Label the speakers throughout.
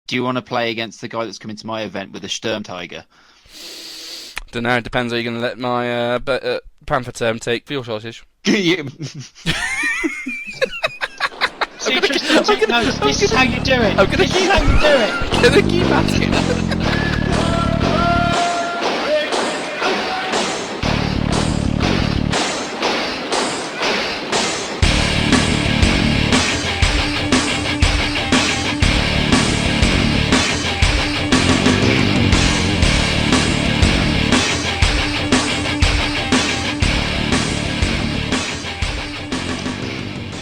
Speaker 1: Do you want to play against the guy that's coming to my event with a Sturm Tiger?
Speaker 2: Don't know. Depends. Are you going to let my Panther term take fuel shortage?
Speaker 3: See, Tristan, take notes. This is how you do it.
Speaker 2: This is how you do it. I'm going to keep asking.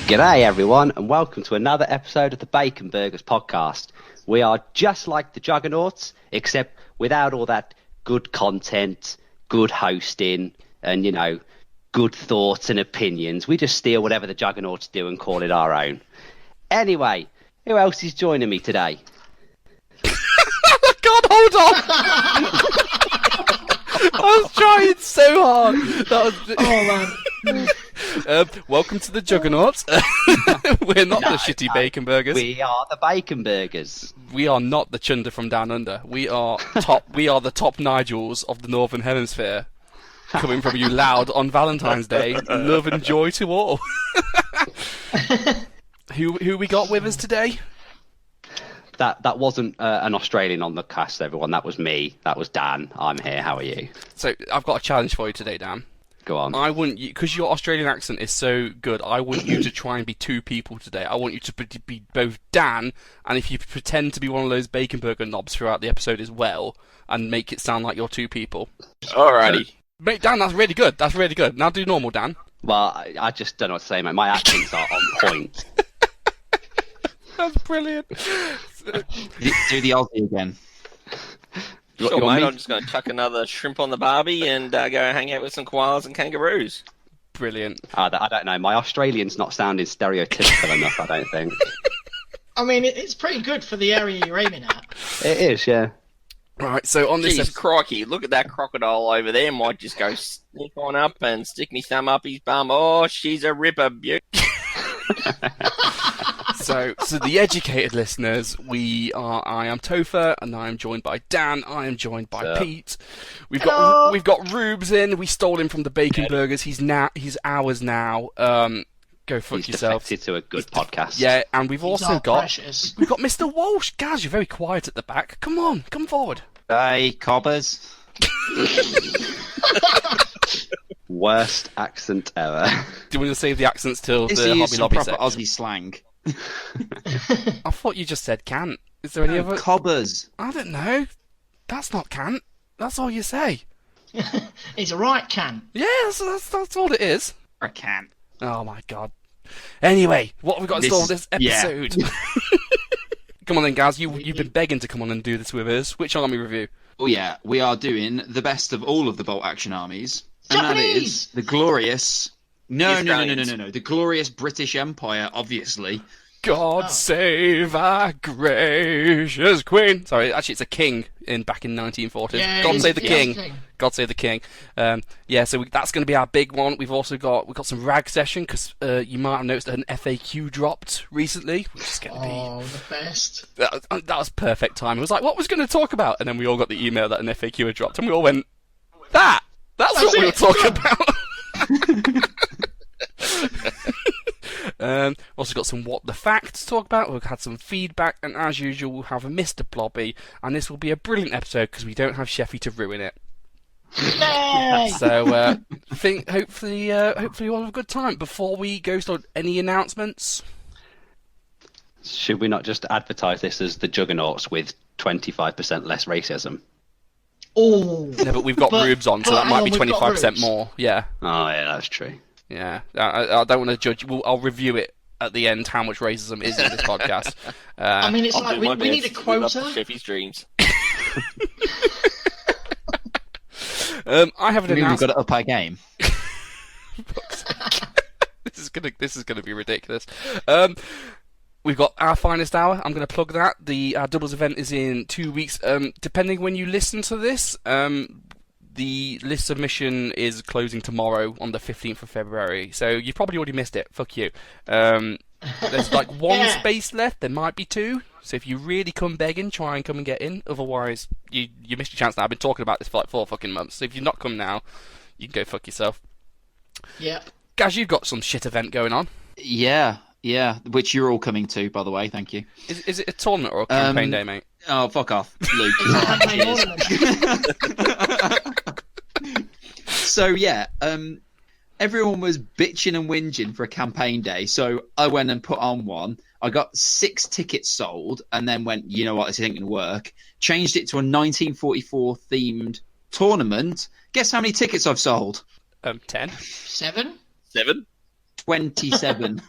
Speaker 4: G'day everyone, and welcome to another episode of the Bacon Burgers podcast. We are just like the Juggernauts, except without all that good content, good hosting, and, you know, good thoughts and opinions. We just steal whatever the Juggernauts do and call it our own. Anyway, who else is joining me today?
Speaker 2: God, hold on! I was trying so hard.
Speaker 3: Oh man.
Speaker 2: Welcome to the Juggernaut. We're not the shitty Bacon Burgers.
Speaker 4: We are the Bacon Burgers.
Speaker 2: We are not the Chunder from Down Under. We are the top Nigels of the Northern Hemisphere. Coming from you loud on Valentine's Day. Love and joy to all. Who we got with us today?
Speaker 4: That wasn't an Australian on the cast, everyone. That was me. That was Dan. I'm here. How are you?
Speaker 2: So I've got a challenge for you today, Dan.
Speaker 4: Go on.
Speaker 2: I want you, because your Australian accent is so good, I want you to try and be two people today. I want you to be both Dan, and if you pretend to be one of those bacon burger knobs throughout the episode as well, and make it sound like you're two people.
Speaker 5: Alrighty.
Speaker 2: Mate, Dan, that's really good. That's really good. Now do normal, Dan.
Speaker 4: Well, I just don't know what to say, mate. My accents are on point.
Speaker 2: That's brilliant.
Speaker 1: Do the Aussie again.
Speaker 5: Sure, mate. I'm just going to chuck another shrimp on the barbie and go hang out with some koalas and kangaroos.
Speaker 2: Brilliant.
Speaker 4: I don't know. My Australian's not sounding stereotypical enough, I don't think.
Speaker 3: I mean, it's pretty good for the area you're aiming at.
Speaker 4: It is, yeah.
Speaker 2: Right, so on this
Speaker 5: Jeez, crikey, look at that crocodile over there. Might just go sneak on up and stick me thumb up his bum. Oh, she's a ripper, beaut.
Speaker 2: So the educated listeners, I am Topher, and I am joined by Dan. I am joined by Pete. We've got Rubes in. We stole him from the Bacon Burgers. He's ours now. Go fuck yourself.
Speaker 4: He's defected to a good podcast.
Speaker 2: Yeah, and we've also got
Speaker 3: precious.
Speaker 2: we've got Mr. Walsh. Gaz, you're very quiet at the back. Come on, come forward.
Speaker 1: Hey, cobbers.
Speaker 4: Worst accent ever.
Speaker 2: Do you want to save the accents till
Speaker 1: This
Speaker 2: the
Speaker 1: is
Speaker 2: Hobby
Speaker 1: some
Speaker 2: Lobby
Speaker 1: proper
Speaker 2: section?
Speaker 1: Aussie slang.
Speaker 2: I thought you just said cant. Is there any other?
Speaker 1: Cobbers.
Speaker 2: I don't know. That's not cant. That's all you say.
Speaker 3: It's a right can.
Speaker 2: Yeah, that's all it is.
Speaker 1: I can't.
Speaker 2: Oh my god. Anyway, what have we got in store for this episode? Yeah. Come on then, Gaz. You've been begging to come on and do this with us. Which army review?
Speaker 1: Oh yeah, we are doing the best of all of the bolt action armies. And that
Speaker 3: Japanese!
Speaker 1: is the glorious... No.
Speaker 5: Australians.
Speaker 1: The glorious British Empire, obviously.
Speaker 2: God save our gracious queen. Sorry, actually it's a king back in 1940s.
Speaker 3: Yeah,
Speaker 2: God save the
Speaker 3: yeah,
Speaker 2: king.
Speaker 3: king.
Speaker 2: God save the king. So that's going to be our big one. We've also got some rag session because you might have noticed that an FAQ dropped recently, which is going to be
Speaker 3: the best.
Speaker 2: that was perfect time. It was like, what was going to talk about? And then we all got the email that an FAQ had dropped, and we all went, that's what we were talking about. Also got some what the facts to talk about. We've had some feedback, and as usual, we'll have a Mr. Blobby, and this will be a brilliant episode because we don't have Sheffy to ruin it.
Speaker 3: Yay!
Speaker 2: So, I think hopefully we'll have a good time. Before we go start, any announcements?
Speaker 4: Should we not just advertise this as the Juggernauts with 25% less racism?
Speaker 3: Oh.
Speaker 2: No, but we've got Rubes on, so that might be
Speaker 3: we've got
Speaker 2: 25%
Speaker 3: Rubes.
Speaker 2: more. Yeah.
Speaker 4: Oh, yeah, that's true.
Speaker 2: Yeah, I don't want to judge. I'll review it at the end how much racism is in this podcast.
Speaker 3: I mean, it's
Speaker 5: I'll
Speaker 3: like
Speaker 5: do
Speaker 3: we
Speaker 5: my
Speaker 3: need a
Speaker 5: best to live up to
Speaker 3: quota.
Speaker 5: Sheffy's dreams.
Speaker 2: I have an
Speaker 1: We've
Speaker 2: announcement.
Speaker 1: got to up our game.
Speaker 2: This is gonna be ridiculous. We've got our finest hour. I'm going to plug that. Our doubles event is in 2 weeks. Depending when you listen to this, the list submission is closing tomorrow on the 15th of February. So you've probably already missed it. Fuck you. There's like one
Speaker 3: Yeah.
Speaker 2: space left. There might be two. So if you really come begging, try and come and get in. Otherwise, you missed your chance now. I've been talking about this for like 4 fucking months. So if you've not come now, you can go fuck yourself.
Speaker 3: Yep.
Speaker 2: Gaz, you've got some shit event going on.
Speaker 1: Yeah, which you're all coming to, by the way. Thank you.
Speaker 2: Is it a tournament or a campaign day, mate?
Speaker 1: Oh, fuck off, Luke. So yeah, everyone was bitching and whinging for a campaign day, so I went and put on one. I got 6 tickets sold, and then went, you know what, this ain't going to work. Changed it to a 1944 themed tournament. Guess how many tickets I've sold?
Speaker 2: 10.
Speaker 3: 7?
Speaker 5: 7?
Speaker 1: 27.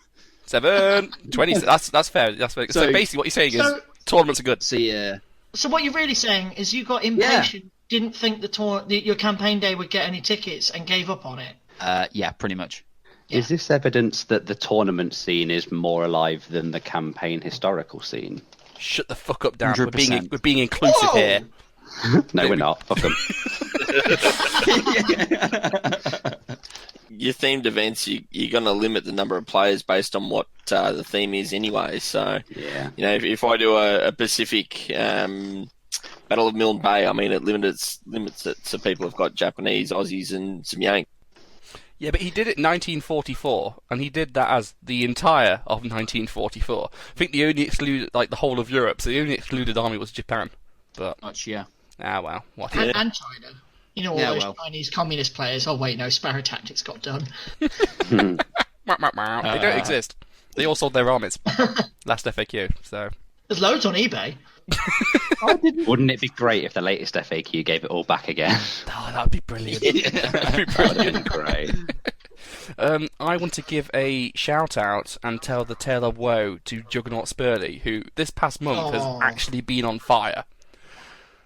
Speaker 2: 7. 20. That's fair. That's fair. So basically, what you're saying is tournaments are good.
Speaker 1: So yeah.
Speaker 3: So what you're really saying is you got impatient, didn't think your campaign day would get any tickets, and gave up on it.
Speaker 1: Yeah, pretty much.
Speaker 3: Yeah.
Speaker 4: Is this evidence that the tournament scene is more alive than the campaign historical scene?
Speaker 2: Shut the fuck up, Dan.
Speaker 1: 100%.
Speaker 2: We're being inclusive
Speaker 3: Whoa!
Speaker 2: here.
Speaker 4: No, we're not. Fuck them.
Speaker 5: Your themed events, you're going to limit the number of players based on what the theme is anyway. So,
Speaker 4: Yeah.
Speaker 5: you know, if I do a Pacific Battle of Milne Bay, I mean, it limits it to people who've got Japanese, Aussies, and some Yanks.
Speaker 2: Yeah, but he did it in 1944, and he did that as the entire of 1944. I think the only excluded, like the whole of Europe, so the only excluded army was Japan. But,
Speaker 1: Much, yeah.
Speaker 2: well, what?
Speaker 3: And China. You know, all
Speaker 1: Yeah,
Speaker 3: those
Speaker 1: well.
Speaker 3: Chinese communist players. Oh, wait, no, Sparrow Tactics got done.
Speaker 2: They don't exist. They all sold their armies. Last FAQ, so...
Speaker 3: There's loads on eBay.
Speaker 4: Wouldn't it be great if the latest FAQ gave it all back again?
Speaker 2: Oh, that'd be brilliant.
Speaker 4: That'd be brilliant. Great.
Speaker 2: I want to give a shout out and tell the tale of woe to Juggernaut Spurley, who this past month has actually been on fire.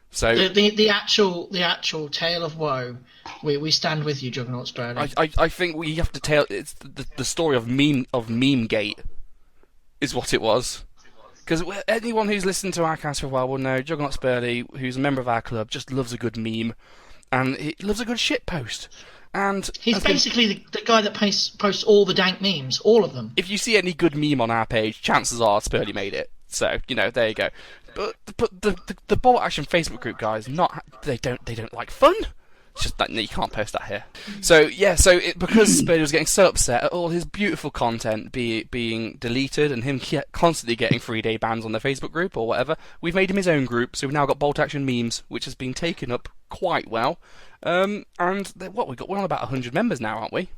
Speaker 2: So
Speaker 3: The actual tale of woe. We stand with you, Juggernaut Sparrow.
Speaker 2: I think we have to tell it's the story of meme gate is what it was. Because anyone who's listened to our cast for a while will know Juggernaut Spurley, who's a member of our club, just loves a good meme, and he loves a good shit post. And
Speaker 3: He's basically the guy that posts all the dank memes, all of them.
Speaker 2: if you see any good meme on our page, chances are Spurley made it. So there you go. But the Bolt Action Facebook group guys, they don't like fun. It's just that you can't post that here. So yeah, because Spurley was getting so upset at all his beautiful content being deleted and him constantly getting 3-day bans on their Facebook group or whatever, we've made him his own group. So we've now got Bolt Action Memes, which has been taken up quite well. And we're on about 100 members now, aren't we?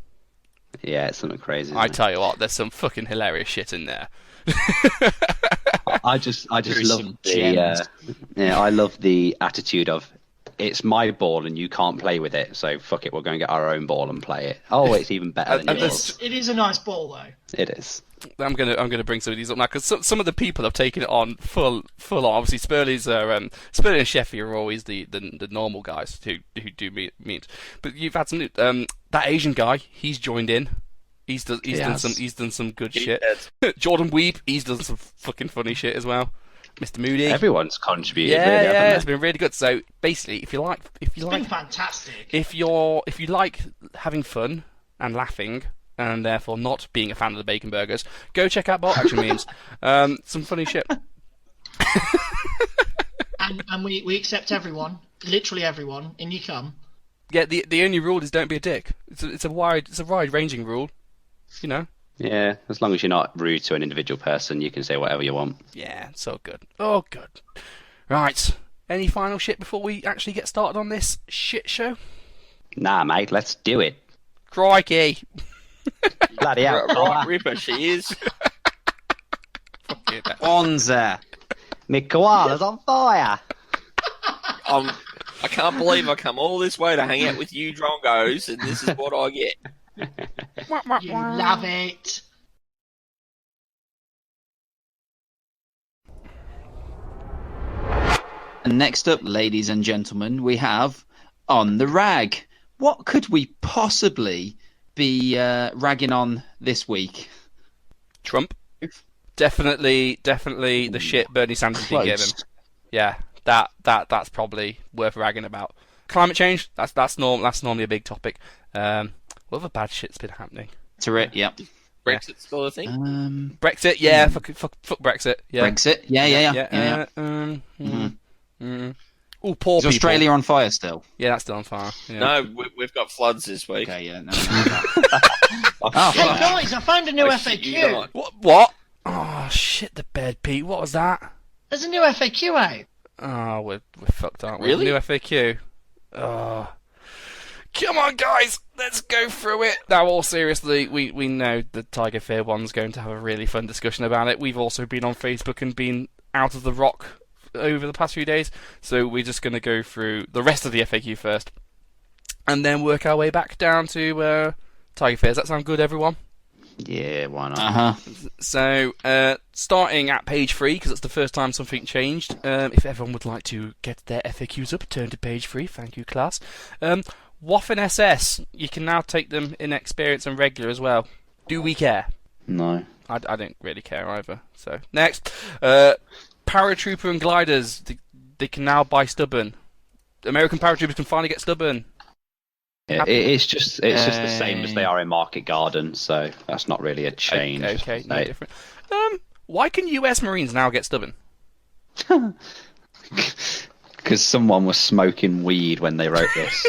Speaker 4: Yeah, it's something crazy.
Speaker 2: I tell you what, there's some fucking hilarious shit in there.
Speaker 4: I just
Speaker 1: There's
Speaker 4: love
Speaker 1: some
Speaker 4: the I love the attitude of it's my ball and you can't play with it, so fuck it, we're going to get our own ball and play it. Oh, it's even better than
Speaker 2: And
Speaker 4: yours.
Speaker 3: It is a nice ball, though.
Speaker 4: It is.
Speaker 2: I'm gonna bring some of these up now because some of the people have taken it on full on. Obviously, Spurley and Sheffy are always the normal guys who do memes. But you've had some that Asian guy. He's joined in. He's done some good shit. Jordan Weeb. He's done some fucking funny shit as well. Mr. Moody.
Speaker 4: Everyone's contributed.
Speaker 2: Yeah,
Speaker 4: really,
Speaker 2: yeah,
Speaker 4: haven't
Speaker 2: it's been really good. So basically, if you
Speaker 3: It's been
Speaker 2: like
Speaker 3: fantastic.
Speaker 2: if you like having fun and laughing, and therefore not being a fan of the bacon burgers, go check out Bolt Action Memes. Some funny shit.
Speaker 3: And we accept everyone, literally everyone, in you come.
Speaker 2: Yeah, the only rule is don't be a dick. It's a wide ranging rule, you know.
Speaker 4: Yeah, as long as you're not rude to an individual person, you can say whatever you want.
Speaker 2: Yeah, so good. Oh, good. Right. Any final shit before we actually get started on this shit show?
Speaker 4: Nah, mate, let's do it.
Speaker 2: Crikey.
Speaker 4: Bloody hell.
Speaker 5: Right, Ripper, she is.
Speaker 1: Bonza.
Speaker 4: My koala's on fire.
Speaker 5: I can't believe I come all this way to hang out with you drongos, and this is what I get.
Speaker 3: You love it.
Speaker 1: And next up, ladies and gentlemen, we have On the Rag. What could we possibly be ragging on this week?
Speaker 2: Trump. Definitely the shit Bernie Sanders did give him.
Speaker 1: Close.
Speaker 2: Yeah, that's probably worth ragging about. Climate change, that's normally a big topic. What other bad shit's been happening?
Speaker 1: To it, yep.
Speaker 5: Brexit still a thing?
Speaker 2: Brexit, yeah, fuck Brexit, yeah.
Speaker 1: Brexit, yeah.
Speaker 2: Oh, poor
Speaker 1: Is
Speaker 2: people.
Speaker 1: Australia on fire still?
Speaker 2: Yeah, that's still on fire. Yeah.
Speaker 5: No, we've got floods this week.
Speaker 1: Okay, yeah. No.
Speaker 3: Hey guys, I found a new FAQ.
Speaker 2: What? Oh, shit the bed, Pete. What was that?
Speaker 3: There's a new FAQ out.
Speaker 2: Oh, we're fucked, aren't we?
Speaker 5: Really?
Speaker 2: New FAQ. Oh. Come on, guys, let's go through it. Now, all seriously, we know the Tiger Fear one's going to have a really fun discussion about it. We've also been on Facebook and been out of the rock over the past few days, so we're just going to go through the rest of the FAQ first, and then work our way back down to Tiger Fear. Does that sound good, everyone?
Speaker 4: Yeah, why not?
Speaker 2: So, starting at page 3, because it's the first time something changed. If everyone would like to get their FAQs up, turn to page 3. Thank you, class. Waffen SS, you can now take them in experience and regular as well. Do we care?
Speaker 4: No.
Speaker 2: I don't really care either. So, next. Paratrooper and gliders, they can now buy stubborn. American paratroopers can finally get stubborn.
Speaker 4: It's just the same as they are in Market Garden, so that's not really a change.
Speaker 2: Okay, no different. Why can US Marines now get stubborn?
Speaker 4: Because someone was smoking weed when they wrote this.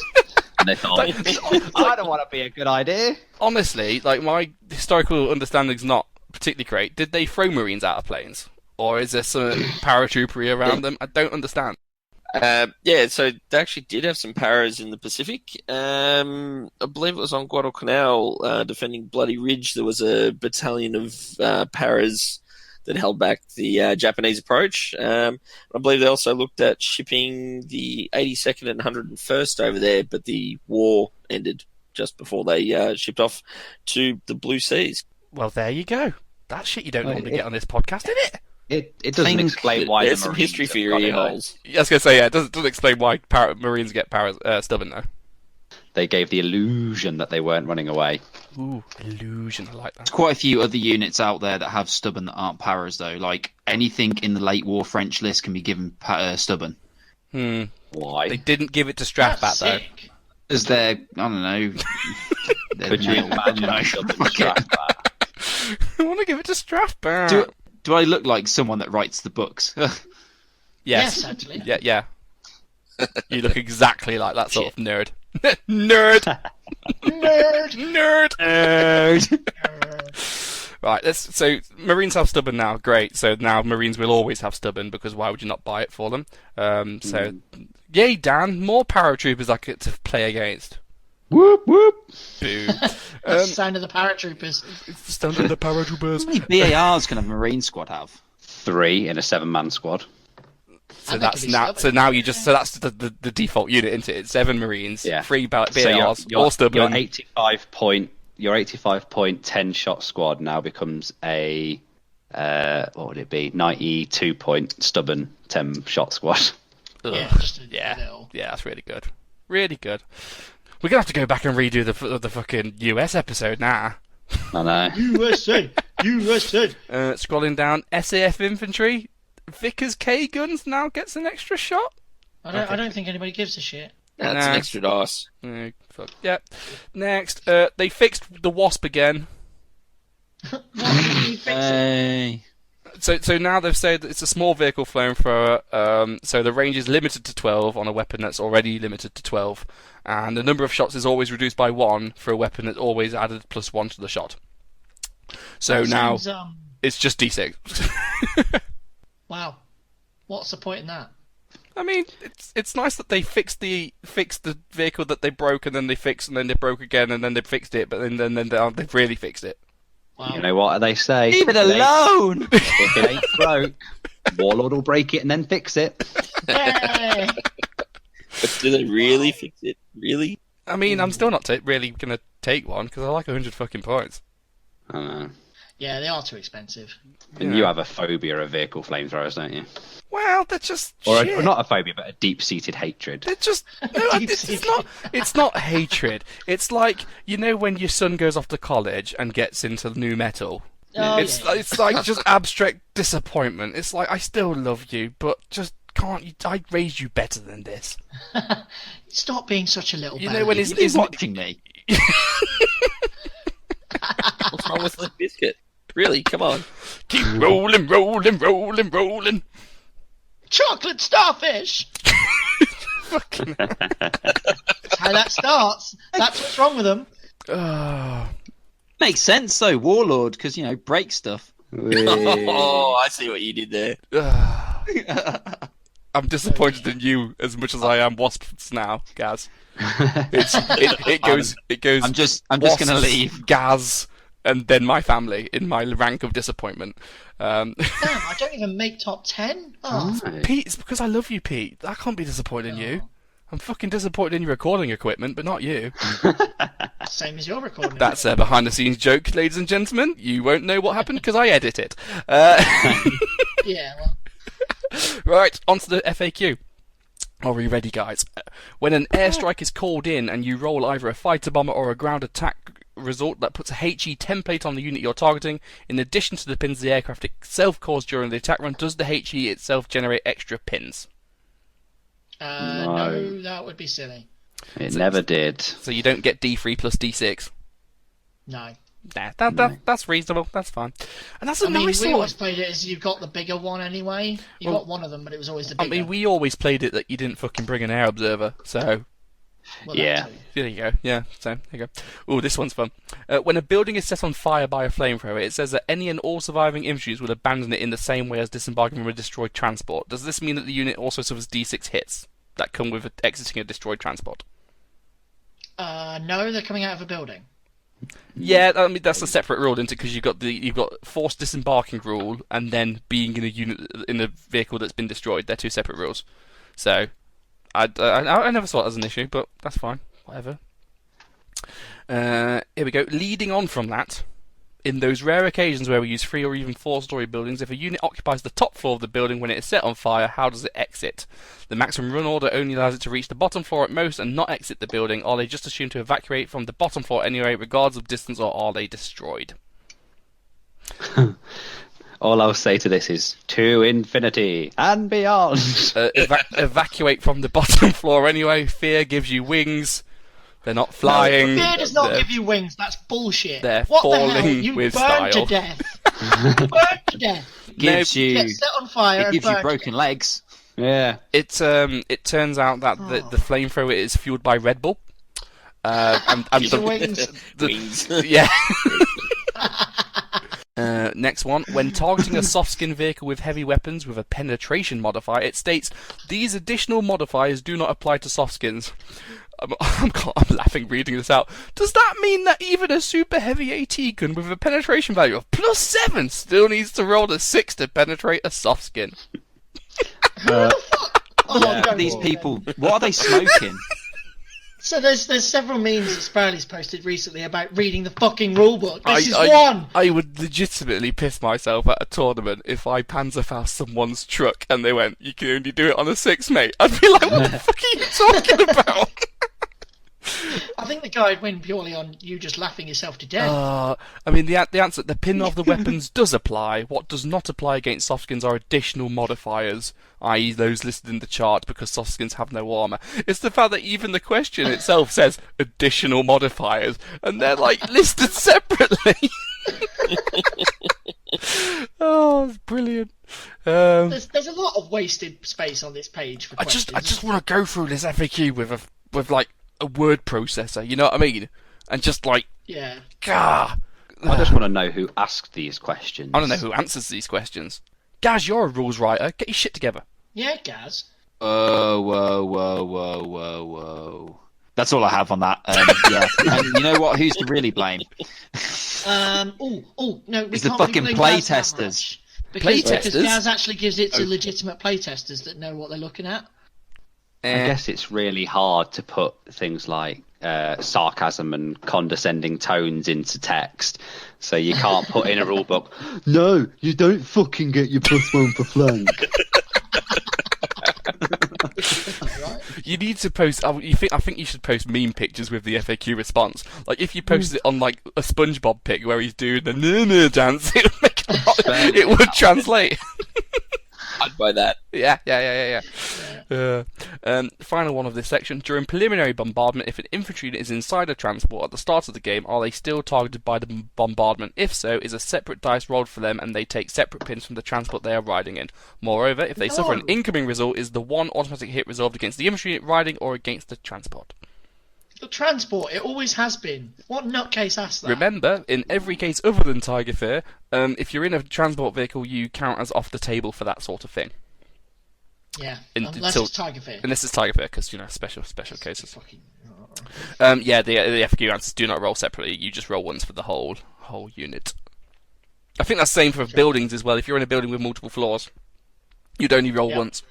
Speaker 4: And they thought, I don't want to be a good idea.
Speaker 2: Honestly, like, my historical understanding's not particularly great. Did they throw Marines out of planes? Or is there some paratroopery around them? I don't understand.
Speaker 5: Yeah, so they actually did have some paras in the Pacific. I believe it was on Guadalcanal, defending Bloody Ridge. There was a battalion of paras that held back the Japanese approach. I believe they also looked at shipping the 82nd and 101st over there, but the war ended just before they shipped off to the Blue Seas.
Speaker 2: Well, there you go. That's shit you don't normally get on this podcast, isn't it?
Speaker 4: It doesn't explain why
Speaker 5: there's
Speaker 4: the
Speaker 5: some
Speaker 4: Marines
Speaker 5: history
Speaker 4: have
Speaker 5: for your
Speaker 4: got it,
Speaker 5: ear
Speaker 4: though.
Speaker 5: holes.
Speaker 2: I was going to say, yeah, it doesn't explain why Marines get stubborn, though.
Speaker 4: They gave the illusion that they weren't running away.
Speaker 2: Ooh, illusion, I like that.
Speaker 1: There's quite a few other units out there that have stubborn that aren't paras, though. Like, anything in the late war French list can be given stubborn.
Speaker 4: Why?
Speaker 2: They didn't give it to Strathbat, though.
Speaker 1: As they're, I don't know...
Speaker 4: Could you imagine Strathbat?
Speaker 2: I want to give it to Strathbat.
Speaker 1: Do I look like someone that writes the books?
Speaker 2: Yes,
Speaker 3: actually.
Speaker 2: Yeah. You look exactly like that sort of nerd. Nerd! Right, so Marines have stubborn now, great. So now Marines will always have stubborn, because why would you not buy it for them? Yay, Dan, more paratroopers I get to play against.
Speaker 4: Whoop, whoop.
Speaker 2: Boo.
Speaker 3: That's the sound of the paratroopers.
Speaker 2: It's the sound of the paratroopers.
Speaker 1: How many BARs can a Marine squad have?
Speaker 4: 3 in a 7-man squad.
Speaker 2: So that's the default unit, isn't it? It's 7 Marines,
Speaker 4: Yeah.
Speaker 2: 3 BARs,
Speaker 4: So
Speaker 2: all stubborn.
Speaker 4: Your 85 10 shot squad now becomes a what would it be? 92 point stubborn 10 shot squad.
Speaker 3: Yeah, just a little.
Speaker 2: Yeah, that's really good. Really good. We're gonna have to go back and redo the fucking US episode now.
Speaker 4: I know.
Speaker 3: USA.
Speaker 2: Scrolling down, SAF infantry, Vickers K guns now gets an extra shot.
Speaker 3: I don't think anybody gives a shit.
Speaker 5: That's an extra dice.
Speaker 2: Fuck. Yeah. Next, they fixed the Wasp again. So now they've said that it's a small vehicle flamethrower, so the range is limited to 12 on a weapon that's already limited to 12, and the number of shots is always reduced by 1 for a weapon that's always added plus 1 to the shot. So
Speaker 3: that
Speaker 2: now
Speaker 3: sounds,
Speaker 2: it's just D6.
Speaker 3: Wow. What's the point in that?
Speaker 2: I mean, it's nice that they fixed the vehicle that they broke, and then they fixed, and then they broke again, and then they fixed it, but then they've really fixed it.
Speaker 3: Wow.
Speaker 4: You know what they say?
Speaker 1: Leave it alone!
Speaker 4: If it ain't broke, Warlord will break it and then fix it.
Speaker 3: Yay!
Speaker 5: But do they really fix it? Really?
Speaker 2: I mean, I'm still not really going to take one, because I like 100 fucking points.
Speaker 4: I don't know.
Speaker 3: Yeah, they are too expensive.
Speaker 4: And you have a phobia of vehicle flamethrowers, don't you?
Speaker 2: Well, they're just
Speaker 4: Or
Speaker 2: shit.
Speaker 4: not a phobia, but a deep-seated hatred.
Speaker 2: They're just no, it's not hatred. It's like, you know, when your son goes off to college and gets into new metal.
Speaker 3: Oh,
Speaker 2: It's like just abstract disappointment. It's like, I still love you, but just can't you? I raised you better than this.
Speaker 3: Stop being such a little
Speaker 2: You
Speaker 3: baby.
Speaker 2: know when
Speaker 1: He's watching me.
Speaker 5: What's wrong with Limp Bizkit? Really, come on.
Speaker 2: Keep rolling, rolling, rolling, rolling.
Speaker 3: Chocolate starfish.
Speaker 2: Fucking.
Speaker 3: That's how that starts. That's what's wrong with them.
Speaker 1: Makes sense though, Warlord, because break stuff.
Speaker 5: Oh, I see what you did there.
Speaker 2: I'm disappointed in you as much as I am Wasps now, Gaz. It goes.
Speaker 1: I'm just
Speaker 2: Wasps,
Speaker 1: gonna leave.
Speaker 2: Gaz, and then my family in my rank of disappointment.
Speaker 3: Damn, I don't even make top 10. Oh.
Speaker 2: Pete, it's because I love you, Pete. I can't be disappointed in you. I'm fucking disappointed in your recording equipment, but not you.
Speaker 3: Same as your recording.
Speaker 2: That's a behind-the-scenes joke, ladies and gentlemen. You won't know what happened because I edit it.
Speaker 3: Yeah, well.
Speaker 2: Right, onto the FAQ. Are we ready, guys? When an airstrike is called in and you roll either a fighter bomber or a ground attack result that puts a HE template on the unit you're targeting, in addition to the pins the aircraft itself caused during the attack run, does the HE itself generate extra pins?
Speaker 3: No, that would be silly.
Speaker 4: It never did.
Speaker 2: So you don't get D3 plus D6?
Speaker 3: No.
Speaker 2: Nah, that's reasonable. That's fine. And that's a nice
Speaker 3: we
Speaker 2: one.
Speaker 3: always played it as you've got the bigger one anyway. You got one of them, but it was always the bigger.
Speaker 2: I mean, we always played it that you didn't fucking bring an air observer, so...
Speaker 3: Well,
Speaker 4: Yeah.
Speaker 2: There you go. Yeah, so there you go. Oh, this one's fun. When a building is set on fire by a flamethrower, it says that any and all surviving infantry will abandon it in the same way as disembarking from a destroyed transport. Does this mean that the unit also suffers D6 hits that come with exiting a destroyed transport?
Speaker 3: No, they're coming out of a building.
Speaker 2: Yeah, I mean that's a separate rule, isn't it? Because you've got forced disembarking rule and then being in a unit in a vehicle that's been destroyed. They're two separate rules. So I never saw it as an issue, but that's fine. Whatever. Here we go. Leading on from that, in those rare occasions where we use 3 or even 4-story buildings, if a unit occupies the top floor of the building when it is set on fire, how does it exit? The maximum run order only allows it to reach the bottom floor at most and not exit the building. Are they just assumed to evacuate from the bottom floor anyway, regardless of distance, or are they destroyed?
Speaker 4: All I'll say to this is to infinity and beyond.
Speaker 2: Evacuate from the bottom floor anyway. Fear gives you wings. They're not flying.
Speaker 3: Fear does not give you wings. That's bullshit.
Speaker 2: They're
Speaker 3: what
Speaker 2: falling
Speaker 3: the hell? You
Speaker 2: with
Speaker 3: burn
Speaker 2: style.
Speaker 3: to death. Burn to death.
Speaker 1: Gives you
Speaker 3: Get set on fire.
Speaker 1: it gives
Speaker 3: and
Speaker 1: you
Speaker 3: burn
Speaker 1: broken legs.
Speaker 4: Yeah.
Speaker 2: It turns out that the flamethrower is fueled by Red Bull. And
Speaker 3: the wings.
Speaker 5: Wings.
Speaker 2: Yeah. Next one. When targeting a soft-skin vehicle with heavy weapons with a penetration modifier, it states, these additional modifiers do not apply to soft-skins. I'm laughing reading this out. Does that mean that even a super heavy AT gun with a penetration value of +7 still needs to roll a 6 to penetrate a soft skin?
Speaker 1: These people, what are they smoking?
Speaker 3: So there's several memes that Sparley's posted recently about reading the fucking rulebook. This is one!
Speaker 2: I would legitimately piss myself at a tournament if I Panzerfaust someone's truck and they went, you can only do it on a 6, mate. I'd be like, what the fuck are you talking about?
Speaker 3: I think the guy would win purely on you just laughing yourself to death.
Speaker 2: I mean, the answer, the pin of the weapons does apply. What does not apply against softskins are additional modifiers, i.e. those listed in the chart, because softskins have no armour. It's the fact that even the question itself says additional modifiers, and they're, like, listed separately. Oh, it's brilliant.
Speaker 3: There's a lot of wasted space on this page for questions.
Speaker 2: I just want to go through this FAQ with like a word processor, you know what I mean? And just like,
Speaker 3: yeah.
Speaker 2: Gah.
Speaker 4: I just want to know who asked these questions.
Speaker 2: I don't know who answers these questions. Gaz, you're a rules writer. Get your shit together.
Speaker 3: Yeah, Gaz.
Speaker 1: Whoa. That's all I have on that. Yeah. And you know what? Who's to really blame?
Speaker 3: No,
Speaker 1: It's the fucking play testers.
Speaker 3: Because Gaz actually gives it to legitimate play testers that know what they're looking at.
Speaker 4: I guess it's really hard to put things like sarcasm and condescending tones into text, so you can't put in a rule book. No, you don't fucking get your +1 for flank.
Speaker 2: You need to post. I think you should post meme pictures with the FAQ response. Like if you posted it on like a SpongeBob pic where he's doing the dance, it would translate.
Speaker 5: I'd buy that.
Speaker 2: Yeah. Final one of this section. During preliminary bombardment, if an infantry unit is inside a transport at the start of the game, are they still targeted by the bombardment? If so, is a separate dice rolled for them and they take separate pins from the transport they are riding in? Moreover, if they suffer an incoming result, is the one automatic hit resolved against the infantry unit riding or against the transport?
Speaker 3: The transport, it always has been. What nutcase asked that?
Speaker 2: Remember, in every case other than Tiger Fear, if you're in a transport vehicle, you count as off the table for that sort of thing.
Speaker 3: Yeah, unless it's Tiger Fear.
Speaker 2: Unless it's Tiger Fear, because, special cases. The FQ answers do not roll separately, you just roll ones for the whole unit. I think that's the same for buildings as well. If you're in a building with multiple floors, you'd only roll once.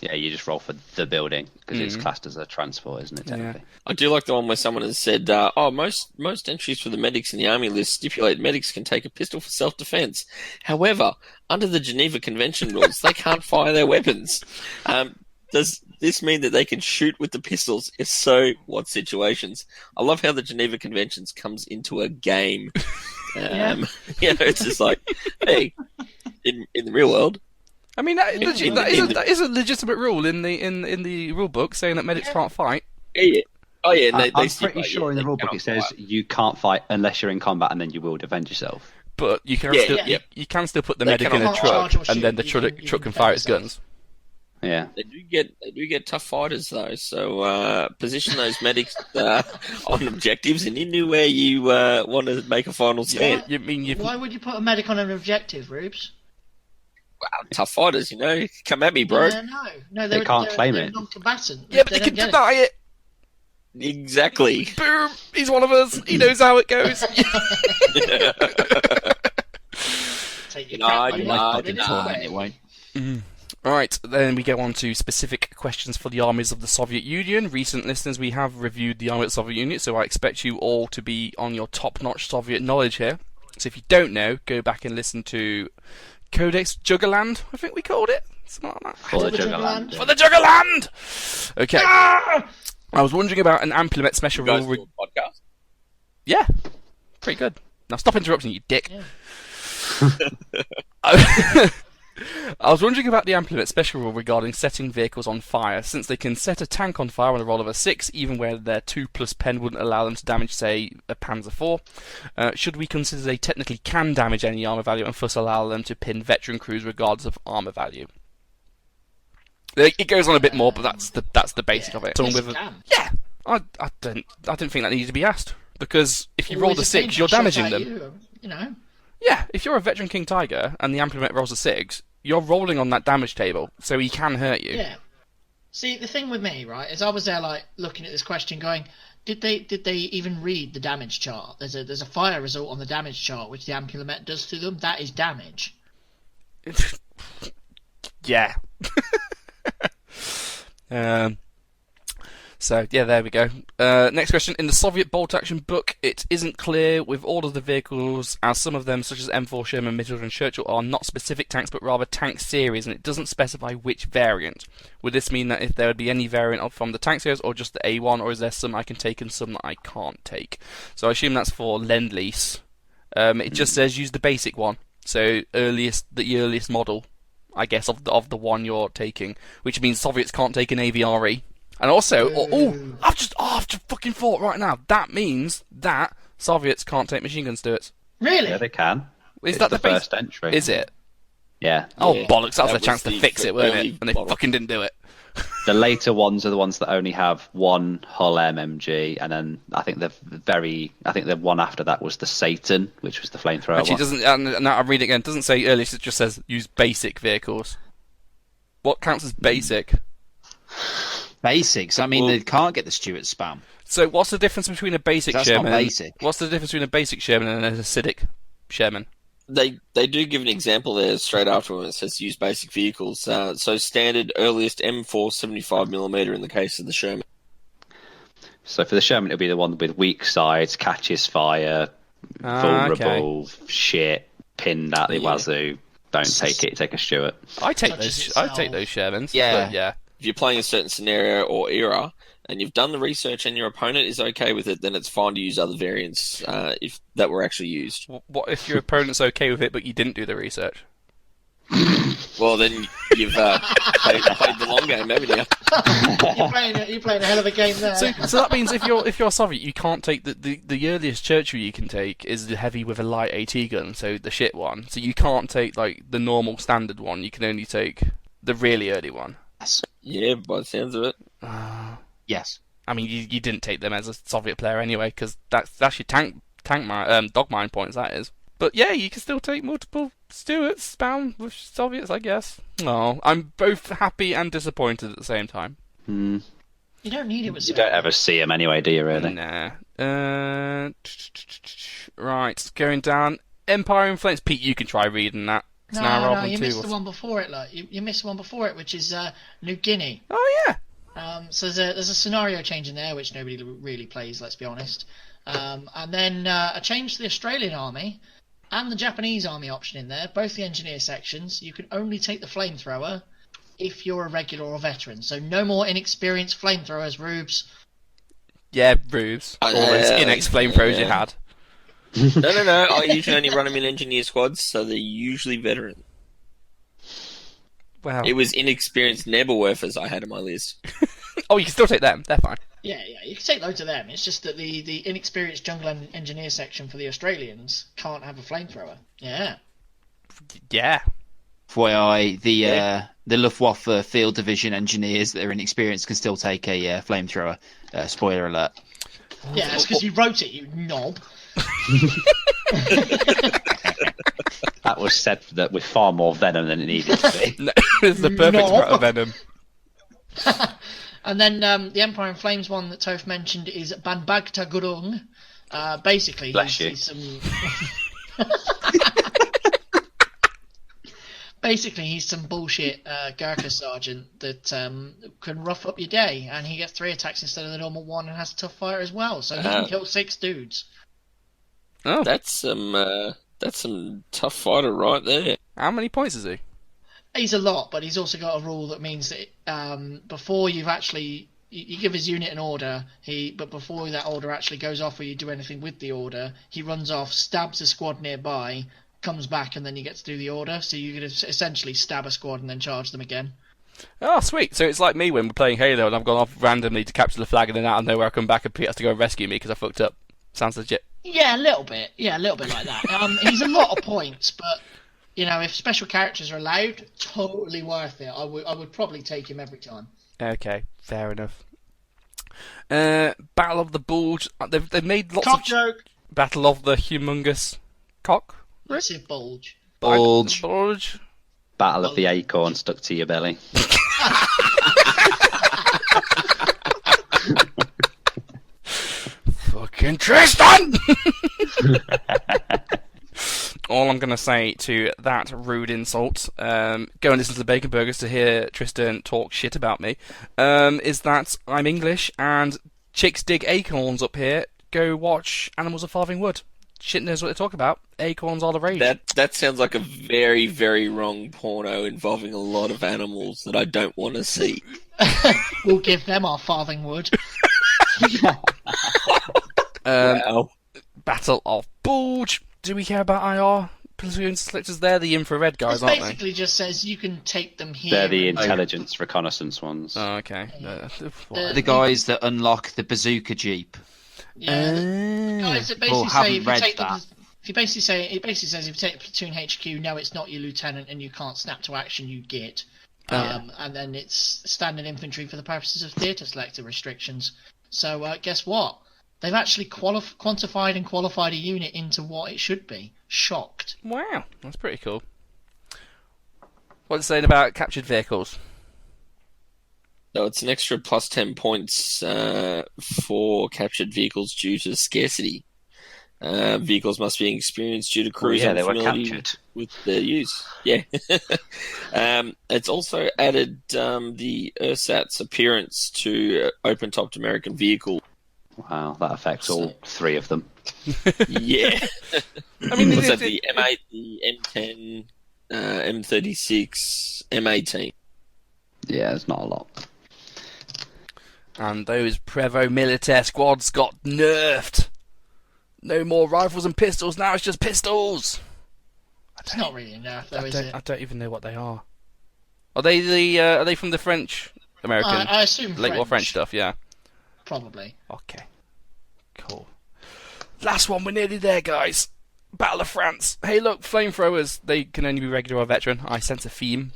Speaker 4: Yeah, you just roll for the building because it's classed as a transport, isn't it? Technically.
Speaker 5: Yeah. I do like the one where someone has said, most entries for the medics in the army list stipulate medics can take a pistol for self-defense. However, under the Geneva Convention rules, they can't fire their weapons. Does this mean that they can shoot with the pistols? If so, what situations? I love how the Geneva Conventions comes into a game. It's just like, hey, in the real world.
Speaker 2: I mean, that is a legitimate rule in the rule book saying that medics can't fight.
Speaker 5: Yeah. Oh yeah,
Speaker 4: I'm pretty sure in the rule book it says you can't fight unless you're in combat, and then you will defend yourself.
Speaker 2: But you can you can still put the medic in a truck, and then the truck can fire its guns.
Speaker 4: Yeah,
Speaker 5: they do get tough fighters though. So position those medics on objectives and into where you want to make a final stand.
Speaker 3: Why would you put a medic on an objective, Rubes?
Speaker 5: Wow, tough fighters, come at me, bro.
Speaker 3: No,
Speaker 4: they can't claim it.
Speaker 3: Non-combatant.
Speaker 2: Yeah, but they can deny it.
Speaker 5: Exactly.
Speaker 2: Boom! He's one of us. He knows how it goes. Right, then we go on to specific questions for the armies of the Soviet Union. Recent listeners, we have reviewed the armies of the Soviet Union, so I expect you all to be on your top-notch Soviet knowledge here. So if you don't know, go back and listen to Codex Juggernaut, I think we called it. Something like that.
Speaker 4: For the Juggernaut.
Speaker 2: For the Juggernaut! Okay. I was wondering about an Amplimet special rule.
Speaker 5: Podcast?
Speaker 2: Yeah. Pretty good. Now stop interrupting, you dick.
Speaker 3: Yeah.
Speaker 2: I was wondering about the Amplimet special rule regarding setting vehicles on fire. Since they can set a tank on fire on a roll of a 6, even where their 2+ pen wouldn't allow them to damage, say, a Panzer IV, should we consider they technically can damage any armour value and thus allow them to pin veteran crews regardless of armour value? It goes on a bit more, but that's the basic of it. Yeah, I didn't think that needed to be asked, because if you roll the 6, you're damaging them. Yeah, if you're a veteran King Tiger and the Amplimet rolls a 6, you're rolling on that damage table, so he can hurt you.
Speaker 3: Yeah. See, the thing with me, right, is I was there like looking at this question, going, did they even read the damage chart? There's a fire result on the damage chart which the Amplimet does to them. That is damage.
Speaker 2: Yeah. So, yeah, there we go. Next question. In the Soviet bolt-action book, it isn't clear with all of the vehicles, as some of them, such as M4 Sherman, Mitchell and Churchill, are not specific tanks, but rather tank series, and it doesn't specify which variant. Would this mean that if there would be any variant from the tank series, or just the A1, or is there some I can take and some that I can't take? So I assume that's for Lend-Lease. It just says use the basic one. So the earliest model, I guess, of the one you're taking, which means Soviets can't take an AVRE. And also, I've just fucking thought right now, that means that Soviets can't take machine guns to it.
Speaker 3: Really?
Speaker 4: Yeah, they can.
Speaker 2: Is that
Speaker 4: the first entry?
Speaker 2: Is it?
Speaker 4: Yeah.
Speaker 2: Oh, bollocks, that was a chance to fix it, weren't it? And they fucking didn't do it.
Speaker 4: The later ones are the ones that only have one Hull MMG, and then I think the one after that was the Satan, which was the flamethrower.
Speaker 2: Actually, doesn't. Now I'm reading it again. It doesn't say earliest. It just says use basic vehicles. What counts as basic?
Speaker 1: Basics. I mean, they can't get the Stuart spam.
Speaker 2: So, what's the difference between a basic Sherman?
Speaker 1: Not basic.
Speaker 2: What's the difference between a basic Sherman and an acidic Sherman?
Speaker 5: They do give an example there straight after when it says use basic vehicles. So standard earliest M4 75mm in the case of the Sherman.
Speaker 4: So for the Sherman, it'll be the one with weak sides, catches fire, vulnerable, shit, pinned at the wazoo. Don't take it. Take a Stuart.
Speaker 2: I take those Shermans.
Speaker 1: Yeah.
Speaker 5: If you're playing a certain scenario or era and you've done the research and your opponent is okay with it, then it's fine to use other variants if that were actually used.
Speaker 2: What if your opponent's okay with it but you didn't do the research?
Speaker 5: Well, then you've played the long game, haven't you?
Speaker 3: You're playing a hell of a game there.
Speaker 2: So that means if you're Soviet, you can't take the earliest churchill you can take is the heavy with a light AT gun, so the shit one. So you can't take like the normal standard one. You can only take the really early one.
Speaker 1: Yes.
Speaker 5: Yeah, by the sounds of it.
Speaker 1: Yes.
Speaker 2: I mean, you didn't take them as a Soviet player anyway, because that's your dog mine points. That is. But yeah, you can still take multiple Stuarts bound with Soviets, I guess. Oh, I'm both happy and disappointed at the same time.
Speaker 3: You don't need it with
Speaker 4: You don't ever see them anyway, do you, really?
Speaker 2: Nah. Right, going down. Empire in Flames. Pete, you can try reading that. It's an hour rather than
Speaker 3: you
Speaker 2: two.
Speaker 3: missed the one before it. Like you missed the one before it, which is New Guinea.
Speaker 2: Oh yeah.
Speaker 3: So there's a scenario change in there which nobody really plays. Let's be honest. And then a change to the Australian army and the Japanese army option in there. Both the engineer sections. You can only take the flamethrower if you're a regular or veteran. So no more inexperienced flamethrowers, Rubes.
Speaker 2: Yeah, Rubes. All those inex flamethrowers you had.
Speaker 5: No. I usually only run them in engineer squads, so they're usually veteran.
Speaker 2: Wow.
Speaker 5: It was inexperienced Nebelwerfers I had on my list.
Speaker 2: Oh, you can still take them. They're fine.
Speaker 3: Yeah, you can take loads of them. It's just that the inexperienced jungle engineer section for the Australians can't have a flamethrower. Yeah.
Speaker 2: Yeah.
Speaker 1: FYI, the Luftwaffe Field Division engineers that are inexperienced can still take a flamethrower. Spoiler alert.
Speaker 3: Yeah, it's because you wrote it, you knob.
Speaker 4: That was said that with far more venom than it needed to be.
Speaker 2: No, it's the perfect
Speaker 3: No.
Speaker 2: amount of venom.
Speaker 3: And then the Empire in Flames one that Toph mentioned is Banbagta Gurung. Basically,
Speaker 4: Bless you.
Speaker 3: he's some... Basically, he's some bullshit Gurkha sergeant that can rough up your day, and he gets 3 attacks instead of the normal 1 and has a tough fire as well, so he can kill 6 dudes.
Speaker 2: Oh,
Speaker 5: That's some tough fighter right there.
Speaker 2: how many points is he?
Speaker 3: He's a lot, but he's also got a rule that means that before you've actually... You give his unit an order, but before that order actually goes off or you do anything with the order, he runs off, stabs a squad nearby, comes back, and then you get to do the order. So you could essentially stab a squad and then charge them again.
Speaker 2: Oh, sweet. So it's like me when we're playing Halo and I've gone off randomly to capture the flag and then out of nowhere I come back and Pete has to go and rescue me because I fucked up. Sounds legit.
Speaker 3: Yeah, a little bit. Yeah, a little bit like that. He's a lot of points, but if special characters are allowed, totally worth it. I would probably take him every time.
Speaker 2: Okay, fair enough. Battle of the Bulge. They've made lots
Speaker 3: Cock
Speaker 2: of...
Speaker 3: joke.
Speaker 2: Battle of the Humongous Cock?
Speaker 3: Massive bulge.
Speaker 1: Bulge.
Speaker 2: Bulge.
Speaker 4: Battle of the acorn stuck to your belly.
Speaker 2: Fucking Tristan! All I'm going to say to that rude insult, go and listen to the Bacon Burgers to hear Tristan talk shit about me, is that I'm English and chicks dig acorns up here. Go watch Animals of Farthing Wood. Shit knows what they talk about. Acorns are the rage.
Speaker 5: That sounds like a very, very wrong porno involving a lot of animals that I don't want to see.
Speaker 3: We'll give them our farthing wood.
Speaker 5: Wow.
Speaker 2: Battle of Bulge. Do we care about IR? Platoon selectors, they're the infrared guys,
Speaker 3: It
Speaker 2: aren't they?
Speaker 3: basically just says you can take them here.
Speaker 4: They're the intelligence reconnaissance ones.
Speaker 2: Oh, okay.
Speaker 1: The guys that unlock the bazooka jeep.
Speaker 3: Yeah, the guys that basically
Speaker 1: Well,
Speaker 3: say if you
Speaker 1: haven't
Speaker 3: take
Speaker 1: read
Speaker 3: the,
Speaker 1: that.
Speaker 3: if you basically say it basically says if you take platoon HQ, no, it's not your lieutenant, and you can't snap to action. You get, and then it's standard infantry for the purposes of theatre selector restrictions. So guess what? They've actually quantified and qualified a unit into what it should be. Shocked.
Speaker 2: Wow, that's pretty cool. What's it saying about captured vehicles?
Speaker 5: So it's an extra plus 10 points for captured vehicles due to scarcity. Vehicles must be experienced due to crews
Speaker 4: they were
Speaker 5: unfamiliar
Speaker 4: captured.
Speaker 5: with their use. Yeah. It's also added the ersatz appearance to open-topped American vehicle.
Speaker 4: Wow, that affects all 3 of them.
Speaker 5: Yeah.
Speaker 2: I mean,
Speaker 5: What's that? The M8, the M10, M36, M18.
Speaker 4: Yeah, it's not a lot.
Speaker 2: And those Prevo militaire squads got nerfed. No more rifles and pistols, now it's just pistols.
Speaker 3: It's not really enough, though, is it?
Speaker 2: I don't even know what they are. Are they are they from the French American?
Speaker 3: I assume
Speaker 2: Late War French stuff, yeah.
Speaker 3: Probably.
Speaker 2: Okay. Cool. Last one, we're nearly there, guys. Battle of France. Hey, look, flamethrowers. They can only be regular or veteran. I sense a theme.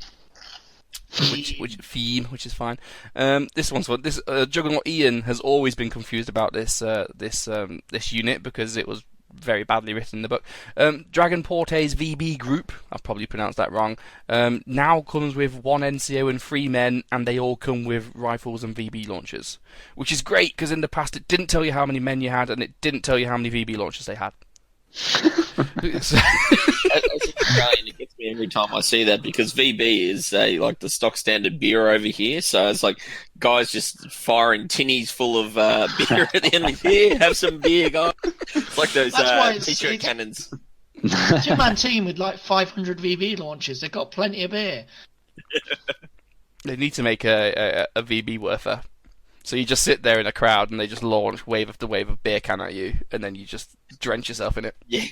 Speaker 2: Which is fine. This one's fun. This Juggernaut Ian has always been confused about this unit because it was very badly written in the book. Dragon Porte's VB group, I've probably pronounced that wrong, now comes with 1 NCO and 3 men, and they all come with rifles and VB launchers, which is great because in the past it didn't tell you how many men you had and it didn't tell you how many VB launchers they had.
Speaker 5: As an Australian, it gets me every time I see that because VB is like the stock standard beer over here. So it's like guys just firing tinnies full of beer at the end of the year. Have some beer, guys. It's like those t-shirt cannons.
Speaker 3: Two-man team with like 500 VB launches. They've got plenty of beer.
Speaker 2: They need to make a VB worther. So you just sit there in a crowd and they just launch wave after wave of beer can at you, and then you just drench yourself in it.
Speaker 5: Yeah,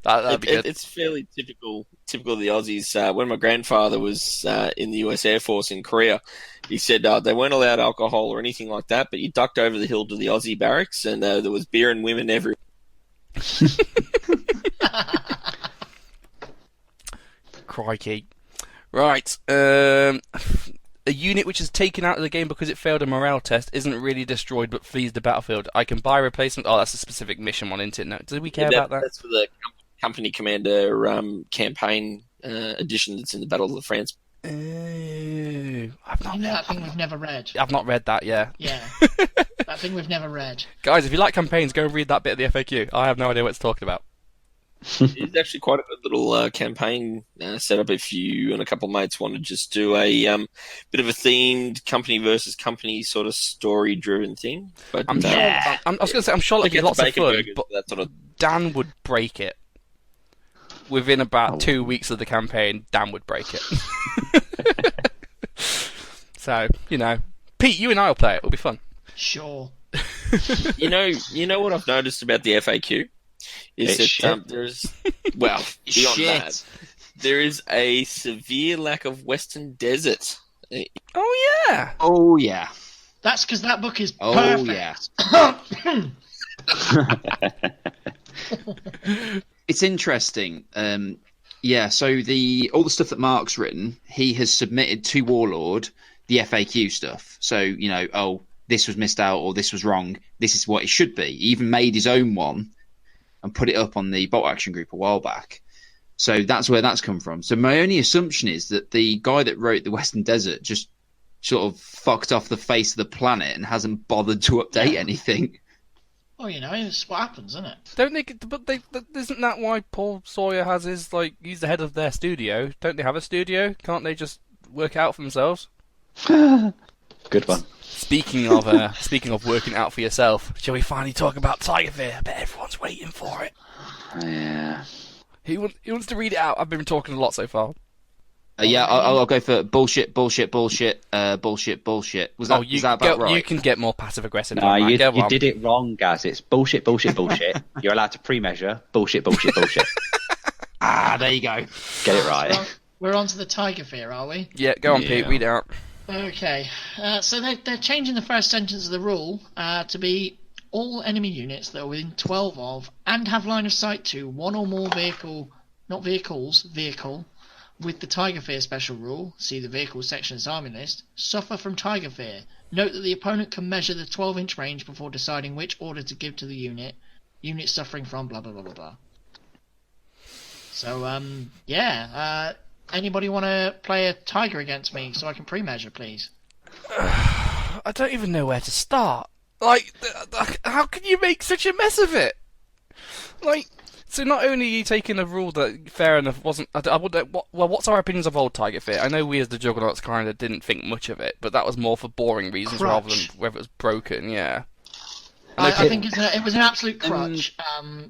Speaker 2: that'd be good.
Speaker 5: It's fairly typical of the Aussies. When my grandfather was in the US Air Force in Korea, he said they weren't allowed alcohol or anything like that, but you ducked over the hill to the Aussie barracks, and there was beer and women everywhere.
Speaker 2: Crikey. Right. A unit which is taken out of the game because it failed a morale test isn't really destroyed but flees the battlefield. I can buy replacement. Oh, that's a specific mission one, isn't it? No, do we care about that?
Speaker 5: That's for the Company Commander campaign edition that's in the Battle of France.
Speaker 3: I've not read that thing we've never read.
Speaker 2: I've not read that, yeah.
Speaker 3: Yeah. That thing we've never read.
Speaker 2: Guys, if you like campaigns, go and read that bit of the FAQ. I have no idea what it's talking about.
Speaker 5: It's actually quite a good little campaign setup if you and a couple of mates want to just do a bit of a themed company versus company sort of story-driven thing. But
Speaker 2: I was going to say, I'm sure it'll be lots of fun, but
Speaker 5: that sort of...
Speaker 2: Dan would break it. Within about 2 weeks of the campaign, Dan would break it. So, Pete, you and I will play it. It'll be fun.
Speaker 3: Sure.
Speaker 5: You know what I've noticed about the FAQ? Is that there's beyond that, there is a severe lack of Western desert.
Speaker 2: Oh yeah.
Speaker 3: That's because that book is perfect.
Speaker 1: It's interesting. So all the stuff that Mark's written, he has submitted to Warlord the FAQ stuff. So this was missed out or this was wrong. This is what it should be. He even made his own one and put it up on the Bolt Action group a while back. So that's where that's come from. So my only assumption is that the guy that wrote the Western Desert just sort of fucked off the face of the planet and hasn't bothered to update anything.
Speaker 3: Well, it's what happens, isn't it?
Speaker 2: Don't they? But isn't that why Paul Sawyer has his he's the head of their studio? Don't they have a studio? Can't they just work it out for themselves?
Speaker 4: Good one.
Speaker 2: Speaking of working out for yourself, shall we finally talk about Tiger Fear? I bet everyone's waiting for it.
Speaker 4: Yeah.
Speaker 2: He wants to read it out. I've been talking a lot so far.
Speaker 1: I'll go for bullshit. Was that, is that about right?
Speaker 2: You can get more passive aggressive.
Speaker 4: No, you did it wrong, Gaz. It's bullshit. You're allowed to pre-measure. Bullshit.
Speaker 1: There you go.
Speaker 4: Get it right.
Speaker 3: We're on to the Tiger Fear, are we?
Speaker 2: Yeah, go on, Pete. Read it out.
Speaker 3: Okay, so they're changing the first sentence of the rule to be all enemy units that are within 12 of and have line of sight to one or more vehicle with the Tiger Fear special rule, see the vehicles section's army list, suffer from Tiger Fear. Note that the opponent can measure the 12-inch range before deciding which order to give to the unit suffering from blah blah blah blah blah. So anybody want to play a Tiger against me so I can pre-measure, please?
Speaker 2: I don't even know where to start. How can you make such a mess of it? So not only are you taking a rule that, fair enough, wasn't... what's our opinions of old Tiger Fear? I know we as the Juggernauts kind of didn't think much of it, but that was more for boring reasons rather than whether it was broken, yeah.
Speaker 3: I think it was an absolute crutch,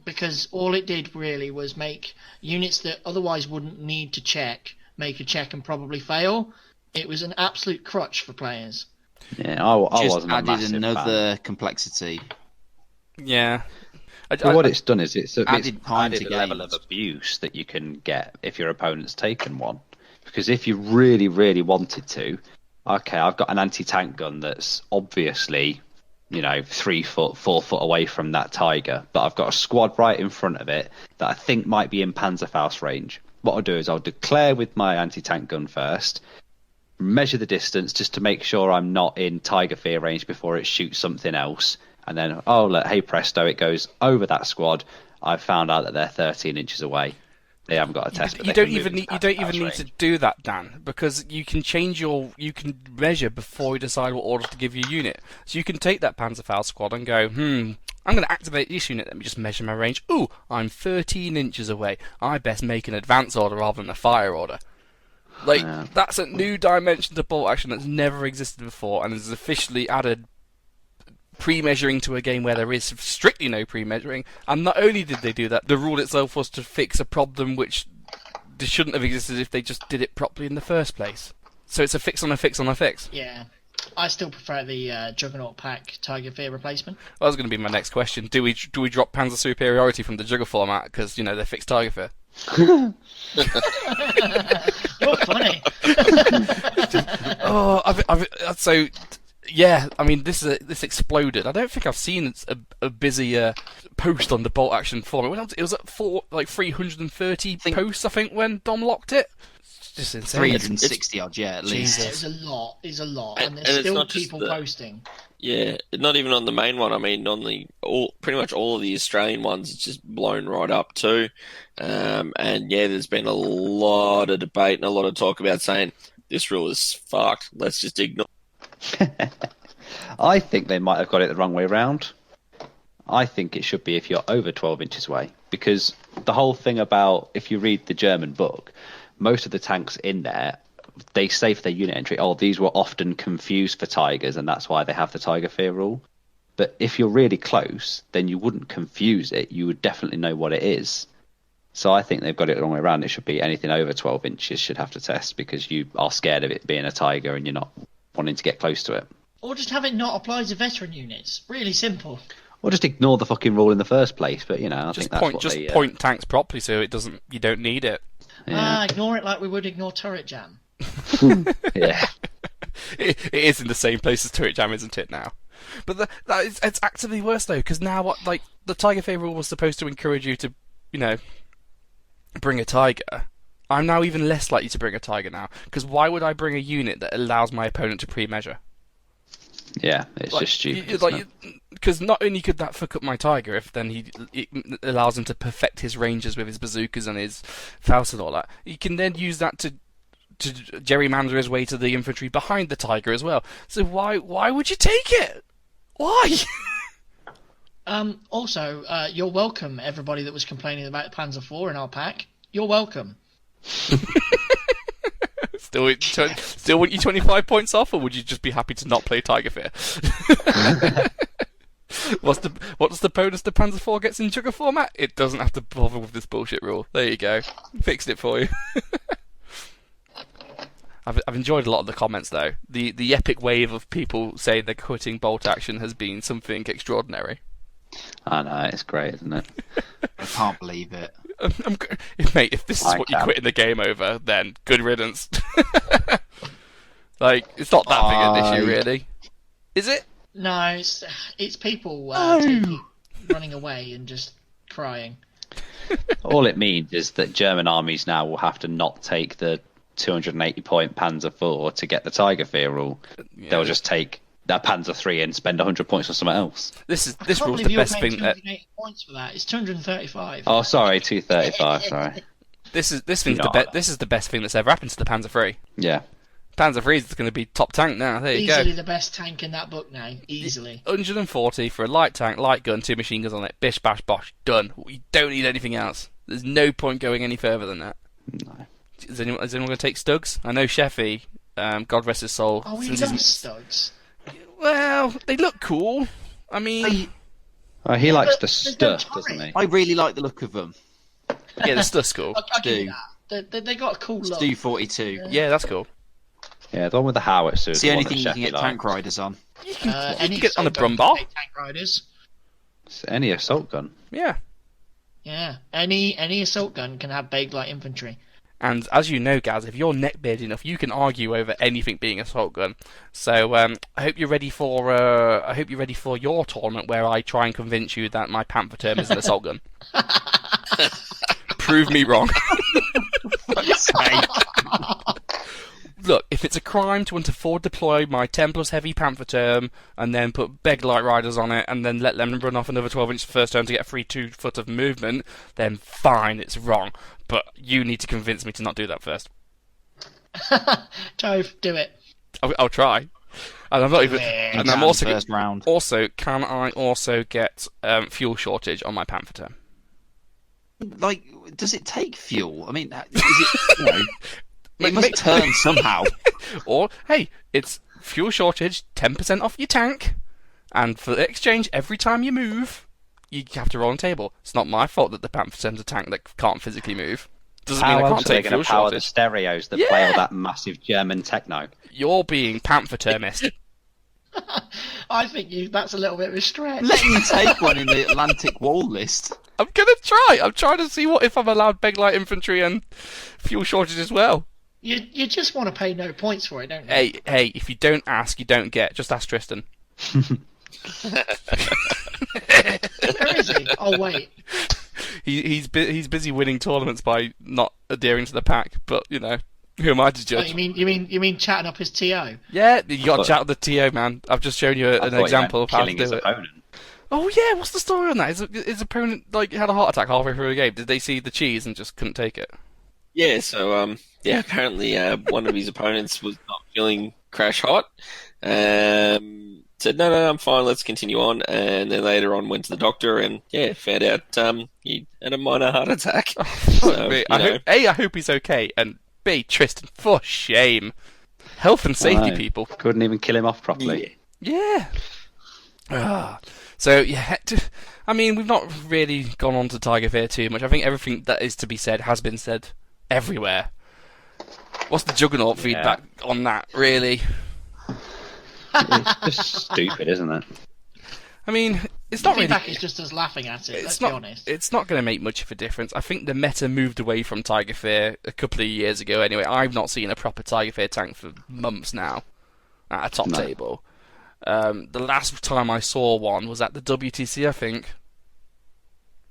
Speaker 3: because all it did really was make units that otherwise wouldn't need to check, make a check and probably fail. It was an absolute crutch for players.
Speaker 4: Yeah, I
Speaker 1: just
Speaker 4: wasn't a
Speaker 1: added
Speaker 4: massive
Speaker 1: another
Speaker 4: fan.
Speaker 1: complexity.
Speaker 2: Yeah.
Speaker 4: What it's done is it's
Speaker 1: added time
Speaker 4: added
Speaker 1: to
Speaker 4: a level of
Speaker 1: games.
Speaker 4: abuse that you can get if your opponent's taken one. Because if you really, really wanted to, okay, I've got an anti-tank gun that's obviously, 3 foot, 4 foot away from that Tiger, but I've got a squad right in front of it that I think might be in Panzerfaust range. What I'll do is I'll declare with my anti-tank gun first, measure the distance just to make sure I'm not in Tiger Fear range before it shoots something else, and then, look, hey presto, it goes over that squad. I've found out that they're 13 inches away. They haven't got a test.
Speaker 2: You don't even need to do that, Dan, because you can you can measure before you decide what order to give your unit. So you can take that Panzerfaust squad and go, I'm going to activate this unit. Let me just measure my range. Ooh, I'm 13 inches away. I best make an advance order rather than a fire order. That's a new dimension to bolt action that's never existed before, and is officially added pre-measuring to a game where there is strictly no pre-measuring. And not only did they do that, the rule itself was to fix a problem which shouldn't have existed if they just did it properly in the first place. So it's a fix on a fix on a fix.
Speaker 3: Yeah. I still prefer the Juggernaut pack Tiger Fear replacement.
Speaker 2: That was going to be my next question. Do we drop Panzer Superiority from the Jugger format because, they fixed Tiger Fear?
Speaker 3: You're funny.
Speaker 2: Yeah, I mean, this exploded. I don't think I've seen a busier post on the bolt action forum. It was at 330 posts, I think, when Dom locked it. It's just insane.
Speaker 1: 360 odd, yeah, at least.
Speaker 3: Yeah, it's a lot, and there's still people posting.
Speaker 5: Yeah, not even on the main one. I mean, on pretty much all of the Australian ones, it's just blown right up too. And yeah, there's been a lot of debate and a lot of talk about saying this rule is fucked. Let's just ignore.
Speaker 4: I think they might have got it the wrong way around. I think it should be if you're over 12 inches away, because the whole thing about, if you read the German book, most of the tanks in there, they say for their unit entry, these were often confused for Tigers, and that's why they have the Tiger Fear rule. But if you're really close, then you wouldn't confuse it. You would definitely know what it is. So I think they've got it the wrong way around. It should be anything over 12 inches should have to test, because you are scared of it being a Tiger and you're not wanting to get close to it.
Speaker 3: Or just have it not apply to veteran units. Really simple.
Speaker 4: Or just ignore the fucking rule in the first place. But I
Speaker 2: just
Speaker 4: think that's
Speaker 2: point tanks properly so you don't need it.
Speaker 4: Yeah.
Speaker 3: Ignore it like we would ignore turret jam.
Speaker 4: Yeah.
Speaker 2: It is in the same place as turret jam, isn't it now? But it's actively worse though, because now the Tiger Fear rule was supposed to encourage you to, bring a Tiger. I'm now even less likely to bring a Tiger now, because why would I bring a unit that allows my opponent to pre-measure?
Speaker 4: Yeah, it's just stupid.
Speaker 2: Because not only could that fuck up my Tiger, if then it allows him to perfect his ranges with his bazookas and his Faust and all that, he can then use that to gerrymander his way to the infantry behind the Tiger as well. So why would you take it? Why?
Speaker 3: Also, you're welcome, everybody that was complaining about Panzer IV in our pack. You're welcome.
Speaker 2: Still want you 25 points off, or would you just be happy to not play Tiger Fear? What's the bonus the Panzer IV gets in Jugger format? It doesn't have to bother with this bullshit rule. There you go. Fixed it for you. I've enjoyed a lot of the comments though. The epic wave of people saying they're quitting bolt action has been something extraordinary.
Speaker 4: I know, it's great, isn't it?
Speaker 1: I can't believe it.
Speaker 2: Mate, if this is what you're quitting the game over, then good riddance. It's not that big an issue, really. Is it?
Speaker 3: No, it's people running away and just crying.
Speaker 4: All it means is that German armies now will have to not take the 280-point Panzer IV to get the Tiger Fear rule. Yeah. They'll just take that Panzer III and spend 100 points on something else.
Speaker 2: This rule's the best thing.
Speaker 3: 280 points for that. It's 235.
Speaker 4: Oh, sorry, 235. Sorry.
Speaker 2: This is the best thing that's ever happened to the Panzer III.
Speaker 4: Yeah.
Speaker 2: Panzer III is going to be top tank now. There you go.
Speaker 3: Easily the best tank in that book now. Easily.
Speaker 2: 140 for a light tank, light gun, 2 machine guns on it. Bish, bash, bosh. Done. You don't need anything else. There's no point going any further than that.
Speaker 4: No.
Speaker 2: Is anyone going to take Stugs? I know Sheffy, God rest his soul.
Speaker 3: Oh, he loves Stugs.
Speaker 2: Well, they look cool. I mean...
Speaker 4: he likes the stuff, doesn't he?
Speaker 1: I really like the look of them.
Speaker 2: Yeah, the stuff's cool.
Speaker 3: I'll give you that. They got a cool look.
Speaker 1: Stu 42.
Speaker 2: Yeah, that's cool.
Speaker 4: Yeah, the one with the howitzer.
Speaker 1: It's the only thing you can get tank riders on.
Speaker 2: You can get on a Brumbach.
Speaker 3: Tank riders.
Speaker 4: It's any assault gun.
Speaker 2: Yeah.
Speaker 3: Yeah, any assault gun can have Beg light infantry.
Speaker 2: And as you know, Gaz, if you're neckbeard enough, you can argue over anything being assault gun. So I hope you're ready for your tournament where I try and convince you that my Panther term is an assault gun. Prove me wrong.
Speaker 1: Fuck's sake.
Speaker 2: Look, if it's a crime to want to forward deploy my 10 plus heavy Panther term and then put Beg Light Riders on it and then let them run off another 12-inch first turn to get a free 2 foot of movement, then fine, it's wrong. But you need to convince me to not do that first.
Speaker 3: Tove, do it.
Speaker 2: I'll try. And I'm not even. And I'm also
Speaker 1: first round.
Speaker 2: Also, can I also get fuel shortage on my Panther term?
Speaker 1: Like, does it take fuel? I mean, is it? It must turn somehow.
Speaker 2: Or, hey, it's fuel shortage, 10% off your tank, and for the exchange, every time you move, you have to roll on table. It's not my fault that the Panther sends a tank that can't physically move. Doesn't mean I can't take fuel
Speaker 4: power the
Speaker 2: shortage.
Speaker 4: stereos that play all that massive German techno.
Speaker 2: You're being Panther termist.
Speaker 3: I think that's a little bit of a stretch.
Speaker 1: Let me take one in the Atlantic Wall list.
Speaker 2: I'm gonna try. I'm trying to see if I'm allowed Beg Light Infantry and fuel shortage as well.
Speaker 3: You just want to pay no points for it, don't you?
Speaker 2: Hey, if you don't ask, you don't get. Just ask Tristan.
Speaker 3: Where is he? Oh, wait.
Speaker 2: He's busy winning tournaments by not adhering to the pack, but, you know, who am I to judge?
Speaker 3: Oh, you mean chatting up his TO?
Speaker 2: Yeah, you got to chat with the TO, man. I've just shown you an example of how to do it.
Speaker 4: Opponent.
Speaker 2: Oh yeah, what's the story on that? His opponent had a heart attack halfway through the game. Did they see the cheese and just couldn't take it?
Speaker 5: Yeah, so apparently one of his opponents was not feeling crash hot. Said no, I'm fine. Let's continue on. And then later on went to the doctor and found out he had a minor heart attack.
Speaker 2: I hope he's okay. And B, Tristan, for shame. Health and safety, people.
Speaker 4: Couldn't even kill him off properly.
Speaker 2: Yeah. So yeah, I mean, we've not really gone on to Tiger Fear too much. I think everything that is to be said has been said everywhere. What's the Juggernaut feedback on that, really?
Speaker 4: It's just stupid, isn't it?
Speaker 2: I mean, it's not
Speaker 3: feedback
Speaker 2: really.
Speaker 3: is just us laughing at it. Let's
Speaker 2: not,
Speaker 3: be honest.
Speaker 2: It's not going to make much of a difference. I think the meta moved away from Tiger Fear a couple of years ago. Anyway, I've not seen a proper Tiger Fear tank for months now at a top table. The last time I saw one was at the WTC, I think.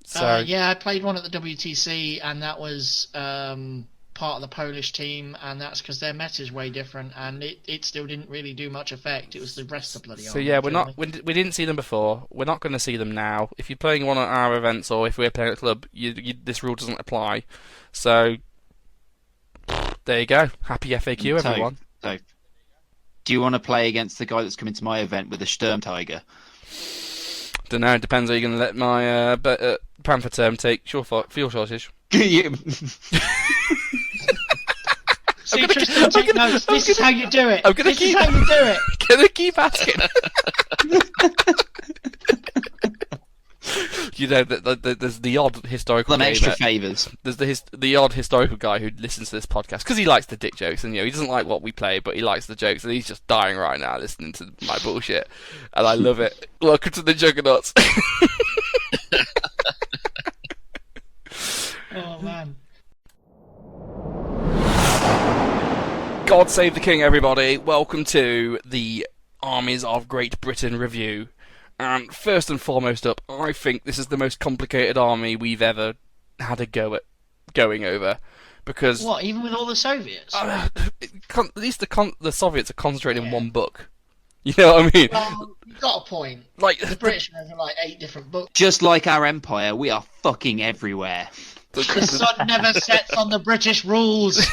Speaker 2: So
Speaker 3: I played one at the WTC, and that was part of the Polish team, and that's because their meta is way different, and it still didn't really do much effect. It was the rest of the bloody.
Speaker 2: So yeah, we didn't see them before. We're not going to see them now. If you're playing one at our events, or if we're playing at a club, this rule doesn't apply. So there you go. Happy FAQ, everyone.
Speaker 1: So, do you want to play against the guy that's coming to my event with the Sturm Tiger?
Speaker 2: Don't know. It depends. Are you going to let my Panther term take fuel shortage?
Speaker 3: See, Tristan, take notes. This is how you do it. This is how you do it.
Speaker 2: Gonna keep asking. You know, there's the odd historical.
Speaker 1: Some extra favours.
Speaker 2: There's the odd historical guy who listens to this podcast because he likes the dick jokes, and he doesn't like what we play, but he likes the jokes, and he's just dying right now listening to my bullshit, and I love it. Welcome to the Juggernauts.
Speaker 3: Oh man.
Speaker 2: God save the king, everybody. Welcome to the Armies of Great Britain review. And first and foremost up, I think this is the most complicated army we've ever had a go at going over. Because
Speaker 3: what, even with all the Soviets?
Speaker 2: At least the Soviets are concentrated in one book. You know what I mean?
Speaker 3: Well, you've got a point.
Speaker 2: Like
Speaker 3: the British have like 8 different books.
Speaker 1: Just like our empire, we are fucking everywhere.
Speaker 3: The sun never sets on the British rules.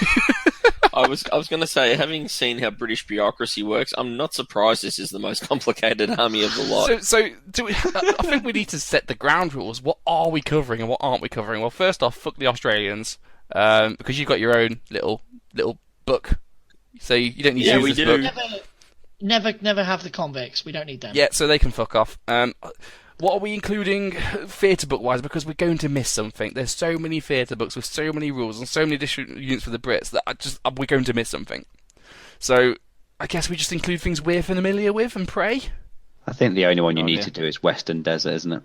Speaker 5: I was going to say, having seen how British bureaucracy works, I'm not surprised this is the most complicated army of the lot.
Speaker 2: I think we need to set the ground rules. What are we covering and what aren't we covering? Well, first off, fuck the Australians, because you've got your own little book, so you don't need to use this book.
Speaker 3: Never have the convicts. We don't need them.
Speaker 2: Yeah, so they can fuck off. What are we including theatre book-wise? Because we're going to miss something. There's so many theatre books with so many rules and so many different units for the Brits that we're going to miss something. So I guess we just include things we're familiar with and pray.
Speaker 4: I think the only one you need to do is Western Desert, isn't it?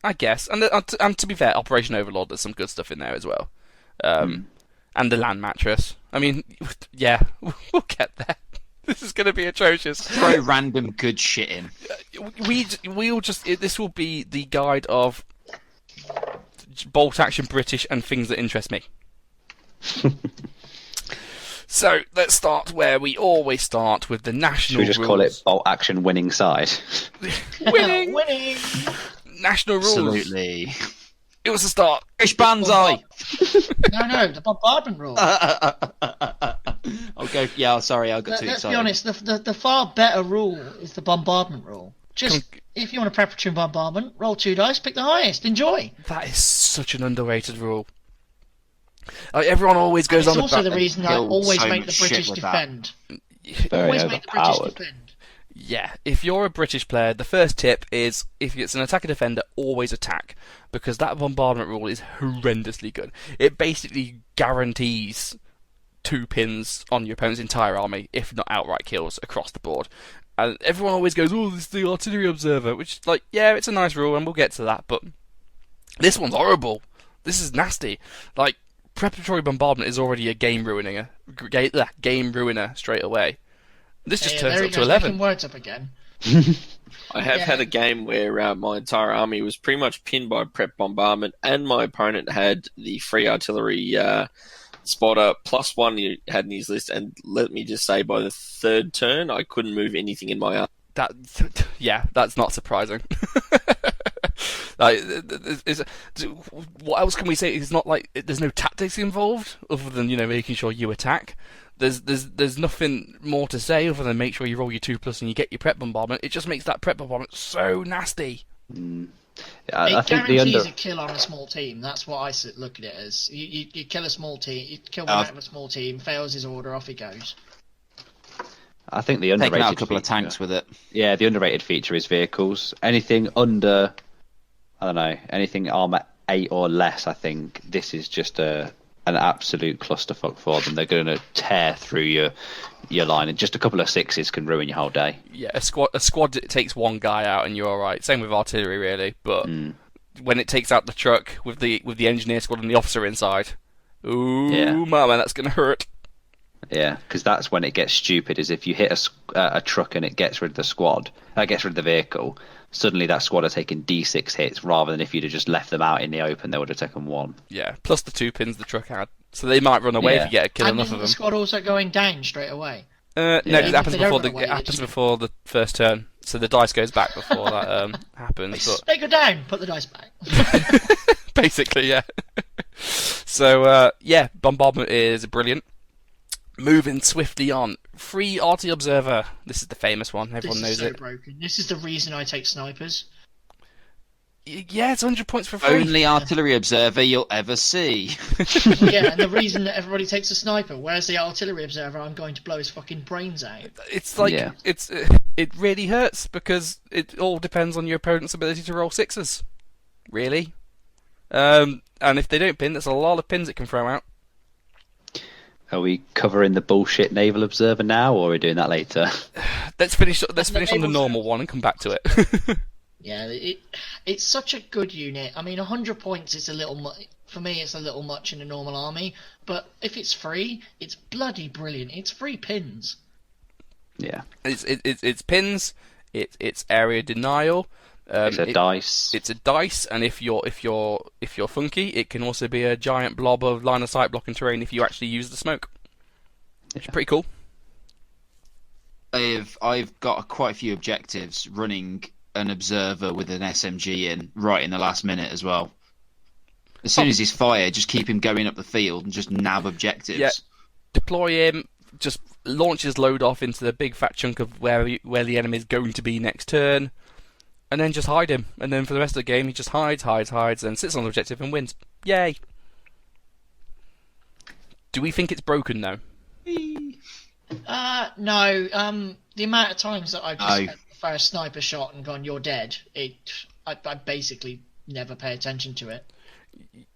Speaker 2: I guess. And to be fair, Operation Overlord, there's some good stuff in there as well. And the land mattress. I mean, yeah, we'll get there. This is going to be atrocious.
Speaker 1: Throw random good shit in.
Speaker 2: We'll just. This will be the guide of bolt action British and things that interest me. So let's start where we always start, with the national rules.
Speaker 4: Should we just call it bolt action winning side?
Speaker 2: Winning!
Speaker 3: Winning!
Speaker 2: National rules.
Speaker 1: Absolutely.
Speaker 2: It was the start.
Speaker 1: Fish banzai!
Speaker 3: No, the bombardment rule.
Speaker 1: I'll go. Yeah, sorry, I got too
Speaker 3: Let's
Speaker 1: excited.
Speaker 3: be honest, the far better rule is the bombardment rule. Just, if you want a preparatory bombardment, roll 2 dice, pick the highest, enjoy.
Speaker 2: That is such an underrated rule. Everyone always goes on
Speaker 3: It's also
Speaker 2: about
Speaker 3: the reason I always
Speaker 1: so
Speaker 3: make
Speaker 1: much
Speaker 3: the
Speaker 1: shit
Speaker 3: British
Speaker 1: with that.
Speaker 3: defend.
Speaker 4: Very
Speaker 3: Always make the British
Speaker 4: overpowered.
Speaker 3: defend.
Speaker 2: Yeah, if you're a British player, the first tip is, if it's an attacker defender, always attack, because that bombardment rule is horrendously good. It basically guarantees 2 pins on your opponent's entire army, if not outright kills across the board. And everyone always goes, "Oh, this is the artillery observer," which, like, yeah, it's a nice rule, and we'll get to that, but this one's horrible. This is nasty. Like, preparatory bombardment is already a game ruiner straight away. This just turns
Speaker 3: there
Speaker 2: up
Speaker 3: he
Speaker 2: to
Speaker 3: goes,
Speaker 2: 11.
Speaker 3: making words up again.
Speaker 5: I have had a game where my entire army was pretty much pinned by prep bombardment, and my opponent had the free artillery spotter +1 he had in his list, and let me just say, by the 3rd turn, I couldn't move anything in my army.
Speaker 2: That's not surprising. Like, what else can we say? It's not like there's no tactics involved other than, making sure you attack. There's nothing more to say other than make sure you roll your 2+ and you get your prep bombardment. It just makes that prep bombardment so nasty.
Speaker 4: I
Speaker 3: It
Speaker 4: think
Speaker 3: guarantees a kill on a small team. That's what I look at it as. You kill a small team, you kill one out of a small team, fails his order, off he goes.
Speaker 4: I think the underrated
Speaker 1: Taking out a couple of
Speaker 4: feature-
Speaker 1: tanks with it.
Speaker 4: Yeah, the underrated feature is vehicles. Anything under, I don't know, anything armor 8 or less, I think this is just an absolute clusterfuck for them. They're going to tear through your line, and just a couple of 6s can ruin your whole day.
Speaker 2: Yeah, a squad it takes one guy out and you're alright. Same with artillery, really. But when it takes out the truck with the engineer squad and the officer inside, mama, that's going to hurt.
Speaker 4: Yeah, because that's when it gets stupid. Is if you hit a truck and it gets rid of the squad, gets rid of the vehicle. Suddenly that squad are taking D6 hits rather than if you'd have just left them out in the open, they would have taken 1.
Speaker 2: Yeah, plus the 2 pins the truck had, so they might run away if you get a kill
Speaker 3: And
Speaker 2: enough
Speaker 3: isn't
Speaker 2: of
Speaker 3: the
Speaker 2: them.
Speaker 3: squad also going down straight away?
Speaker 2: No, 'cause it happens
Speaker 3: If they don't
Speaker 2: before
Speaker 3: run away,
Speaker 2: it happens before the first turn, so the dice goes back before that happens. But
Speaker 3: They go down, put the dice back.
Speaker 2: basically, yeah. So bombardment is brilliant. Moving swiftly on, free RT observer. This is the famous one. Everyone
Speaker 3: This is
Speaker 2: knows
Speaker 3: so
Speaker 2: it.
Speaker 3: broken. This is the reason I take snipers.
Speaker 2: Yeah, it's 100 points for free.
Speaker 1: Only artillery observer you'll ever see.
Speaker 3: Yeah, and the reason that everybody takes a sniper. Where's the artillery observer? I'm going to blow his fucking brains out.
Speaker 2: It's like
Speaker 4: Yeah.
Speaker 2: it really hurts because it all depends on your opponent's ability to roll 6s. Really, and if they don't pin, there's a lot of pins it can throw out.
Speaker 4: Are we covering the bullshit naval observer now, or are we doing that later?
Speaker 2: Let's finish on the normal one and come back to it.
Speaker 3: Yeah, it's such a good unit. I mean, 100 points is a little much. For me, it's a little much in a normal army. But if it's free, it's bloody brilliant. It's free pins.
Speaker 4: Yeah,
Speaker 2: It's pins. It's area denial.
Speaker 4: it's a dice.
Speaker 2: It's a dice, and if you're funky, it can also be a giant blob of line of sight blocking terrain if you actually use the smoke. It's pretty cool.
Speaker 1: I've got quite a few objectives running an observer with an SMG in right in the last minute as well. As soon as he's fired, just keep him going up the field and just nab objectives.
Speaker 2: Yeah. Deploy him, just launch his load off into the big fat chunk of where the enemy is going to be next turn, and then just hide him. And then for the rest of the game, he just hides, and sits on the objective and wins. Yay! Do we think it's broken now?
Speaker 3: No. The amount of times that I've just had the first sniper shot and gone, "You're dead," I basically never pay attention to it.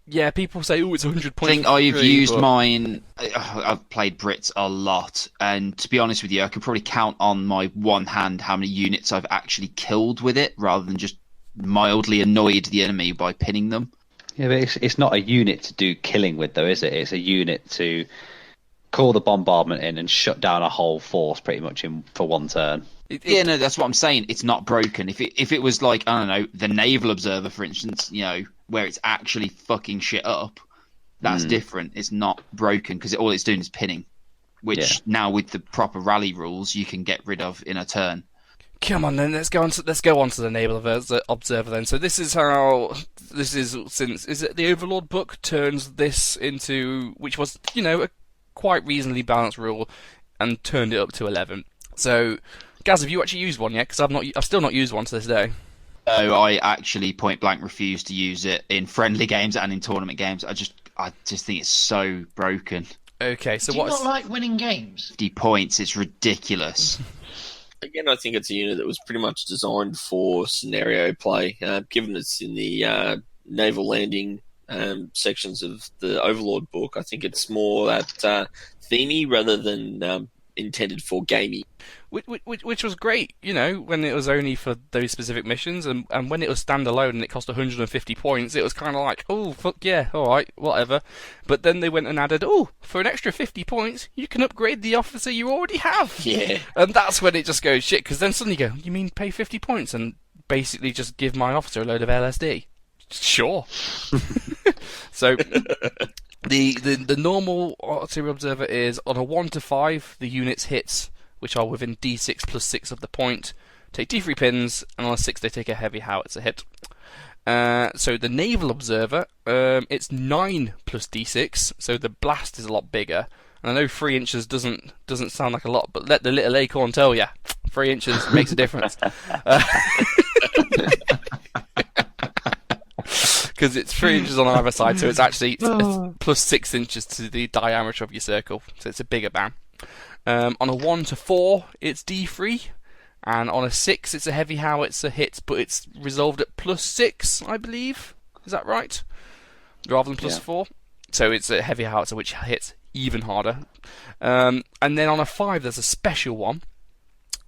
Speaker 2: Yeah, people say, "Oh, it's 100
Speaker 1: I
Speaker 2: points."
Speaker 1: think I've
Speaker 2: free,"
Speaker 1: used
Speaker 2: but
Speaker 1: mine. I've played Brits a lot, and to be honest with you, I can probably count on my one hand how many units I've actually killed with it, rather than just mildly annoyed the enemy by pinning them.
Speaker 4: Yeah, but it's not a unit to do killing with, though, is it? It's a unit to call the bombardment in and shut down a whole force pretty much for one turn.
Speaker 1: Yeah, no, that's what I'm saying. It's not broken. If it was like, I don't know, the Naval Observer, for instance, where it's actually fucking shit up, that's different. It's not broken because all it's doing is pinning, which now with the proper rally rules you can get rid of in a turn.
Speaker 2: Come on then, let's go on to the Naval Observer then. So this is since is it the Overlord book turns this into, which was a quite reasonably balanced rule, and turned it up to 11. So, Gaz, have you actually used one yet? Because I've still not used one to this day.
Speaker 1: No, I actually point blank refuse to use it in friendly games and in tournament games. I just think it's so broken.
Speaker 2: Okay, so
Speaker 3: Do you not like winning games?
Speaker 1: 50 points, it's ridiculous.
Speaker 5: Again, I think it's a unit that was pretty much designed for scenario play. Given it's in the naval landing sections of the Overlord book, I think it's more that themey rather than intended for gamey.
Speaker 2: Which was great, when it was only for those specific missions, and when it was standalone and it cost 150 points, it was kind of like, oh, fuck yeah, alright, whatever. But then they went and added, oh, for an extra 50 points, you can upgrade the officer you already have.
Speaker 5: Yeah.
Speaker 2: And that's when it just goes shit, because then suddenly you go, you mean pay 50 points and basically just give my officer a load of LSD? Sure. So... The normal artillery observer is on a 1 to 5, the unit's hits, which are within D6 plus 6 of the point, take D3 pins, and on a 6 they take a heavy howitzer hit. So the naval observer, it's 9 plus D6, so the blast is a lot bigger. And I know 3 inches doesn't sound like a lot, but let the little acorn tell you, 3 inches makes a difference. Because it's 3 inches on either side, so it's actually it's plus 6 inches to the diameter of your circle, so it's a bigger bam. On a 1 to 4, it's D3, and on a 6, it's a heavy howitzer hit, but it's resolved at plus 6, I believe. Is that right? Rather than plus 4. So it's a heavy howitzer which hits even harder. And then on a 5, there's a special one.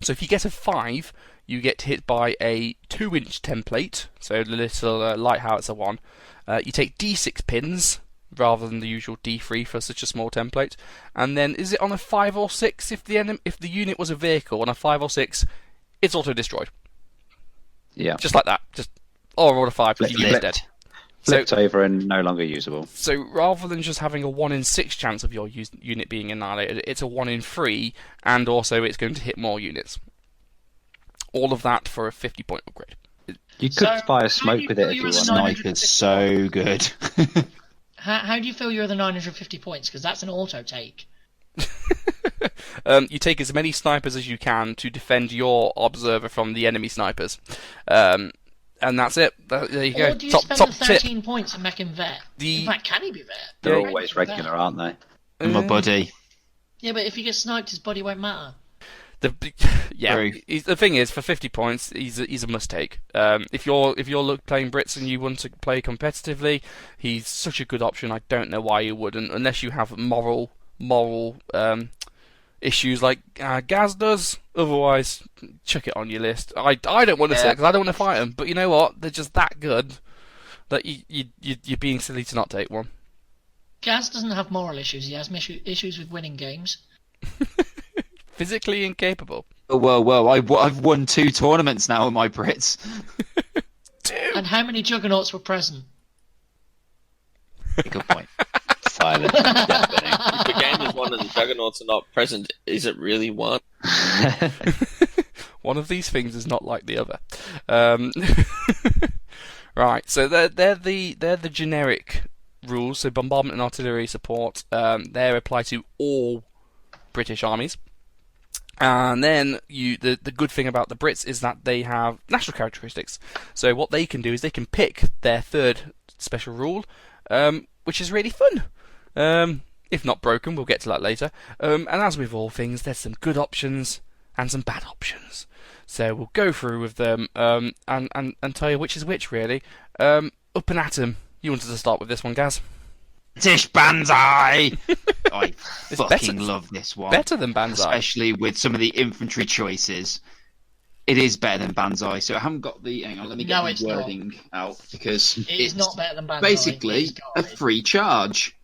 Speaker 2: So if you get a 5, you get hit by a 2-inch template, so the little light howitzer one. You take D6 pins rather than the usual D3 for such a small template. And then, is it on a 5 or 6? If the unit was a vehicle on a 5 or 6, it's auto destroyed. Yeah, just like that. Or on a 5, because you're dead.
Speaker 4: Flipped over and no longer usable.
Speaker 2: So rather than just having a 1 in 6 chance of your unit being annihilated, it's a 1 in 3, and also it's going to hit more units. All of that for a 50-point upgrade.
Speaker 4: You could buy a smoke with it if you want.
Speaker 1: Sniper's so good.
Speaker 3: How do you feel you're the 950 points? Because that's an auto take.
Speaker 2: You take as many snipers as you can to defend your observer from the enemy snipers. And that's it. There you go.
Speaker 3: Or do you spend the 13 points and make him vet? In fact, can he be vet?
Speaker 4: They're always regular, aren't they?
Speaker 1: My buddy.
Speaker 3: Yeah, but if he gets sniped, his body won't matter.
Speaker 2: The thing is, for 50 points, he's a must-take. If you're playing Brits and you want to play competitively, he's such a good option. I don't know why you wouldn't, unless you have moral issues like Gaz does. Otherwise, chuck it on your list. I don't want to say it because I don't want to fight them, but you know what? They're just that good that you're being silly to not take one.
Speaker 3: Gaz doesn't have moral issues. He has issues with winning games.
Speaker 2: Physically incapable.
Speaker 1: Well, I've won 2 tournaments now with my Brits.
Speaker 3: And how many Juggernauts were present?
Speaker 1: Good point.
Speaker 4: Silence.
Speaker 5: If the game is won and the Juggernauts are not present, is it really one?
Speaker 2: One of these things is not like the other. Right, so they're the generic rules. So bombardment and artillery support, they apply to all British armies. And then the good thing about the Brits is that they have national characteristics. So what they can do is they can pick their third special rule, which is really fun. If not broken, we'll get to that later. And as with all things, there's some good options and some bad options. So we'll go through with them and tell you which is which, really. Up and at 'em. You wanted to start with this one, Gaz?
Speaker 1: British Banzai! I fucking love this one.
Speaker 2: Better than Banzai.
Speaker 1: Especially with some of the infantry choices. It is better than Banzai. So I haven't got the. Hang on, let me get the wording out because
Speaker 3: it's not better than Banzai.
Speaker 1: Basically, a free charge.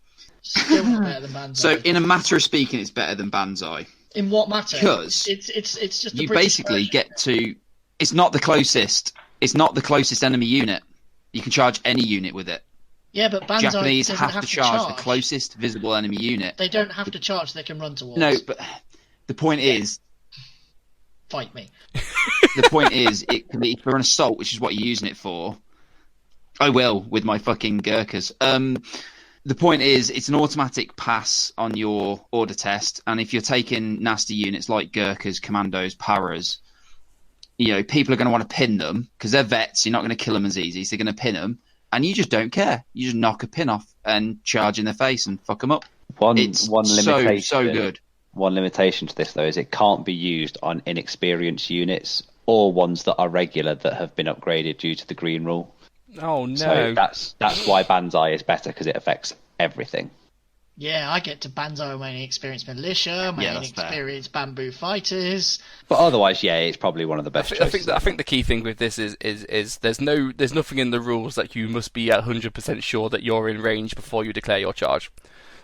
Speaker 3: Still not better than Banzai.
Speaker 1: So, in a matter of speaking, it's better than Banzai.
Speaker 3: In what matter?
Speaker 1: Because
Speaker 3: it's just
Speaker 1: you basically get to. It's not the closest. It's not the closest enemy unit. You can charge any unit with it.
Speaker 3: Yeah, but Banzai
Speaker 1: Japanese
Speaker 3: have
Speaker 1: to charge the closest visible enemy unit.
Speaker 3: They don't have to charge. They can run towards.
Speaker 1: No, but the point is.
Speaker 3: Fight me.
Speaker 1: The point is, it can be for an assault, which is what you're using it for. I will with my fucking Gurkhas. The point is, it's an automatic pass on your order test, and if you're taking nasty units like Gurkhas, Commandos, Paras, people are going to want to pin them because they're vets. You're not going to kill them as easy, so they're going to pin them, and you just don't care. You just knock a pin off and charge in their face and fuck them up.
Speaker 4: One
Speaker 1: limitation. So good.
Speaker 4: One limitation to this though is it can't be used on inexperienced units or ones that are regular that have been upgraded due to the green rule.
Speaker 2: Oh no!
Speaker 4: So that's why Banzai is better because it affects everything.
Speaker 3: Yeah, I get to Banzai my inexperienced militia, my inexperienced bamboo fighters.
Speaker 4: But otherwise, yeah, it's probably one of the best choices.
Speaker 2: I think the key thing with this is there's nothing in the rules that you must be 100% sure that you're in range before you declare your charge.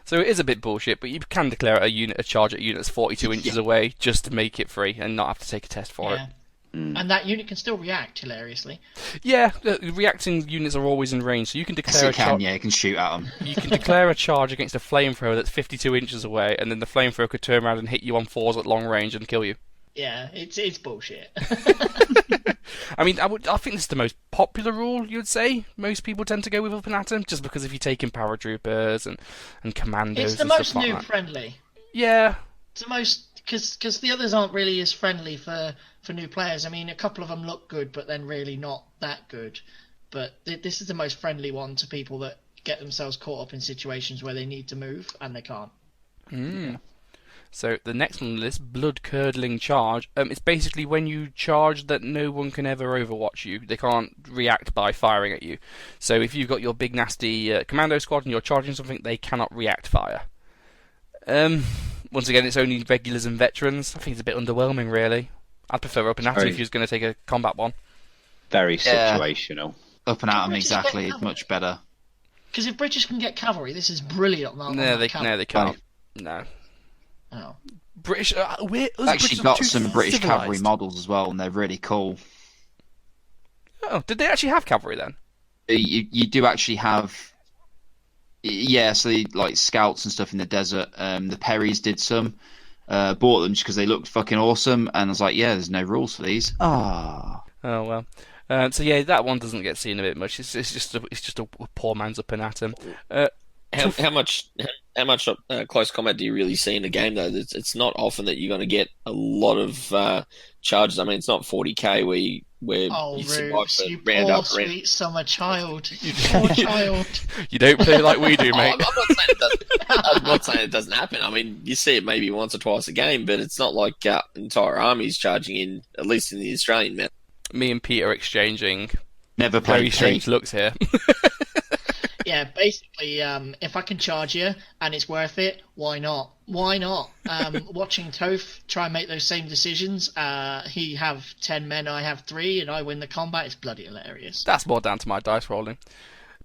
Speaker 2: So it is a bit bullshit, but you can declare a charge at a unit that's 42 inches away just to make it free and not have to take a test for it.
Speaker 3: And that unit can still react hilariously.
Speaker 2: Yeah, reacting units are always in range, so you can declare
Speaker 1: you can shoot at them.
Speaker 2: You can declare a charge against a flamethrower that's 52 inches away, and then the flamethrower could turn around and hit you on 4s at long range and kill you.
Speaker 3: Yeah, it's bullshit.
Speaker 2: I mean, I think this is the most popular rule, you'd say. Most people tend to go with Up and Atom, just because if you're taking paratroopers and commandos,
Speaker 3: it's the most noob friendly.
Speaker 2: Yeah,
Speaker 3: it's the most because the others aren't really as friendly for new players. I mean, a couple of them look good, but then really not that good. But this is the most friendly one to people that get themselves caught up in situations where they need to move and they can't.
Speaker 2: Yeah. So the next one on the list, blood-curdling charge. It's basically when you charge that no one can ever overwatch you. They can't react by firing at you. So if you've got your big nasty commando squad and you're charging something, they cannot react fire. Once again, it's only regulars and veterans. I think it's a bit underwhelming, really. I'd prefer Up and Atom if you was going to take a combat one.
Speaker 4: Very situational.
Speaker 1: Up and Atom, exactly. It's much better.
Speaker 3: Because if British can get cavalry, this is brilliant.
Speaker 2: No, they can't. No.
Speaker 3: Oh.
Speaker 2: British.
Speaker 1: Actually got some British cavalry models as well, and they're really cool.
Speaker 2: Oh, did they actually have cavalry then?
Speaker 1: You do actually have. Yeah, so like scouts and stuff in the desert. The Perrys did some. Bought them just because they looked fucking awesome, and I was like, yeah, there's no rules for these. Oh
Speaker 2: well. So yeah, that one doesn't get seen a bit much. It's just a poor man's Up and Atom.
Speaker 5: How much close combat do you really see in a game though? It's not often that you're going to get a lot of charges. I mean, it's not 40k where you survive for round
Speaker 3: poor
Speaker 5: up
Speaker 3: sweet summer child. Poor child.
Speaker 2: You don't play like we do, mate.
Speaker 5: I'm not saying it doesn't happen. I mean, you see it maybe once or twice a game, but it's not like entire armies charging in, at least in the Australian map.
Speaker 2: Me and Pete are exchanging
Speaker 1: never played
Speaker 2: very strange looks here.
Speaker 3: Yeah, basically, if I can charge you and it's worth it, why not? Why not? Watching Toph try and make those same decisions, he have 10 men, I have 3, and I win the combat. It's bloody hilarious.
Speaker 2: That's more down to my dice rolling.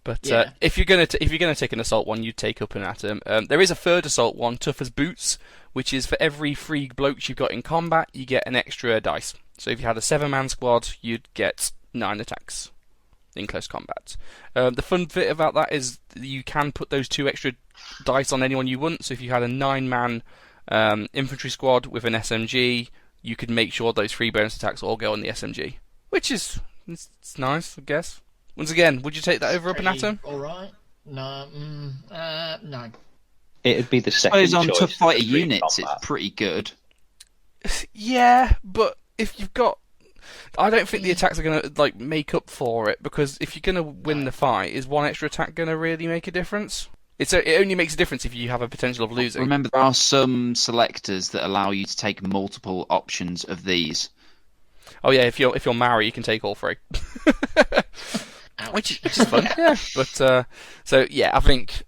Speaker 2: But if you're gonna take an assault one, you take Up and Atom. There is a third assault one, Tough as Boots, which is for every 3 blokes you've got in combat, you get an extra dice. So if you had a 7-man squad, you'd get 9 attacks in close combat. The fun bit about that is you can put those 2 extra dice on anyone you want. So if you had a 9-man infantry squad with an SMG, you could make sure those 3 bonus attacks all go on the SMG, which is it's nice, I guess. Once again, would you take that over Up and Atom?
Speaker 3: All right. No. No.
Speaker 4: It'd be the second choice.
Speaker 1: On tough fighter units, it's pretty good.
Speaker 2: Yeah, but if you've got, I don't think the attacks are going to make up for it, because if you're going to win the fight, is 1 extra attack going to really make a difference? It only makes a difference if you have a potential of losing.
Speaker 1: Remember, there are some selectors that allow you to take multiple options of these.
Speaker 2: Oh yeah, if you're Maori, you can take all 3. Which is fun, yeah. But so yeah, I think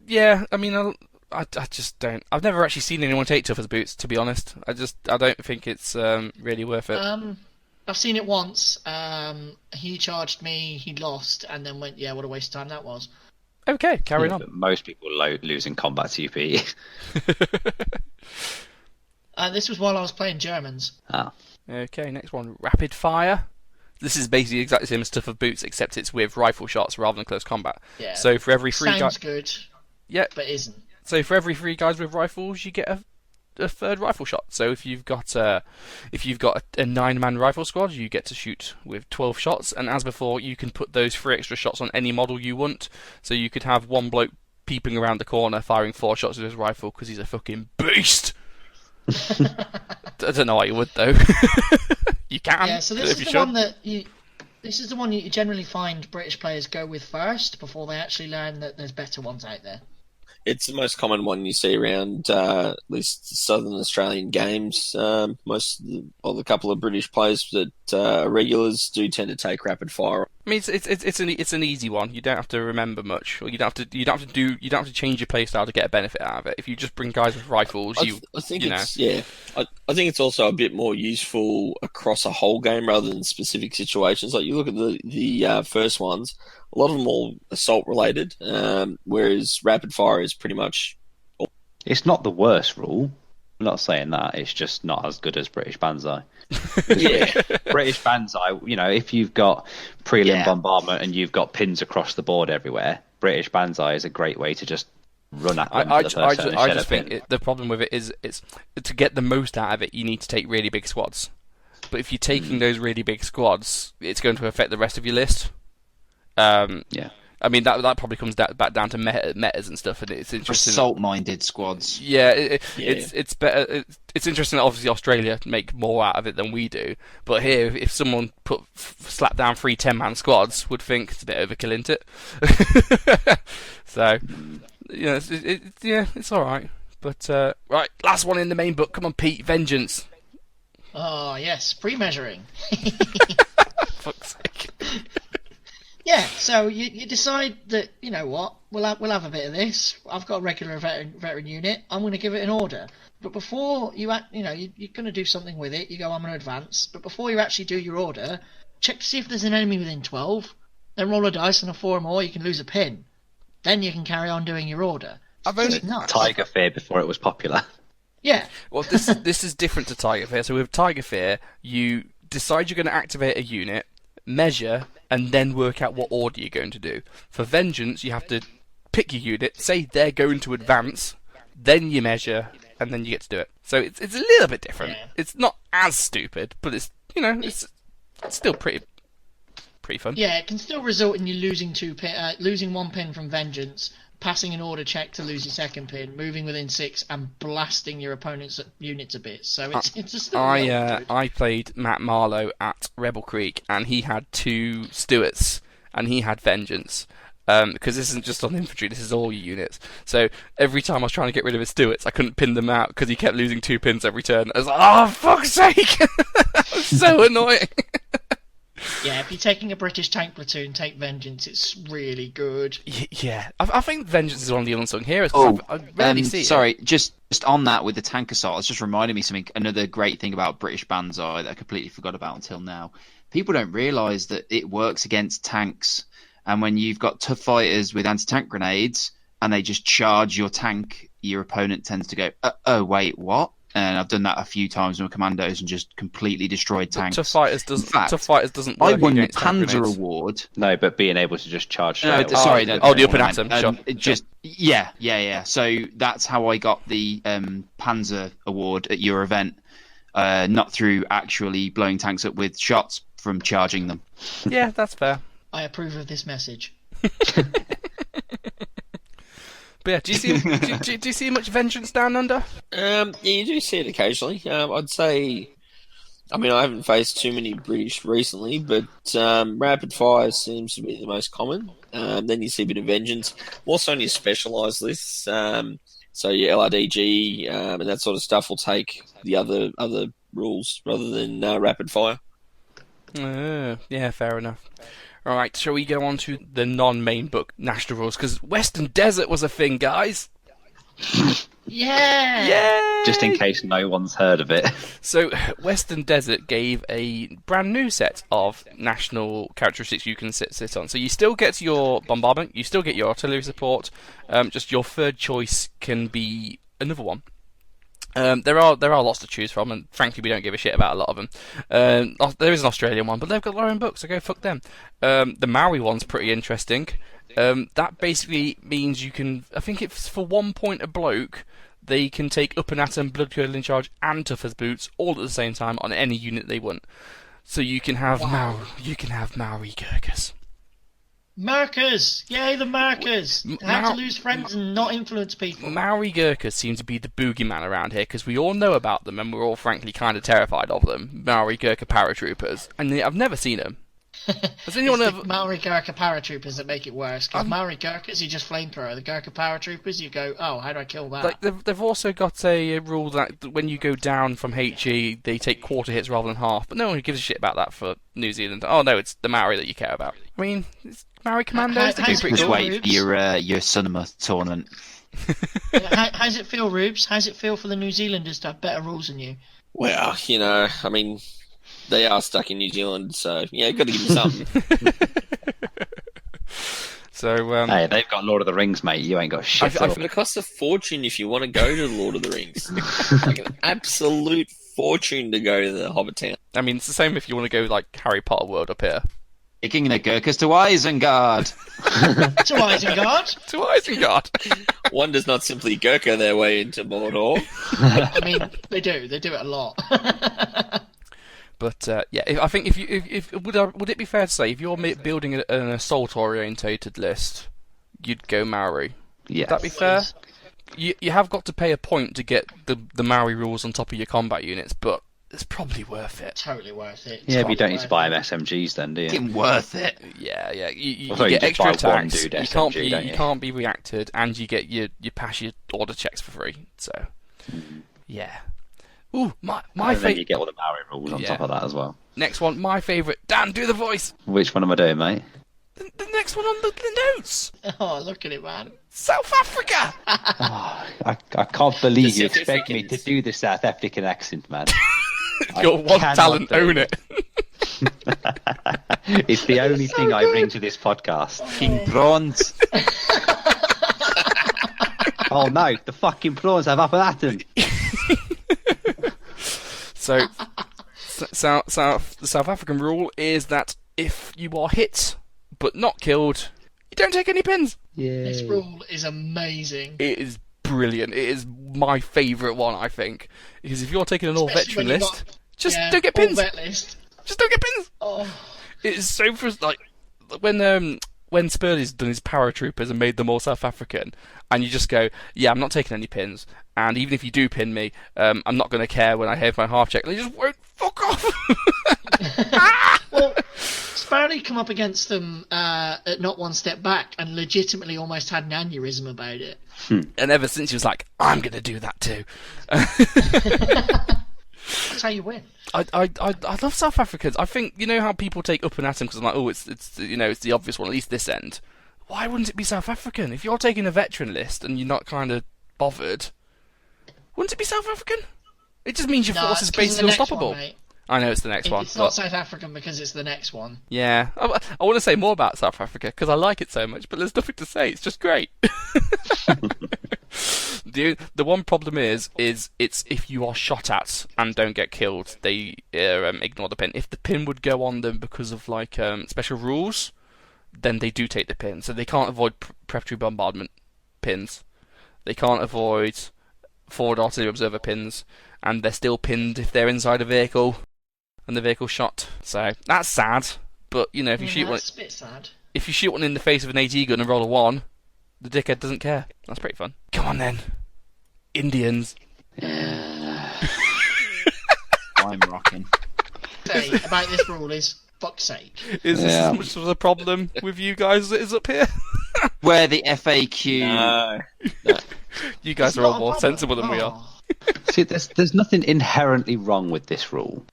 Speaker 2: yeah. I mean, I just don't. I've never actually seen anyone take Tough as Boots, to be honest. I don't think it's really worth it.
Speaker 3: I've seen it once. He charged me, he lost, and then went, yeah, what a waste of time that was.
Speaker 2: Okay, carrying on.
Speaker 4: But most people lose in combat to UPE.
Speaker 3: This was while I was playing Germans.
Speaker 4: Oh.
Speaker 2: Okay, next one, rapid fire. This is basically exactly the same stuff of boots, except it's with rifle shots rather than close combat.
Speaker 3: Yeah.
Speaker 2: So for every three
Speaker 3: Sounds good.
Speaker 2: Yeah.
Speaker 3: But isn't.
Speaker 2: So for every 3 guys with rifles, you get a third rifle shot. So if you've got a 9-man rifle squad, you get to shoot with 12 shots. And as before, you can put those 3 extra shots on any model you want. So you could have one bloke peeping around the corner, firing 4 shots with his rifle because he's a fucking beast. I don't know why you would though. You can.
Speaker 3: Yeah. So this is the one that you. This is the one you generally find British players go with first before they actually learn that there's better ones out there.
Speaker 5: It's the most common one you see around at least Southern Australian games. Most of the couple of British players that are regulars do tend to take rapid fire.
Speaker 2: I mean, it's an easy one. You don't have to remember much, or you don't have to change your playstyle to get a benefit out of it. If you just bring guys with rifles, I think
Speaker 5: it's also a bit more useful across a whole game rather than specific situations. Like you look at the first ones, a lot of them all assault related, whereas rapid fire is pretty much.
Speaker 4: It's not the worst rule. I'm not saying that. It's just not as good as British Banzai.
Speaker 5: Yeah.
Speaker 4: British Banzai, if you've got prelim bombardment and you've got pins across the board everywhere, British Banzai is a great way to just run at them.
Speaker 2: I just think the problem with it is it's to get the most out of it, you need to take really big squads. But if you're taking those really big squads, it's going to affect the rest of your list.
Speaker 4: Yeah.
Speaker 2: I mean, that probably comes back down to metas and stuff, and it's interesting.
Speaker 1: Assault-minded squads.
Speaker 2: Yeah, it's better. It's interesting that obviously Australia make more out of it than we do, but here, if someone slap down 3 10-man squads, would think it's a bit overkill, isn't it? So, it's all right. But right, last one in the main book. Come on, Pete. Vengeance.
Speaker 3: Oh yes, pre-measuring.
Speaker 2: Fuck's sake.
Speaker 3: Yeah, so you decide that, you know what, we'll have a bit of this. I've got a regular veteran unit. I'm going to give it an order. But before you're going to do something with it. You go, I'm going to advance. But before you actually do your order, check to see if there's an enemy within 12. Then roll a dice, and a 4 or more, you can lose a pin. Then you can carry on doing your order.
Speaker 4: It's Tiger Fear before it was popular.
Speaker 3: Yeah.
Speaker 2: Well, this is different to Tiger Fear. So with Tiger Fear, you decide you're going to activate a unit, measure, and then work out what order you're going to do. For Vengeance, you have to pick your unit, say they're going to advance, then you measure, and then you get to do it. So it's a little bit different.
Speaker 3: Yeah.
Speaker 2: It's not as stupid, but it's still pretty fun.
Speaker 3: Yeah, it can still result in you losing losing 1 pin from Vengeance, passing an order check to lose your 2nd pin, moving within 6, and blasting your opponent's units a bit. So it's a still
Speaker 2: I played Matt Marlowe at Rebel Creek, and he had 2 Stuarts, and he had Vengeance. Because this isn't just on infantry, this is all your units. So every time I was trying to get rid of his Stuarts, I couldn't pin them out because he kept losing 2 pins every turn. I was like, oh, fuck's sake! That was so annoying.
Speaker 3: Yeah, if you're taking a British tank platoon, take Vengeance. It's really good.
Speaker 2: Yeah, I think Vengeance is one of the unsung heroes. I rarely see it.
Speaker 1: Sorry, just on that with the tank assault, it's just reminded me something. Another great thing about British Banzai that I completely forgot about until now. People don't realise that it works against tanks, and when you've got tough fighters with anti-tank grenades and they just charge your tank, your opponent tends to go, "Oh wait, what?" And I've done that a few times with commandos and just completely destroyed tanks.
Speaker 2: Tough Fighters doesn't work
Speaker 1: I won the
Speaker 2: against tank
Speaker 1: Panzer
Speaker 2: grenades.
Speaker 1: Award.
Speaker 4: No, but being able to just charge.
Speaker 1: No,
Speaker 4: straight away.
Speaker 1: sorry.
Speaker 2: the up and atom. Sure.
Speaker 1: Yeah. So that's how I got the Panzer Award at your event. Not through actually blowing tanks up with shots from charging them.
Speaker 2: Yeah, that's fair.
Speaker 3: I approve of this message.
Speaker 2: But yeah, do you see much Vengeance down under?
Speaker 5: Yeah, you do see it occasionally. I'd say, I mean, I haven't faced too many British recently, but rapid fire seems to be the most common. Then you see a bit of Vengeance. Also on your specialised lists, so your LRDG and that sort of stuff will take the other rules rather than rapid fire.
Speaker 2: Yeah, fair enough. All right, shall we go on to the non-main book national rules? Because Western Desert was a thing, guys.
Speaker 3: Yeah!
Speaker 2: Yay!
Speaker 4: Just in case no one's heard of it.
Speaker 2: So, Western Desert gave a brand new set of national characteristics you can sit on. So you still get your bombardment, you still get your artillery support, just your third choice can be another one. There are lots to choose from, and frankly, we don't give a shit about a lot of them. There is an Australian one, but they've got their own books, so go fuck them. The Maori one's pretty interesting. That basically means you can, I think it's for 1 point a bloke, they can take Up and Atom, Blood Curdling Charge, and Tough as Boots all at the same time on any unit they want. So you can have Maori Gurkhas.
Speaker 3: Markers! Yay, the markers! How to lose friends and not influence people.
Speaker 2: Maori Gurkhas seem to be the boogeyman around here, because we all know about them, and we're all frankly kind of terrified of them. Maori Gurkha paratroopers. And I've never seen them. Has anyone ever...
Speaker 3: Maori Gurkha paratroopers that make it worse, because Maori Gurkhas, you just flamethrower. The Gurkha paratroopers, you go, oh, how do I kill that?
Speaker 2: Like they've also got a rule that when you go down from HE, they take quarter hits rather than half, but no one gives a shit about that for New Zealand. Oh no, it's the Maori that you care about. I mean, it's Maori Commandos. They do pretty
Speaker 1: Just
Speaker 2: cool.
Speaker 1: wait for your cinema tournament.
Speaker 3: How's it feel, Rubes? How's it feel for the New Zealanders to have better rules than you?
Speaker 5: Well, I mean, they are stuck in New Zealand, so yeah, got to give them something.
Speaker 2: So,
Speaker 4: hey, they've got Lord of the Rings, mate. You ain't got shit.
Speaker 5: It's going to cost a fortune if you want to go to Lord of the Rings. Like an absolute fortune to go to the Hobbit town.
Speaker 2: I mean, it's the same if you want to go like Harry Potter world up here.
Speaker 1: Taking the Gurkhas to Isengard.
Speaker 3: To Isengard?
Speaker 2: To Isengard.
Speaker 5: One does not simply Gurkha their way into Mordor.
Speaker 3: I mean, they do. They do it a lot.
Speaker 2: But yeah, I think if would it be fair to say if you're building an assault orientated list, you'd go Maori?
Speaker 4: Yeah,
Speaker 2: Would that be fair? You have got to pay a point to get the Maori rules on top of your combat units, but it's probably worth it.
Speaker 3: Totally worth it.
Speaker 4: Yeah, but you don't need to buy them SMGs then, do you?
Speaker 1: It's worth it.
Speaker 2: Yeah. You
Speaker 4: Although
Speaker 2: get
Speaker 4: you
Speaker 2: extra
Speaker 4: just buy one
Speaker 2: attacks.
Speaker 4: dude
Speaker 2: You
Speaker 4: SMG, don't you?
Speaker 2: can't be reacted, and you get you pass your order checks for free. So yeah. Ooh, my
Speaker 4: And then
Speaker 2: favourite.
Speaker 4: you get all the Maori rules on top of that as well.
Speaker 2: Next one, my favourite. Dan, do the voice.
Speaker 4: Which one am I doing, mate?
Speaker 2: The next one on the notes.
Speaker 3: Oh, look at it, man.
Speaker 2: South Africa.
Speaker 4: I can't believe you
Speaker 5: South
Speaker 4: expect me to
Speaker 5: Africans.
Speaker 4: do the South African accent, man.
Speaker 2: Your one
Speaker 4: cannot
Speaker 2: talent,
Speaker 4: do
Speaker 2: own it.
Speaker 4: It's the only thing I bring to this podcast.
Speaker 1: King prawns.
Speaker 4: Oh no, the fucking prawns have up at them.
Speaker 2: So, the South African rule is that if you are hit but not killed, you don't take any pins.
Speaker 3: This rule is amazing.
Speaker 2: It is brilliant. It is my favourite one, I think. Because if you're taking an all-veteran
Speaker 3: when you've
Speaker 2: list,
Speaker 3: got-
Speaker 2: just
Speaker 3: yeah,
Speaker 2: don't get
Speaker 3: all
Speaker 2: pins.
Speaker 3: vet list.
Speaker 2: Just don't get pins.
Speaker 3: Oh,
Speaker 2: It is so like when Spurley's done his paratroopers and made them all South African, and you just go, yeah, I'm not taking any pins, and even if you do pin me, I'm not going to care when I have my half check. They just won't fuck off.
Speaker 3: well, Sparley come up against them at not one step back and legitimately almost had an aneurysm about it.
Speaker 2: And ever since he was like, I'm going to do that too.
Speaker 3: That's how you win.
Speaker 2: I love South Africans. I think, you know how people take Up and Atom because I'm like, oh, it's the obvious one, at least this end. Why wouldn't it be South African? If you're taking a veteran list and you're not kind of bothered, wouldn't it be South African? It just means your force is basically unstoppable. I know it's the next one.
Speaker 3: It's not South African because it's the next one.
Speaker 2: Yeah, I want to say more about South Africa because I like it so much, but there's nothing to say. It's just great. The one problem is it's if you are shot at and don't get killed, they ignore the pin. If the pin would go on them because of like special rules, then they do take the pin. So they can't avoid preparatory bombardment pins. They can't avoid forward artillery observer pins, and they're still pinned if they're inside a vehicle and the vehicle's shot. So that's sad. But you know, if you shoot one,
Speaker 3: That's a bit sad.
Speaker 2: if you shoot one in the face with an AT gun and roll a 1, the dickhead doesn't care. That's pretty fun. Come on then, Indians.
Speaker 1: I'm rocking.
Speaker 3: Say about this rule is fuck's sake.
Speaker 2: Is this as much of a problem with you guys as it is up here?
Speaker 1: Where the FAQ.
Speaker 5: No.
Speaker 2: You guys
Speaker 3: It's
Speaker 2: are all
Speaker 3: not a
Speaker 2: more
Speaker 3: problem.
Speaker 2: sensible than we are.
Speaker 3: Oh.
Speaker 4: See, there's nothing inherently wrong with this rule.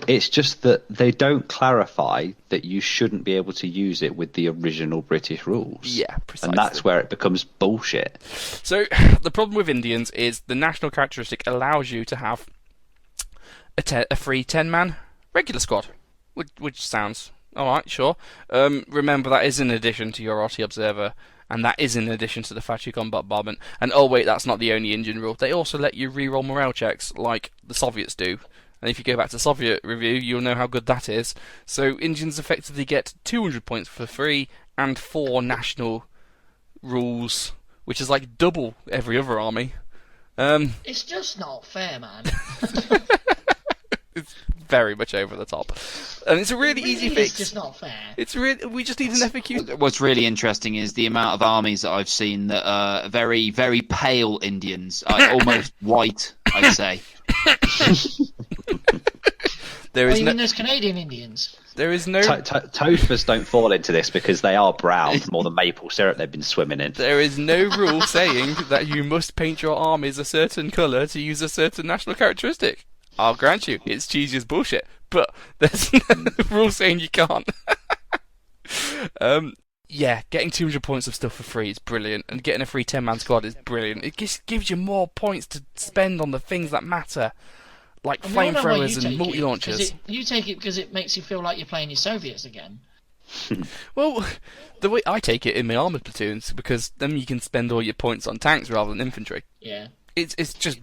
Speaker 4: It's just that they don't clarify that you shouldn't be able to use it with the original British rules.
Speaker 2: Yeah, precisely.
Speaker 4: And that's where it becomes bullshit.
Speaker 2: So the problem with Indians is the national characteristic allows you to have a free 10-man regular squad, which sounds alright, sure. Remember, that is in addition to your RT Observer, and that is in addition to the Factory Combat Bombardment. And oh wait, that's not the only Indian rule. They also let you re-roll morale checks like the Soviets do. And if you go back to Soviet review, you'll know how good that is. So Indians effectively get 200 points for free and 4 national rules, which is like double every other army.
Speaker 3: It's just not fair, man.
Speaker 2: It's very much over the top, and it's a really easy fix.
Speaker 3: It's just not fair.
Speaker 2: It's really, we just need an FAQ.
Speaker 1: What's really interesting is the amount of armies that I've seen that are very, very pale Indians, almost white, I'd say.
Speaker 3: Even those Canadian Indians.
Speaker 2: There is no...
Speaker 4: Toasters don't fall into this because they are brown from all the maple syrup they've been swimming in.
Speaker 2: There is no rule saying that you must paint your armies a certain colour to use a certain national characteristic. I'll grant you, it's cheesy as bullshit, but there's no rule saying you can't. Yeah, getting 200 points of stuff for free is brilliant, and getting a free 10-man squad is brilliant. It just gives you more points to spend on the things that matter, like flamethrowers and multi-launchers.
Speaker 3: You take it because it makes you feel like you're playing your Soviets again.
Speaker 2: Well, the way I take it in my armoured platoons, because then you can spend all your points on tanks rather than infantry.
Speaker 3: Yeah.
Speaker 2: It's just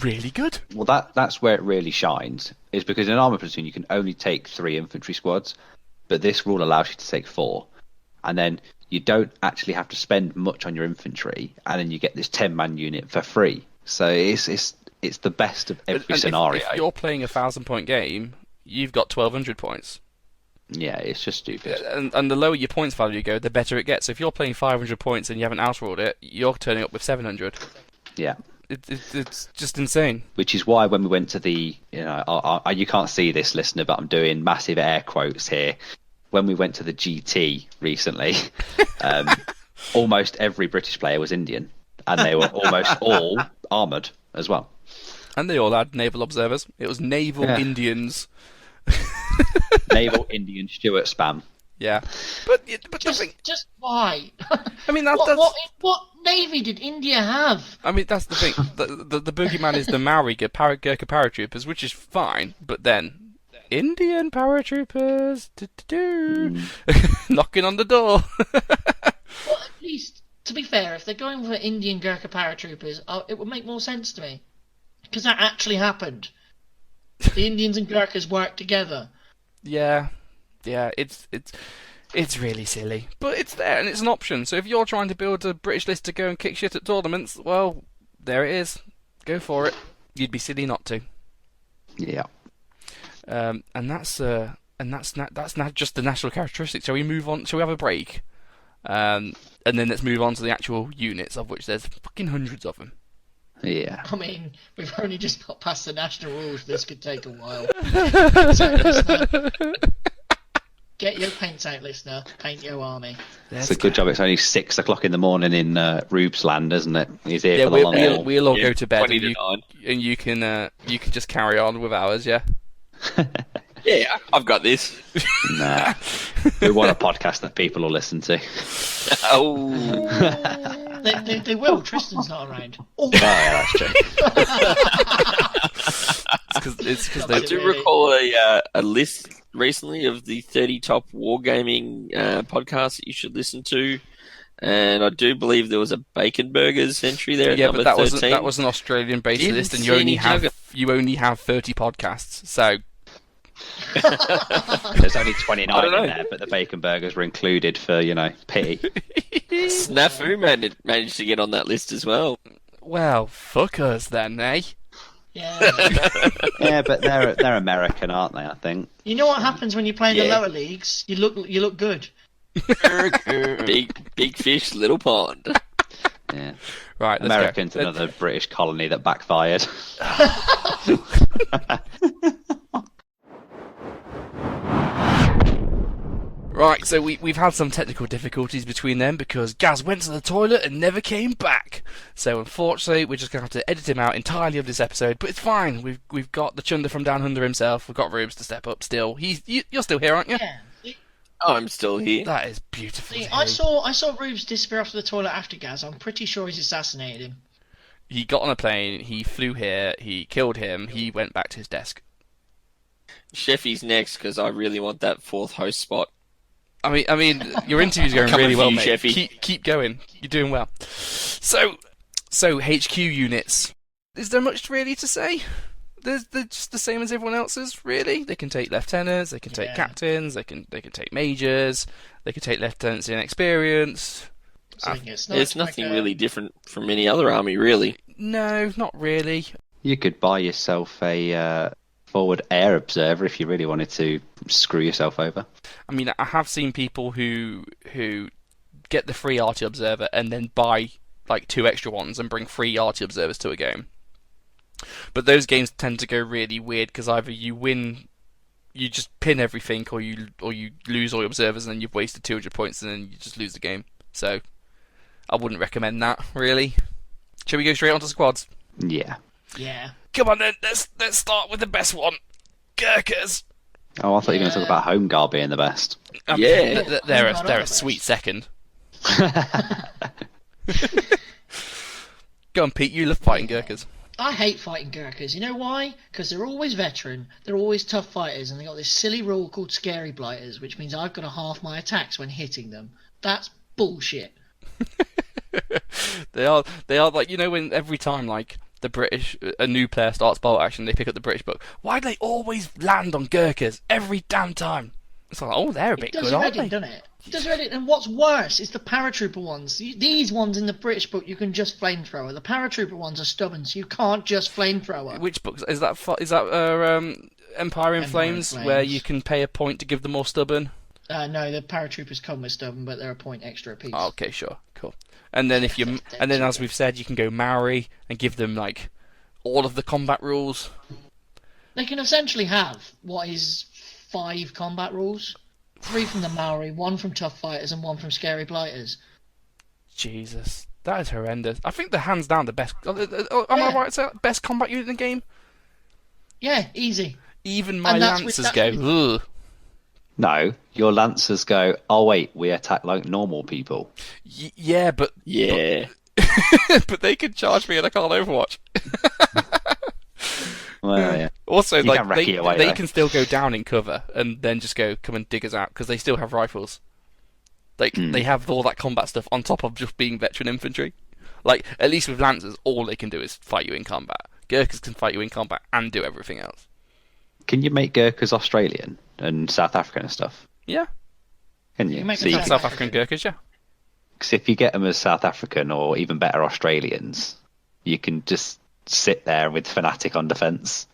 Speaker 2: really good.
Speaker 4: Well, that's where it really shines, is because in an armoured platoon you can only take 3 infantry squads, but this rule allows you to take 4. And then you don't actually have to spend much on your infantry, and then you get this 10-man unit for free. So it's the best of every scenario.
Speaker 2: If you're playing a 1,000-point game, you've got 1,200 points.
Speaker 4: Yeah, it's just stupid.
Speaker 2: And the lower your points value go, the better it gets. So if you're playing 500 points and you haven't outrolled it, you're turning up with 700.
Speaker 4: Yeah.
Speaker 2: It's just insane.
Speaker 4: Which is why when we went to the, you can't see this, listener, but I'm doing massive air quotes here. When we went to the GT recently, almost every British player was Indian, and they were almost all armoured as well.
Speaker 2: And they all had naval observers. It was naval Indians.
Speaker 4: Naval Indian Stuart spam.
Speaker 2: Yeah, but
Speaker 3: just why?
Speaker 2: I mean,
Speaker 3: what navy did India have?
Speaker 2: I mean, that's the thing. The boogeyman is the Maori Gurkha paratroopers, which is fine, but then Indian paratroopers knocking on the door.
Speaker 3: Well, at least, to be fair, if they're going for Indian Gurkha paratroopers, it would make more sense to me, because that actually happened. The Indians and Gurkhas worked together.
Speaker 2: Yeah, it's really silly, but it's there and it's an option. So if you're trying to build a British list to go and kick shit at tournaments, well, there it is. Go for it. You'd be silly not to.
Speaker 4: Yeah.
Speaker 2: And that's not just the national characteristics. Shall we move on? Shall we have a break? And then let's move on to the actual units, of which there's fucking hundreds of them.
Speaker 4: Yeah.
Speaker 3: I mean, we've only just got past the national rules. This could take a while. So, listener, get your paints out, listener. Paint your army.
Speaker 4: It's a good job. It's only 6 o'clock in the morning in Rube's land, isn't it? He's here for the long haul.
Speaker 2: We'll all go to bed, and you can just carry on with ours. Yeah.
Speaker 5: Yeah, I've got this.
Speaker 4: Nah, we want a podcast that people will listen to.
Speaker 5: Oh.
Speaker 3: They will. Tristan's not around.
Speaker 4: Oh, yeah, that's true.
Speaker 2: It's because
Speaker 5: I do recall a list recently of the 30 top wargaming podcasts that you should listen to, and I do believe there was a Bacon Burgers entry there.
Speaker 2: Yeah,
Speaker 5: at
Speaker 2: but that was an Australian-based list, and you only have 30 podcasts. So
Speaker 4: there's only 29 in there, but the Bacon Burgers were included for pity.
Speaker 5: Snafu managed to get on that list as well.
Speaker 2: Well, fuck us then, eh?
Speaker 3: Yeah.
Speaker 4: Yeah, but they're American, aren't they? I think.
Speaker 3: You know what happens when you play in the lower leagues? You look good.
Speaker 5: Big fish, little pond.
Speaker 4: Yeah.
Speaker 2: Right.
Speaker 4: Americans, another British colony that backfired.
Speaker 2: Right, so we've had some technical difficulties between them because Gaz went to the toilet and never came back. So unfortunately, we're just going to have to edit him out entirely of this episode. But it's fine. We've got the Chunder from Down Under himself. We've got Rubes to step up still. You're still here, aren't you?
Speaker 3: Yeah.
Speaker 5: I'm still here.
Speaker 2: That is beautiful.
Speaker 3: See, I saw Rubes disappear off to the toilet after Gaz. I'm pretty sure he's assassinated him.
Speaker 2: He got on a plane. He flew here. He killed him. He went back to his desk.
Speaker 5: Sheffy's next because I really want that 4th host spot.
Speaker 2: I mean, your interview's going
Speaker 5: Coming
Speaker 2: really
Speaker 5: for
Speaker 2: well,
Speaker 5: you,
Speaker 2: mate.
Speaker 5: Sheffy.
Speaker 2: Keep going. You're doing well. So HQ units. Is there much really to say? They're just the same as everyone else's, really. They can take lieutenants, they can take captains, they can take majors, they can take lieutenants in experience.
Speaker 5: There's nothing really different from any other army, really.
Speaker 2: No, not really.
Speaker 4: You could buy yourself a forward air observer if you really wanted to screw yourself over.
Speaker 2: I mean, I have seen people who get the free RT observer and then buy like 2 extra ones and bring 3 RT observers to a game. But those games tend to go really weird because either you win, you just pin everything, or you lose all your observers and then you've wasted 200 points and then you just lose the game. So I wouldn't recommend that, really. Shall we go straight onto squads?
Speaker 4: Yeah.
Speaker 3: Yeah.
Speaker 2: Come on then, let's start with the best one. Gurkhas.
Speaker 4: Oh, I thought you were going to talk about Home Guard being the best.
Speaker 5: Yeah.
Speaker 2: They're a sweet second. Go on, Pete, you love fighting Gurkhas.
Speaker 3: I hate fighting Gurkhas. You know why? Because they're always veteran, they're always tough fighters, and they got this silly rule called Scary Blighters, which means I've got to half my attacks when hitting them. That's bullshit.
Speaker 2: They are like, you know, when every time like the British, a new player starts bolt action, they pick up the British book. Why do they always land on Gurkhas every damn time? It's like, oh, they're a bit good, aren't they?
Speaker 3: Doesn't it? It does Reddit, and what's worse is the paratrooper ones. These ones in the British book you can just flamethrower. The paratrooper ones are stubborn, so you can't just flamethrower.
Speaker 2: Which books is that? Empire in Flames, where you can pay a point to give them more stubborn?
Speaker 3: No, the paratroopers come with stubborn, but they're a point extra apiece.
Speaker 2: Oh, okay, sure, cool. And then as we've said, you can go Maori and give them like all of the combat rules.
Speaker 3: They can essentially have what is 5 combat rules. 3 from the Maori, 1 from Tough Fighters, and 1 from Scary Blighters.
Speaker 2: Jesus, that is horrendous. I think they're hands down the best. Am I right to say that? Best combat unit in the game?
Speaker 3: Yeah, easy.
Speaker 2: Even my Lancers go, ugh.
Speaker 4: No, your Lancers go, oh wait, we attack like normal people.
Speaker 2: Yeah, but...
Speaker 5: Yeah.
Speaker 2: But they can charge me and I can't Overwatch.
Speaker 4: Well, yeah.
Speaker 2: Also,
Speaker 4: you
Speaker 2: like they
Speaker 3: can
Speaker 2: still go down in cover and then just go, come and dig us out, because they still have rifles. Like, they have all that combat stuff on top of just being veteran infantry. Like, at least with Lancers, all they can do is fight you in combat. Gurkhas can fight you in combat and do everything else.
Speaker 4: Can you make Gurkhas Australian and South African and stuff?
Speaker 2: Yeah.
Speaker 4: Can you?
Speaker 3: You make
Speaker 4: See,
Speaker 3: them
Speaker 2: South African Gurkhas, yeah.
Speaker 4: because if you get them as South African or even better Australians, you can just sit there with Fnatic on defence.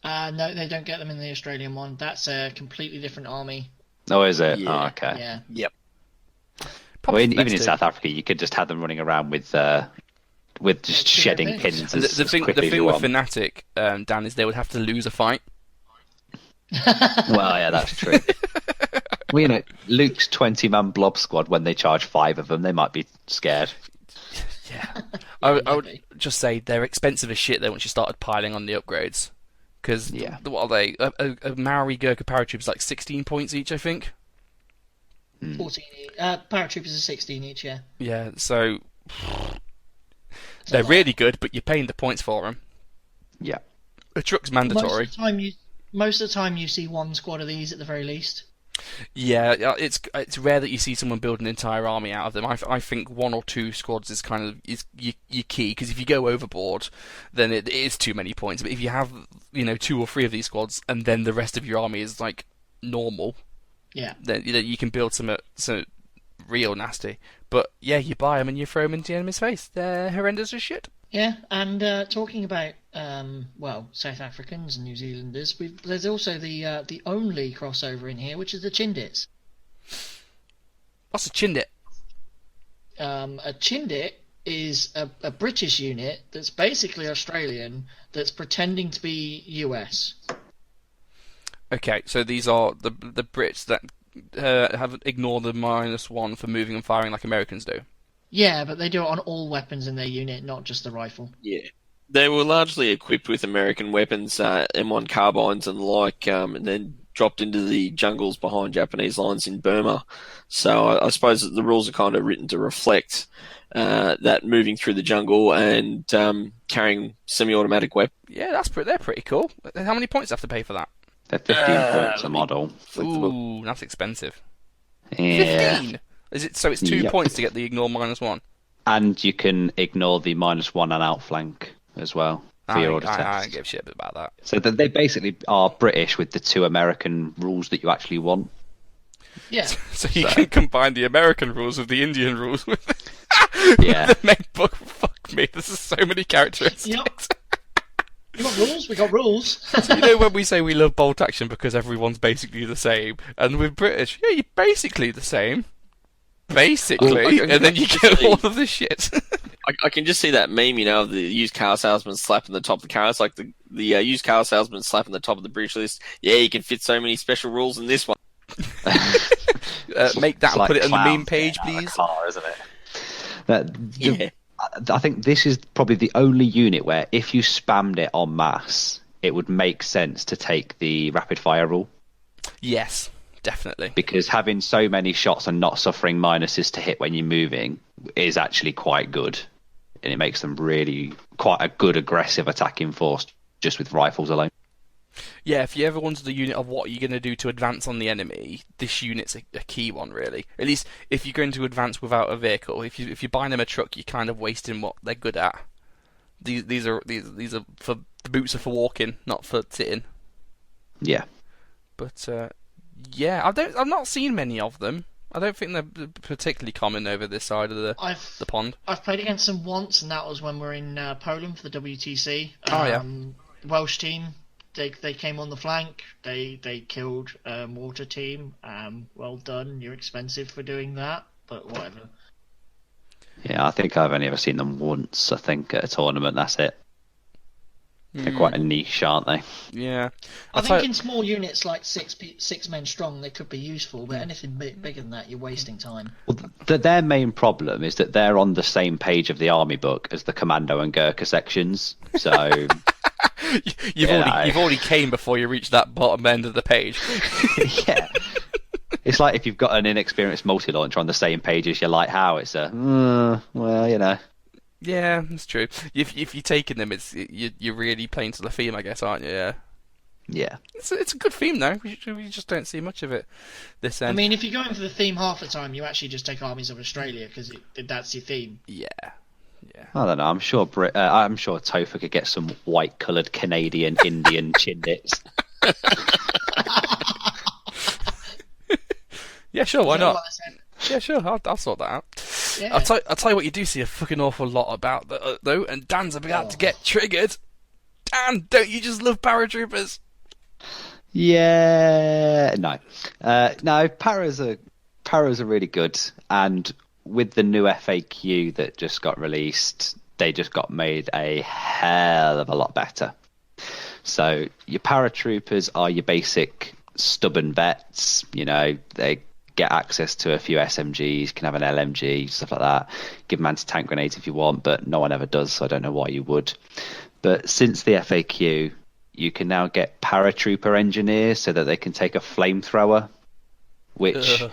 Speaker 3: No, they don't get them in the Australian one. That's a completely different army.
Speaker 4: Oh, is it?
Speaker 5: Yeah.
Speaker 4: Oh, okay.
Speaker 3: Yeah.
Speaker 5: Yep.
Speaker 4: Well, even in South Africa, you could just have them running around with just shedding pins.
Speaker 2: The thing with Fnatic, Dan, is they would have to lose a fight.
Speaker 4: Well, yeah, that's true. Well, you know, Luke's 20-man blob squad, when they charge 5 of them, they might be scared.
Speaker 2: Yeah. I would just say they're expensive as shit, though, once you started piling on the upgrades. Because, what are they? A Maori Gurkha paratrooper is like 16 points each, I think.
Speaker 3: 14 each. Paratroopers are 16 each, yeah.
Speaker 2: Yeah, so... they're really good, but you're paying the points for them.
Speaker 4: Yeah.
Speaker 2: A truck's mandatory.
Speaker 3: Most of the time you see one squad of these at the very least.
Speaker 2: Yeah, it's rare that you see someone build an entire army out of them. I think 1 or 2 squads is kind of your key, because if you go overboard, then it is too many points. But if you have 2 or 3 of these squads, and then the rest of your army is like normal, then you can build some real nasty. But yeah, you buy them and you throw them into the enemy's face. They're horrendous as shit.
Speaker 3: Yeah, and talking about South Africans and New Zealanders, there's also the only crossover in here, which is the Chindits.
Speaker 2: What's a Chindit?
Speaker 3: A Chindit is a British unit that's basically Australian that's pretending to be US.
Speaker 2: Okay, so these are the Brits that have ignore the -1 for moving and firing like Americans do.
Speaker 3: Yeah, but they do it on all weapons in their unit, not just the rifle.
Speaker 5: Yeah. They were largely equipped with American weapons, M1 carbines and the like, and then dropped into the jungles behind Japanese lines in Burma. So I suppose that the rules are kind of written to reflect that moving through the jungle and carrying semi-automatic weapons.
Speaker 2: Yeah, they're pretty cool. How many points do I have to pay for that?
Speaker 4: They're 15 points a model.
Speaker 2: Ooh, that's expensive.
Speaker 4: Yeah.
Speaker 2: 15? Is it so? It's 2
Speaker 4: Yep.
Speaker 2: points to get the ignore -1.
Speaker 4: And you can ignore the -1 and outflank as well for your order
Speaker 2: I
Speaker 4: test.
Speaker 2: don't give a shit about that.
Speaker 4: So that they basically are British with the 2 American rules that you actually want.
Speaker 3: Yeah.
Speaker 2: So you can combine the American rules with the Indian rules with
Speaker 4: Yeah.
Speaker 2: the main book. Fuck me, this is so many characteristics.
Speaker 3: Yep. We got rules. We got rules.
Speaker 2: You know when we say we love bolt action because everyone's basically the same, and with British, yeah, you're basically the same. Basically,
Speaker 5: Well,
Speaker 2: and then you get all of this shit.
Speaker 5: I can just see that meme, of the used car salesman slapping the top of the car. It's like the used car salesman slapping the top of the British list. Yeah, you can fit so many special rules in this one.
Speaker 2: Make that
Speaker 4: It's
Speaker 2: and
Speaker 4: like
Speaker 2: put it on the meme
Speaker 4: clowns
Speaker 2: page,
Speaker 4: getting out of
Speaker 2: please.
Speaker 4: the car, isn't it?
Speaker 5: Yeah.
Speaker 4: I think this is probably the only unit where if you spammed it en masse, it would make sense to take the rapid fire rule.
Speaker 2: Yes, definitely.
Speaker 4: Because having so many shots and not suffering minuses to hit when you're moving is actually quite good. And it makes them really quite a good aggressive attacking force just with rifles alone.
Speaker 2: Yeah, if you ever wanted a unit of what you're going to do to advance on the enemy, this unit's a key one, really. At least if you're going to advance without a vehicle, if you're buying them a truck, you're kind of wasting what they're good at. These are for the boots are for walking, not for sitting.
Speaker 4: Yeah.
Speaker 2: But yeah, I've not seen many of them. I don't think they're particularly common over this side of the pond.
Speaker 3: I've played against them once, and that was when we were in Poland for the WTC.
Speaker 2: Oh, yeah.
Speaker 3: Welsh team. They came on the flank. They killed water team. Well done. You're expensive for doing that, but whatever.
Speaker 4: Yeah, I think I've only ever seen them once, I think, at a tournament, that's it. They're quite a niche, aren't they?
Speaker 2: Yeah.
Speaker 3: I think in small units like six men strong, they could be useful, but anything bigger than that, you're wasting time.
Speaker 4: Well, their main problem is that they're on the same page of the army book as the Commando and Gurkha sections, so...
Speaker 2: You've already came before you reach that bottom end of the page.
Speaker 4: Yeah. It's like if you've got an inexperienced multi-launcher on the same page as your light howitzer. Well,
Speaker 2: Yeah, that's true. If you're taking them, you're really playing to the theme, I guess, aren't you? Yeah.
Speaker 4: Yeah.
Speaker 2: It's a good theme though. We just don't see much of it this end.
Speaker 3: I mean, if you're going for the theme half the time, you actually just take Armies of Australia because that's your theme.
Speaker 2: Yeah.
Speaker 4: I don't know. I'm sure Topher could get some white-coloured Canadian Indian chindits.
Speaker 2: Yeah, sure. Why
Speaker 3: Is that
Speaker 2: not?
Speaker 3: what I said?
Speaker 2: Yeah, sure. I'll sort that out.
Speaker 3: Yeah.
Speaker 2: I'll tell you what. You do see a fucking awful lot about though, and Dan's about to get triggered. Dan, don't you just love paratroopers?
Speaker 4: Yeah, no. Paras are really good, and with the new FAQ that just got released, they just got made a hell of a lot better. So your paratroopers are your basic stubborn vets. They get access to a few SMGs, can have an LMG, stuff like that. Give them anti-tank grenades if you want, but no one ever does, so I don't know why you would. But since the FAQ, you can now get paratrooper engineers so that they can take a flamethrower, which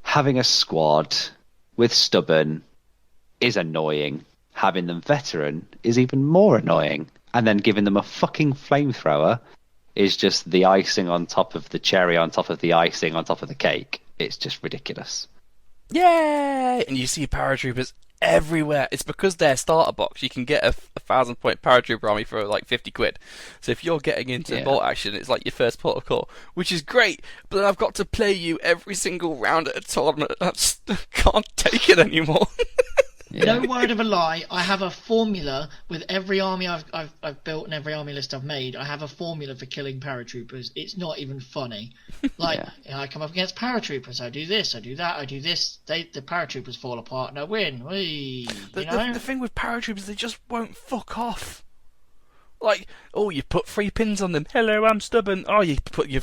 Speaker 4: having a squad with stubborn is annoying. Having them veteran is even more annoying. And then giving them a fucking flamethrower is just the icing on top of the cherry on top of the icing on top of the cake. It's just ridiculous.
Speaker 2: Yay! And you see paratroopers everywhere. It's because their starter box. You can get a 1,000-point paratrooper army for like 50 quid. So if you're getting into bolt action, it's like your first port of call, which is great. But then I've got to play you every single round at a tournament. I can't take it anymore.
Speaker 3: No word of a lie. I have a formula with every army I've built and every army list I've made. I have a formula for killing paratroopers. It's not even funny. I come up against paratroopers. I do this. I do that. I do this. The paratroopers fall apart and I win. Whee,
Speaker 2: The thing with paratroopers, they just won't fuck off. Like, oh, you put 3 pins on them. Hello, I'm stubborn. Oh, you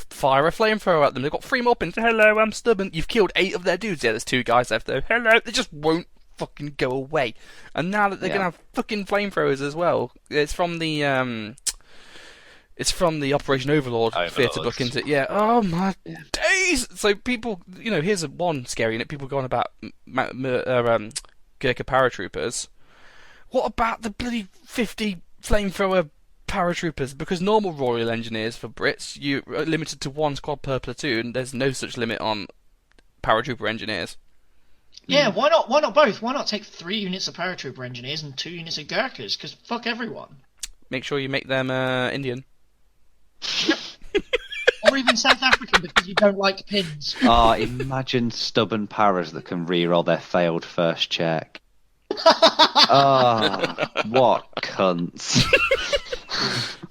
Speaker 2: fire a flamethrower at them. They've got 3 more pins. Hello, I'm stubborn. You've killed 8 of their dudes. Yeah, there's 2 guys left though. Hello. They just won't fucking go away. And now that they're gonna have fucking flamethrowers as well, it's from the Operation Overlord theatre book, isn't it? Yeah. Oh my days! So people, here's one scary unit. People going about Gurkha paratroopers. What about the bloody 50 flamethrower paratroopers? Because normal Royal Engineers for Brits, you are limited to 1 squad per platoon. There's no such limit on paratrooper engineers.
Speaker 3: Yeah, why not? Why not both? Why not take 3 units of paratrooper engineers and 2 units of Gurkhas? Because fuck everyone.
Speaker 2: Make sure you make them Indian.
Speaker 3: Or even South African because you don't like pins.
Speaker 4: Imagine stubborn paras that can reroll their failed first check. What cunts.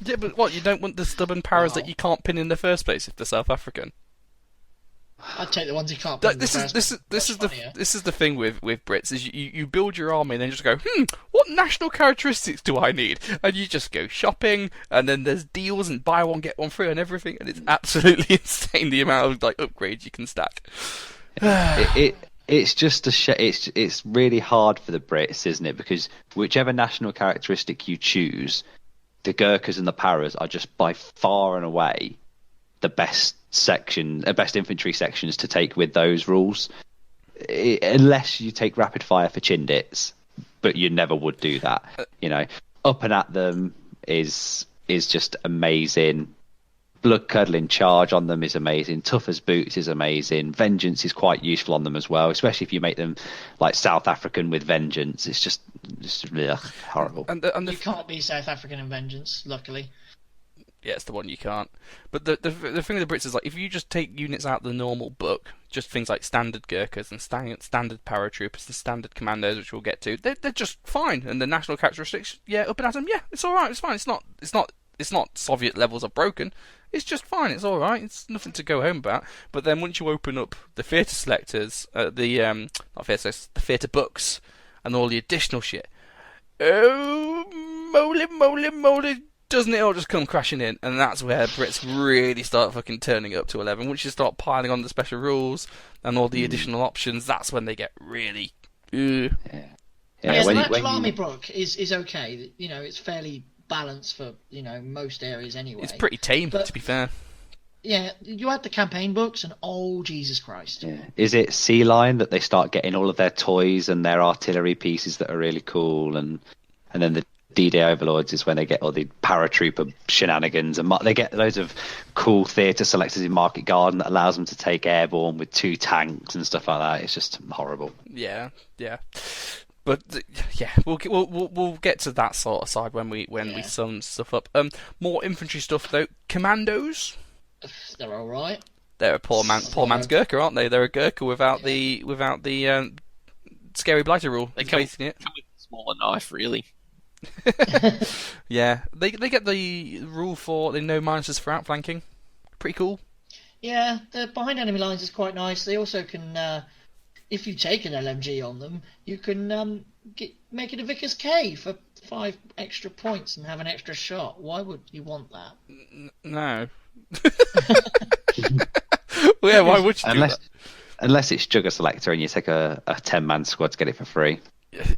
Speaker 2: Yeah, but what, you don't want the stubborn paras that you can't pin in the first place if they're South African?
Speaker 3: I'd take the ones you can't pin.
Speaker 2: This is the thing with Brits is you build your army and then just go, what national characteristics do I need? And you just go shopping, and then there's deals and buy one get one free and everything, and it's absolutely insane the amount of upgrades you can stack.
Speaker 4: It's just it's really hard for the Brits, isn't it? Because whichever national characteristic you choose, the Gurkhas and the Paras are just by far and away the best infantry sections to take with those rules. Unless you take rapid fire for Chindits, but you never would do that. Up and at them is just amazing. Blood curdling charge on them is amazing. Tough as boots is amazing. Vengeance is quite useful on them as well, especially if you make them like South African with Vengeance. It's just horrible.
Speaker 3: And you can't be South African in Vengeance, luckily.
Speaker 2: Yeah, it's the one you can't. But the thing with the Brits is, like, if you just take units out of the normal book, just things like standard Gurkhas and standard paratroopers and standard commandos, which we'll get to, they're just fine. And the national characteristics, up and at them, it's all right, it's fine. It's not Soviet levels are broken. It's just fine. It's all right. It's nothing to go home about. But then once you open up the theatre selectors, the theatre books, and all the additional shit, moly. Doesn't it all just come crashing in? And that's where Brits really start fucking turning up to 11. Once you start piling on the special rules and all the additional options, that's when they get really...
Speaker 3: the actual army book is okay. It's fairly balanced for, most areas anyway.
Speaker 2: It's pretty tame, to be fair.
Speaker 3: Yeah, you add the campaign books and Jesus Christ.
Speaker 4: Yeah. Is it Sea Line that they start getting all of their toys and their artillery pieces that are really cool, and then the D-Day Overlords is when they get all the paratrooper shenanigans, and they get loads of cool theatre selectors in Market Garden that allows them to take airborne with 2 tanks and stuff like that. It's just horrible.
Speaker 2: Yeah. But we'll get to that sort of side when we sum stuff up. More infantry stuff though. Commandos.
Speaker 3: They're all right.
Speaker 2: They're a poor man's Gurkha, aren't they? They're a Gurkha without the scary blighter rule.
Speaker 5: They come with a smaller knife, really.
Speaker 2: Yeah, they get the rule for the no minuses for outflanking. Pretty cool.
Speaker 3: Yeah, the behind enemy lines is quite nice. They also can, if you take an LMG on them, you can make it a Vickers K for 5 extra points and have an extra shot. Why would you want that?
Speaker 2: No. Well, yeah, why would you do that?
Speaker 4: Unless it's Jugger Selector and you take a 10-man squad to get it for free.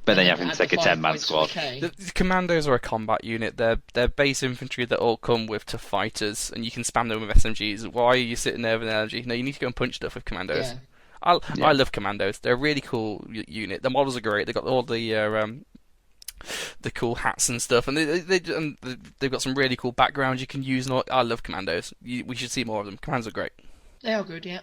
Speaker 4: But then you have to take a 10-man squad.
Speaker 2: The commandos are a combat unit. They're base infantry that all come with to fighters, and you can spam them with SMGs. Why are you sitting there with an LMG? No, you need to go and punch stuff with commandos. Yeah. I love commandos. They're a really cool unit. The models are great. They've got all the cool hats and stuff, and they've got some really cool backgrounds you can use. And all. I love commandos. We should see more of them. Commandos are great.
Speaker 3: They are good, yeah.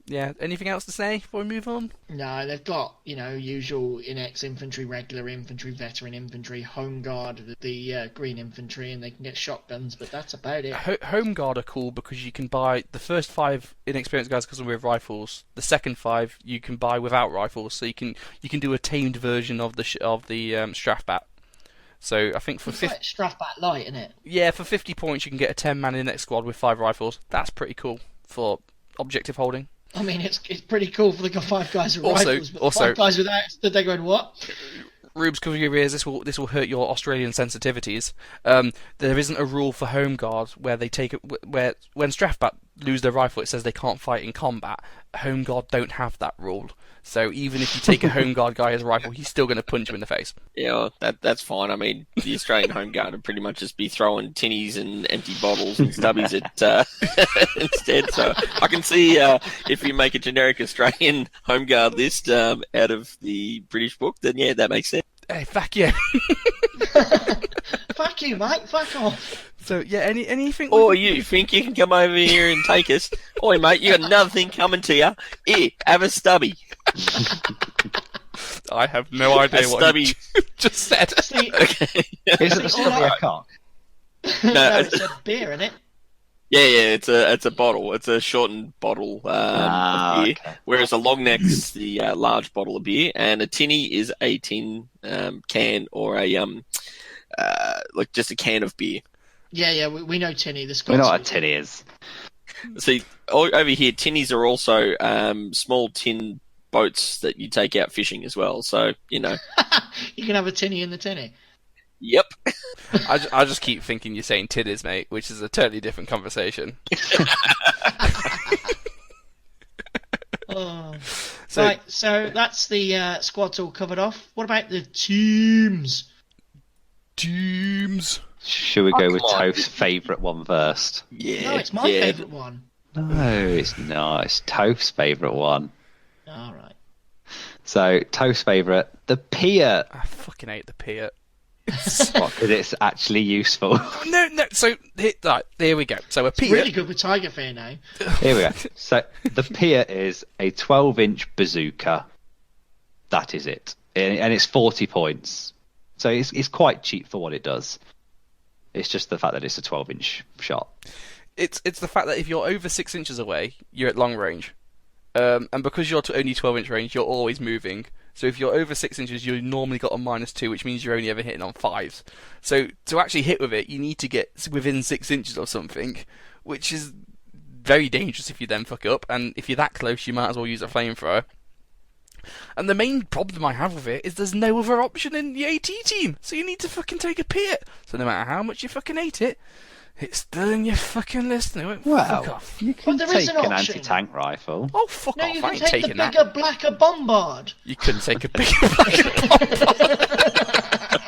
Speaker 2: Yeah, anything else to say before we move on?
Speaker 3: No, they've got, usual Inex infantry, regular infantry, veteran infantry, home guard, the green infantry, and they can get shotguns, but that's about it.
Speaker 2: Home guard are cool because you can buy the first 5 inexperienced guys because with rifles. The second 5 you can buy without rifles, so you can do a tamed version of the Strafbat. So I think for
Speaker 3: it's like Strafbat light, isn't it?
Speaker 2: Yeah, for 50 points you can get a 10-man Inex squad with 5 rifles. That's pretty cool for objective holding.
Speaker 3: I mean, it's pretty cool for the 5 guys with rifles, but 5 guys without, they're going, what?
Speaker 2: Rubes, cover your ears. This will hurt your Australian sensitivities. There isn't a rule for Home Guard where they take it where when Strathbat lose their rifle, it says they can't fight in combat. Home Guard don't have that rule. So even if you take a Home Guard guy as a rifle, he's still going to punch you in the face.
Speaker 5: Yeah, well, that's fine. I mean, the Australian Home Guard would pretty much just be throwing tinnies and empty bottles and stubbies at instead. So I can see if you make a generic Australian Home Guard list out of the British book, then yeah, that makes sense.
Speaker 2: Hey, fuck you.
Speaker 3: Fuck you, mate. Fuck off.
Speaker 2: So yeah, anything?
Speaker 5: Or you think you can come over here and take us? Oi, mate, you got another thing coming to you. Here, have a stubby.
Speaker 2: I have no idea what
Speaker 5: stubby.
Speaker 2: you just said.
Speaker 3: See,
Speaker 5: Okay.
Speaker 4: Isn't the stubby a cock?
Speaker 3: no, it's a beer, isn't it?
Speaker 5: Yeah, it's a bottle. It's a shortened bottle of beer.
Speaker 4: Okay.
Speaker 5: Whereas a long neck's the large bottle of beer, and a tinny is a tin can or a like just a can of beer.
Speaker 3: Yeah, we know Tinny. The
Speaker 4: We
Speaker 3: Scots.
Speaker 4: know what a tinny is.
Speaker 5: See, over here, tinnies are also small tin boats that you take out fishing as well. So, you know.
Speaker 3: You can have a tinny in the tinny.
Speaker 5: Yep.
Speaker 2: I just keep thinking you're saying titties, mate, which is a totally different conversation.
Speaker 3: Oh.
Speaker 2: So-
Speaker 3: Right, so that's the squads all covered off. What about the teams?
Speaker 2: Teams.
Speaker 4: Should we go with
Speaker 5: come on.
Speaker 4: Toph's favourite one first?
Speaker 5: Yeah.
Speaker 3: No, it's my
Speaker 5: yeah.
Speaker 3: favourite one.
Speaker 4: No, it's not. It's Toph's favourite one.
Speaker 3: All right.
Speaker 4: So, Toph's favourite, the pier.
Speaker 2: I fucking hate the pier.
Speaker 4: What, 'cause it's actually useful.
Speaker 2: No. So right, there we go. So a pier.
Speaker 3: Really good with Tiger Fear now.
Speaker 4: Here we go. So, the pier is a 12-inch bazooka. That is it. And it's 40 points. So, it's quite cheap for what it does. It's just the fact that it's a 12-inch shot.
Speaker 2: It's the fact that if you're over 6 inches away, you're at long range, and because you're only 12-inch range, you're always moving. So if you're over 6 inches, you've normally got a -2, which means you're only ever hitting on 5s. So to actually hit with it, you need to get within 6 inches of something, which is very dangerous if you then fuck up. And if you're that close, you might as well use a flamethrower. And the main problem I have with it is there's no other option in the AT team, so you need to fucking take a pier. So no matter how much you fucking hate it, it's still in your fucking list, and it won't fuck off.
Speaker 4: You can
Speaker 3: But there is
Speaker 4: take
Speaker 3: an
Speaker 4: an
Speaker 3: option.
Speaker 4: anti-tank rifle.
Speaker 2: Oh, fuck
Speaker 3: No,
Speaker 2: off,
Speaker 3: you
Speaker 2: I
Speaker 3: can
Speaker 2: ain't
Speaker 3: take the
Speaker 2: taking that.
Speaker 3: bigger, blacker bombard.
Speaker 2: You couldn't take a bigger blacker bombard.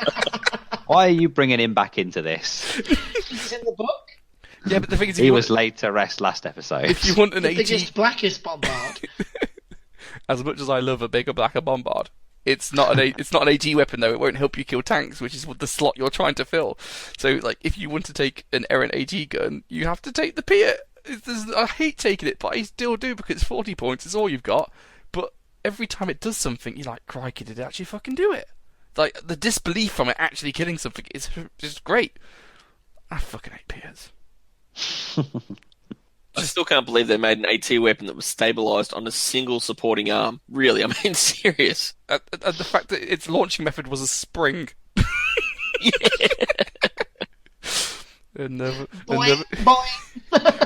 Speaker 4: Why are you bringing him back into this?
Speaker 3: It's in the book.
Speaker 2: Yeah, but the thing is,
Speaker 4: He was laid to rest last episode.
Speaker 2: if you want an
Speaker 3: The
Speaker 2: AT,
Speaker 3: biggest, blackest bombard.
Speaker 2: as much as I love a bigger blacker bombard, it's not an AT weapon though. It won't help you kill tanks, which is what the slot you're trying to fill. So, like, if you want to take an errant AT gun, you have to take the Pier. I hate taking it, but I still do because it's 40 points. It's all you've got. But every time it does something, you're like, crikey, did it actually fucking do it? Like, the disbelief from it actually killing something is just great. I fucking hate Piers.
Speaker 5: I still can't believe they made an AT weapon that was stabilised on a single supporting arm. Really, I mean, serious.
Speaker 2: And the fact that its launching method was a spring. Another,
Speaker 3: Boing.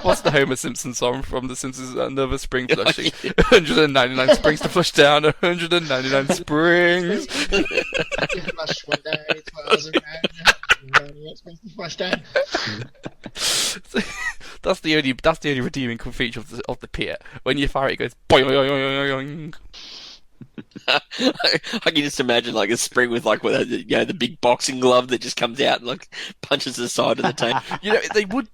Speaker 2: what's the Homer Simpson song from The Simpsons? Another spring flushing. 199 springs to flush down. 199 springs.
Speaker 3: Flush one day, 1,000 round. Flush down.
Speaker 2: That's the only redeeming feature of the Pier. When you fire it, it goes boing, boing, boing, boing.
Speaker 5: I can just imagine like a spring with like the big boxing glove that just comes out and like punches the side of the tank.
Speaker 2: You know,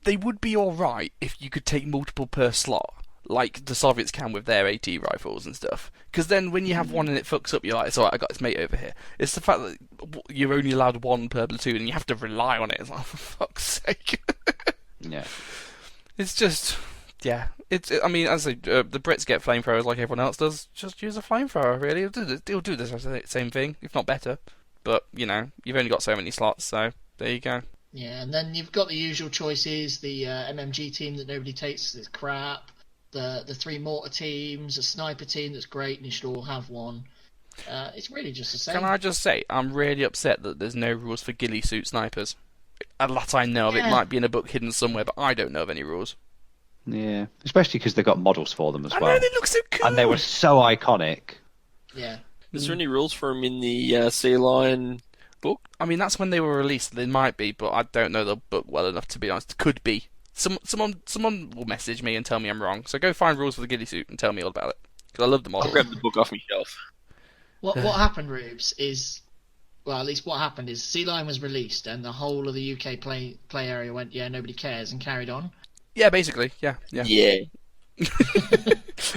Speaker 2: they would be all right if you could take multiple per slot, like the Soviets can with their AT rifles and stuff. Because then when you have one and it fucks up, you're like, it's alright, I got this mate over here. It's the fact that you're only allowed one per platoon and you have to rely on it. It's like, for fuck's sake.
Speaker 4: Yeah.
Speaker 2: It's just, yeah. I mean, as I say, the Brits get flamethrowers like everyone else does. Just use a flamethrower, really. It'll do the same thing, if not better. But, you know, you've only got so many slots, so there you go.
Speaker 3: Yeah, and then you've got the usual choices, the MMG team that nobody takes is crap, the 3 mortar teams, a sniper team that's great and you should all have one. It's really just the same.
Speaker 2: Can I just say, I'm really upset that there's no rules for ghillie suit snipers. A lot I know of, it
Speaker 3: Yeah.
Speaker 2: might be in a book hidden somewhere, but I don't know of any rules.
Speaker 4: Yeah. Especially because they got models for them as
Speaker 2: I
Speaker 4: well.
Speaker 2: know, they look so cool!
Speaker 4: And they were so iconic.
Speaker 3: Yeah.
Speaker 5: Is there any rules for them in the Sea Lion book?
Speaker 2: I mean, that's when they were released. They might be, but I don't know the book well enough to be honest. Could be. Someone will message me and tell me I'm wrong. So go find rules for the ghillie suit and tell me all about it. Because I love them all.
Speaker 5: I'll grab the book off my shelf.
Speaker 3: What happened, Rubes, is... Well, at least what happened is Sea Lion was released and the whole of the UK play area went, yeah, nobody cares, and carried on.
Speaker 2: Yeah, basically. Yeah.
Speaker 5: Yeah.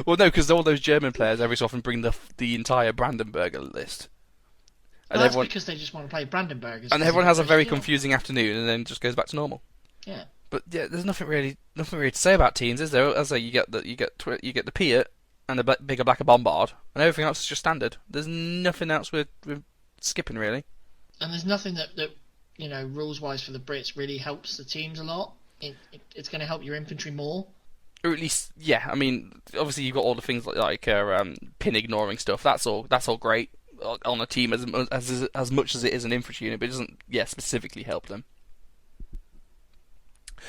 Speaker 2: Well, no, because all those German players every so often bring the entire Brandenburger list. And
Speaker 3: Well, that's because they just want to play Brandenburgers.
Speaker 2: And everyone has a very confusing afternoon and then just goes back to normal.
Speaker 3: Yeah.
Speaker 2: But yeah, there's nothing really to say about teams, is there? As you get the Piat and the bigger blacker bombard, and everything else is just standard. There's nothing else we're skipping really.
Speaker 3: And there's nothing that rules wise for the Brits really helps the teams a lot. It's going to help your infantry more.
Speaker 2: Or at least, yeah. I mean, obviously you've got all the things like pin ignoring stuff. That's all great on a team as much as it is an infantry unit, but it doesn't specifically help them.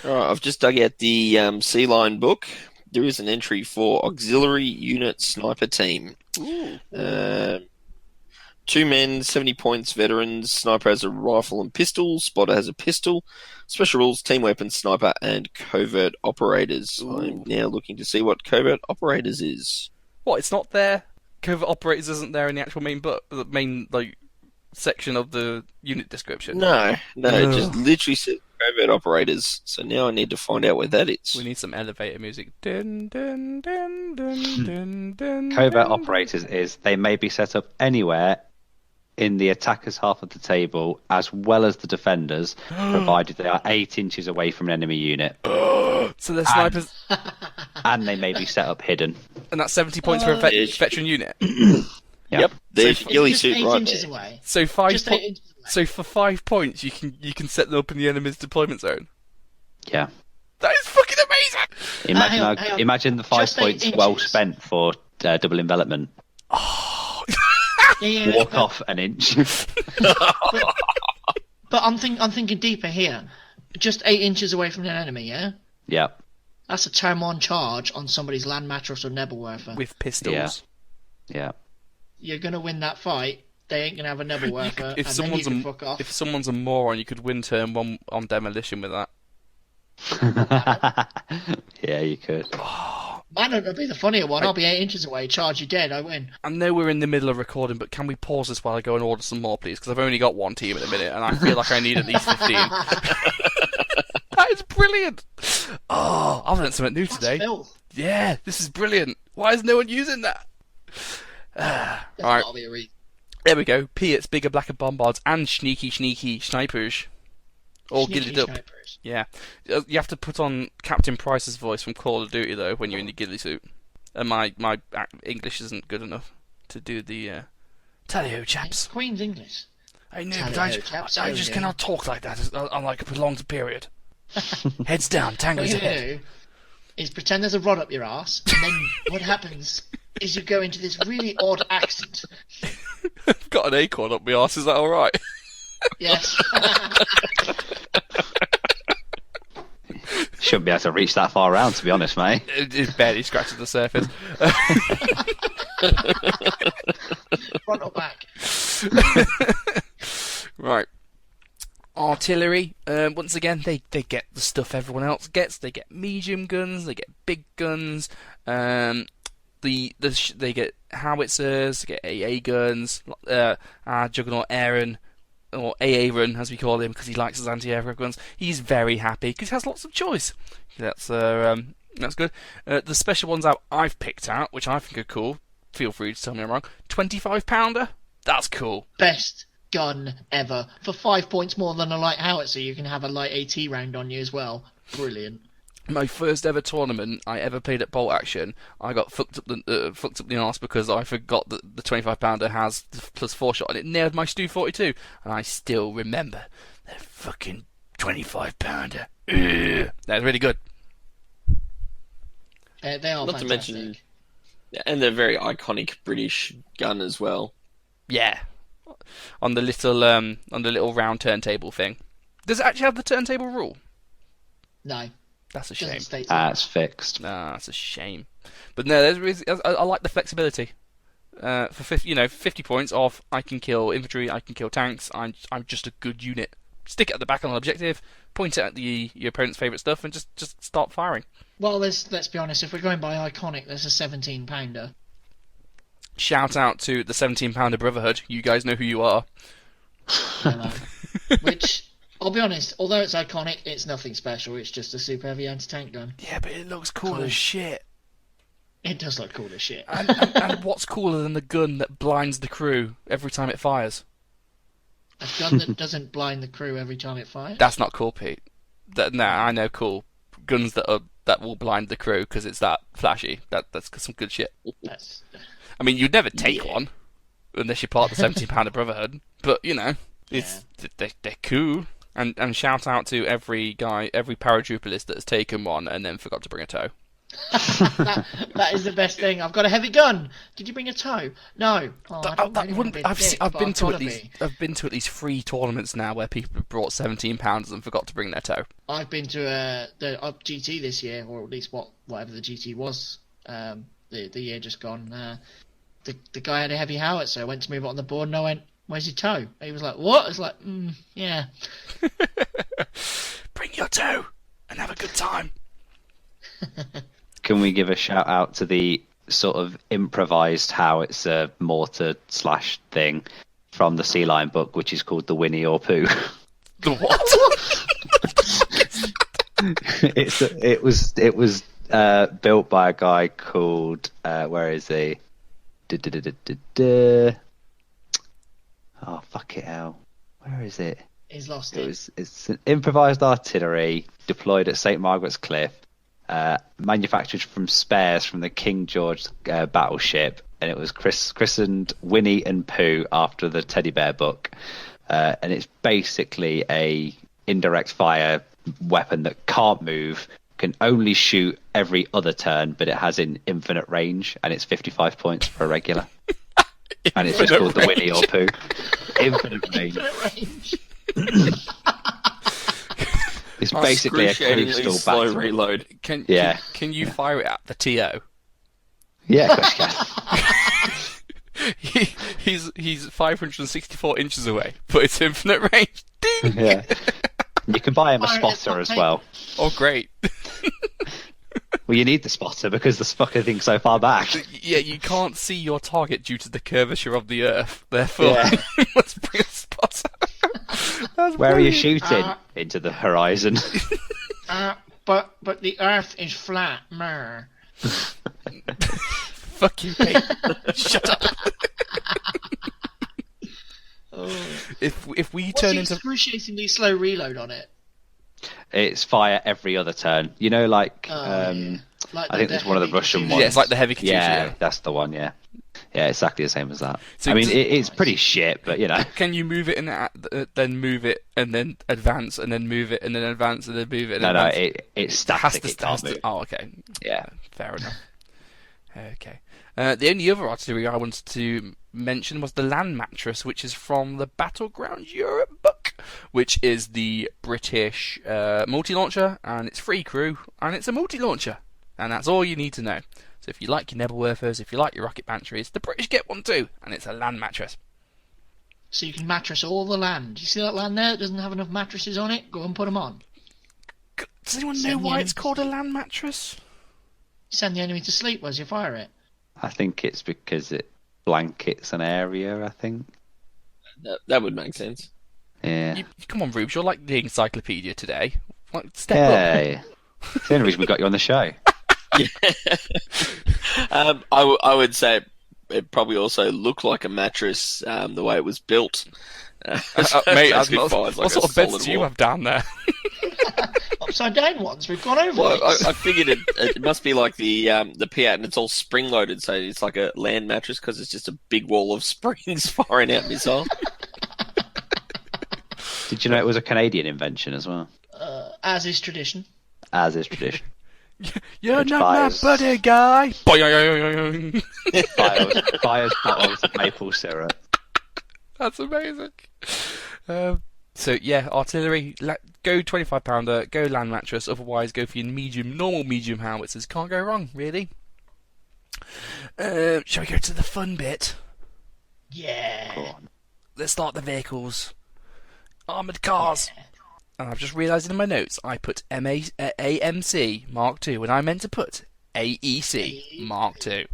Speaker 5: All right, I've just dug out the Sea Lion book. There is an entry for auxiliary unit sniper team.
Speaker 2: Ooh.
Speaker 5: 2 men, 70 points, veterans. Sniper has a rifle and pistol. Spotter has a pistol. Special rules, team weapons, sniper, and covert operators.
Speaker 2: Ooh.
Speaker 5: I'm now looking to see what covert operators is.
Speaker 2: What? It's not there. Covert operators isn't there in the actual main book, the main section of the unit description.
Speaker 5: No, it just literally says covert operators. So now I need to find out where that is.
Speaker 2: We need some elevator music. Dun, dun, dun, dun, dun, dun,
Speaker 4: Covert operators is they may be set up anywhere in the attacker's half of the table as well as the defenders, provided they are 8 inches away from an enemy unit.
Speaker 2: So they're snipers,
Speaker 4: and they may be set up hidden.
Speaker 2: and that's 70 points for a veteran unit.
Speaker 5: Yep, there's your ghillie
Speaker 3: Just
Speaker 5: suit
Speaker 3: 8
Speaker 5: right
Speaker 3: inches
Speaker 5: there.
Speaker 3: away.
Speaker 2: So
Speaker 3: Just 8 inches away.
Speaker 2: So for 5 points, you can set them up in the enemy's deployment zone.
Speaker 4: Yeah.
Speaker 2: That is fucking amazing.
Speaker 3: Hang on.
Speaker 4: Imagine the 5
Speaker 3: Just 8
Speaker 4: points well
Speaker 3: inches.
Speaker 4: spent for double envelopment.
Speaker 3: Yeah,
Speaker 4: Walk off an inch.
Speaker 3: But I'm thinking deeper here. Just 8 inches away from an enemy, yeah?
Speaker 4: Yeah.
Speaker 3: That's a turn 1 charge on somebody's land mattress or Nebelwerfer.
Speaker 2: With pistols.
Speaker 4: Yeah.
Speaker 3: You're going to win that fight. They ain't going to have a Nebelwerfer,
Speaker 2: If
Speaker 3: and
Speaker 2: someone's
Speaker 3: then you can fuck off.
Speaker 2: if someone's a moron, you could win turn 1 on demolition with that.
Speaker 4: Yeah, you could.
Speaker 3: Mine will be the funnier one. I'll be 8 inches away. Charge you dead. I win.
Speaker 2: I know we're in the middle of recording, but can we pause this while I go and order some more, please? Because I've only got 1 team at the minute, and I feel like I need at least 15. That is brilliant! Oh, I've learned something new today.
Speaker 3: Filth.
Speaker 2: Yeah, this is brilliant. Why is no one using that?
Speaker 3: There's
Speaker 2: Alright,
Speaker 3: got to be a reason.
Speaker 2: there we go. Piats, bigger, blacker bombards, and sneaky snipers. All
Speaker 3: Sneaky
Speaker 2: gilded up.
Speaker 3: snipers.
Speaker 2: Yeah. You have to put on Captain Price's voice from Call of Duty, though, when you're in the ghillie suit. And my English isn't good enough to do the tally-ho, chaps.
Speaker 3: Queen's English.
Speaker 2: I know,
Speaker 3: Tally-ho,
Speaker 2: but
Speaker 3: chaps,
Speaker 2: I
Speaker 3: oh,
Speaker 2: just
Speaker 3: yeah.
Speaker 2: cannot talk like that on like a prolonged period. Heads down,
Speaker 3: What
Speaker 2: tango's
Speaker 3: you
Speaker 2: ahead.
Speaker 3: do is pretend there's a rod up your ass, and then what happens is you go into this really odd accent.
Speaker 2: I've got an acorn up my arse, is that alright?
Speaker 3: Yes.
Speaker 4: Shouldn't be able to reach that far around, to be honest, mate.
Speaker 2: It's barely scratching the surface.
Speaker 3: Front or back.
Speaker 2: Right. Artillery, once again, they get the stuff everyone else gets. They get medium guns, they get big guns, they get howitzers, they get AA guns, Juggernaut Aaron, or AA Run as we call him, because he likes his anti-aircraft guns. He's very happy because he has lots of choice. That's good. The special ones I've picked out, which I think are cool. Feel free to tell me I'm wrong. 25-pounder. That's cool.
Speaker 3: Best gun ever. For 5 points more than a light howitzer, you can have a light AT round on you as well. Brilliant.
Speaker 2: My first ever tournament I ever played at Bolt Action, I got fucked up the arse because I forgot that the 25-pounder has the +4 shot, and it nailed my Stu 42, and I still remember that fucking 25-pounder. That's really good.
Speaker 3: They are
Speaker 5: Not to
Speaker 3: fantastic.
Speaker 5: mention, and they're very iconic British gun as well.
Speaker 2: Yeah, on the little round turntable thing. Does it actually have the turntable rule?
Speaker 3: No.
Speaker 2: That's a
Speaker 3: Doesn't
Speaker 2: shame.
Speaker 3: state
Speaker 4: That's fixed.
Speaker 2: Nah, that's a shame. But no, I like the flexibility. for 50 points off. I can kill infantry, I can kill tanks. I'm just a good unit. Stick it at the back on an objective, point it at your opponent's favourite stuff, and just start firing.
Speaker 3: Well, let's be honest. If we're going by iconic, there's a 17-pounder.
Speaker 2: Shout out to the 17-pounder Brotherhood. You guys know who you are.
Speaker 3: Hello. Which, I'll be honest, although it's iconic, it's nothing special. It's just a super heavy anti-tank gun.
Speaker 2: Yeah, but it looks cool as shit.
Speaker 3: It does look cool as shit.
Speaker 2: And what's cooler than the gun that blinds the crew every time it fires?
Speaker 3: A gun that doesn't blind the crew every time it fires?
Speaker 2: That's not cool, Pete. I know cool guns that will blind the crew because it's that flashy. That's some good shit. I mean, you'd never take one unless you're part of the 17-pounder Brotherhood. But they're cool. And shout out to every paratrooper list that has taken one and then forgot to bring a tow.
Speaker 3: that is the best thing. I've got a heavy gun. Did you bring a tow? No.
Speaker 2: I've been to at least 3 tournaments now where people have brought 17-pounders and forgot to bring their tow.
Speaker 3: I've been to the GT this year, or at least whatever the GT was. The year just gone. The guy had a heavy howitzer. I went to move it on the board, and I went, "Where's your tow?" He was like, "What?" I was like, "Yeah."
Speaker 2: Bring your tow and have a good time.
Speaker 4: Can we give a shout out to the sort of improvised howitzer mortar / thing from the Sea Lion book, which is called the Winnie or Pooh?
Speaker 2: The what?
Speaker 4: It was built by a guy called where is he? Oh fuck it hell! Where is it?
Speaker 3: He's lost it.
Speaker 4: It's an improvised artillery deployed at St Margaret's Cliff. Manufactured from spares from the King George battleship, and it was christened Winnie and Pooh after the teddy bear book, and it's basically a indirect fire weapon that can't move, can only shoot every other turn, but it has an infinite range, and it's 55 points per regular. And it's just called the Winnie or Pooh. Infinite range. It's basically a coastal
Speaker 5: slow
Speaker 4: battle.
Speaker 5: reload.
Speaker 2: Can you fire it at the TO?
Speaker 4: Yeah, of course you can.
Speaker 2: He's 564 inches away, but it's infinite range. Ding!
Speaker 4: Yeah. You can buy him a spotter as well.
Speaker 2: Oh, great.
Speaker 4: Well, you need the spotter because the fucking thing's so far back.
Speaker 2: Yeah, you can't see your target due to the curvature of the Earth. Therefore, let's bring a spotter.
Speaker 4: Where are you shooting? Into the horizon.
Speaker 3: But the Earth is flat. Mer.
Speaker 2: Fuck you, Pete. Shut up. If we turn into
Speaker 3: excruciatingly slow reload on it.
Speaker 4: It's fire every other turn. You know, like I think there's one of the Russian ones.
Speaker 2: Yeah, it's like the heavy Katyusha.
Speaker 4: Yeah, that's the one. Yeah, exactly the same as that. So I mean, it's pretty shit, but you know.
Speaker 2: Can you move it and then move it and then advance and then move it and then advance and then move it?
Speaker 4: No, it's static. It can't move.
Speaker 2: Oh, okay.
Speaker 4: Yeah,
Speaker 2: fair enough. Okay. The only other artillery I wanted to mention was the land mattress, which is from the Battleground Europe book, which is the British multi-launcher, and it's free crew, and it's a multi-launcher, and that's all you need to know. So if you like your Nebelwerfers, if you like your rocket batteries, the British get one too, and it's a land mattress.
Speaker 3: So you can mattress all the land. You see that land there that doesn't have enough mattresses on it? Go and put them on.
Speaker 2: Does anyone know why it's called a land mattress?
Speaker 3: You send the enemy to sleep as you fire it.
Speaker 4: I think it's because it blankets an area, I think.
Speaker 5: That would make sense.
Speaker 4: Yeah.
Speaker 2: Come on, Rubes, you're like the encyclopedia today. Step up.
Speaker 4: It's the only reason we got you on the show.
Speaker 5: I would say it probably also looked like a mattress the way it was built.
Speaker 2: Mate, what sort of beds do you have down there?
Speaker 3: Upside down ones. We've gone over.
Speaker 5: Well, I figured it must be like the Piat, and it's all spring loaded, so it's like a land mattress because it's just a big wall of springs firing out missiles.
Speaker 4: Did you know it was a Canadian invention as well?
Speaker 3: As is tradition.
Speaker 4: As is tradition.
Speaker 2: You're not my buddy, guy.
Speaker 4: Fires bottles of maple syrup.
Speaker 2: That's amazing. So yeah, artillery, go 25-pounder, go land mattress, otherwise go for your normal medium howitzers. Can't go wrong, really. Shall we go to the fun bit?
Speaker 3: Yeah.
Speaker 2: Let's start the vehicles. Armoured cars. And I've just realised in my notes I put AMC Mark II when I meant to put AEC Mark II.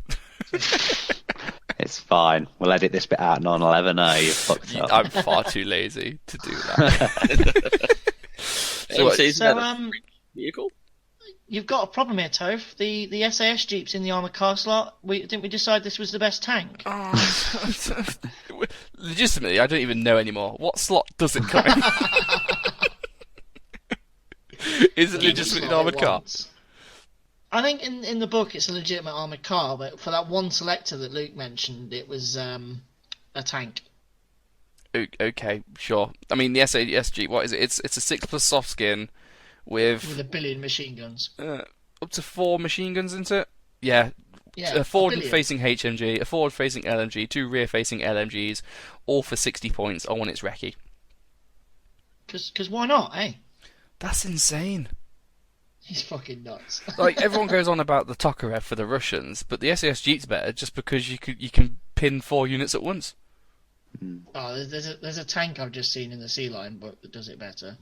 Speaker 4: It's fine. We'll edit this bit out 9/11. You fucked up.
Speaker 2: I'm far too lazy to do that.
Speaker 5: So, vehicle?
Speaker 3: You've got a problem here, Toph. The SAS Jeep's in the armoured car slot. Didn't we decide this was the best tank?
Speaker 2: Legitimately, I don't even know anymore. What slot does it come in? Is it legitimately an armoured car?
Speaker 3: I think in the book it's a legitimate armoured car, but for that one selector that Luke mentioned, it was a tank.
Speaker 2: Okay, sure. I mean, the SAS Jeep, what is it? It's a 6+ soft skin with
Speaker 3: a billion machine guns.
Speaker 2: Up to 4 machine guns into it? Yeah. A forward-facing HMG, a forward-facing LMG, 2 rear-facing LMGs, all for 60 points, all when it's recce.
Speaker 3: Because why not, eh?
Speaker 2: That's insane.
Speaker 3: He's fucking nuts.
Speaker 2: Like, everyone goes on about the Tokarev for the Russians, but the SAS Jeep's better just because you can pin 4 units at once.
Speaker 3: Oh, there's a tank I've just seen in the Sea Lion book that does it better.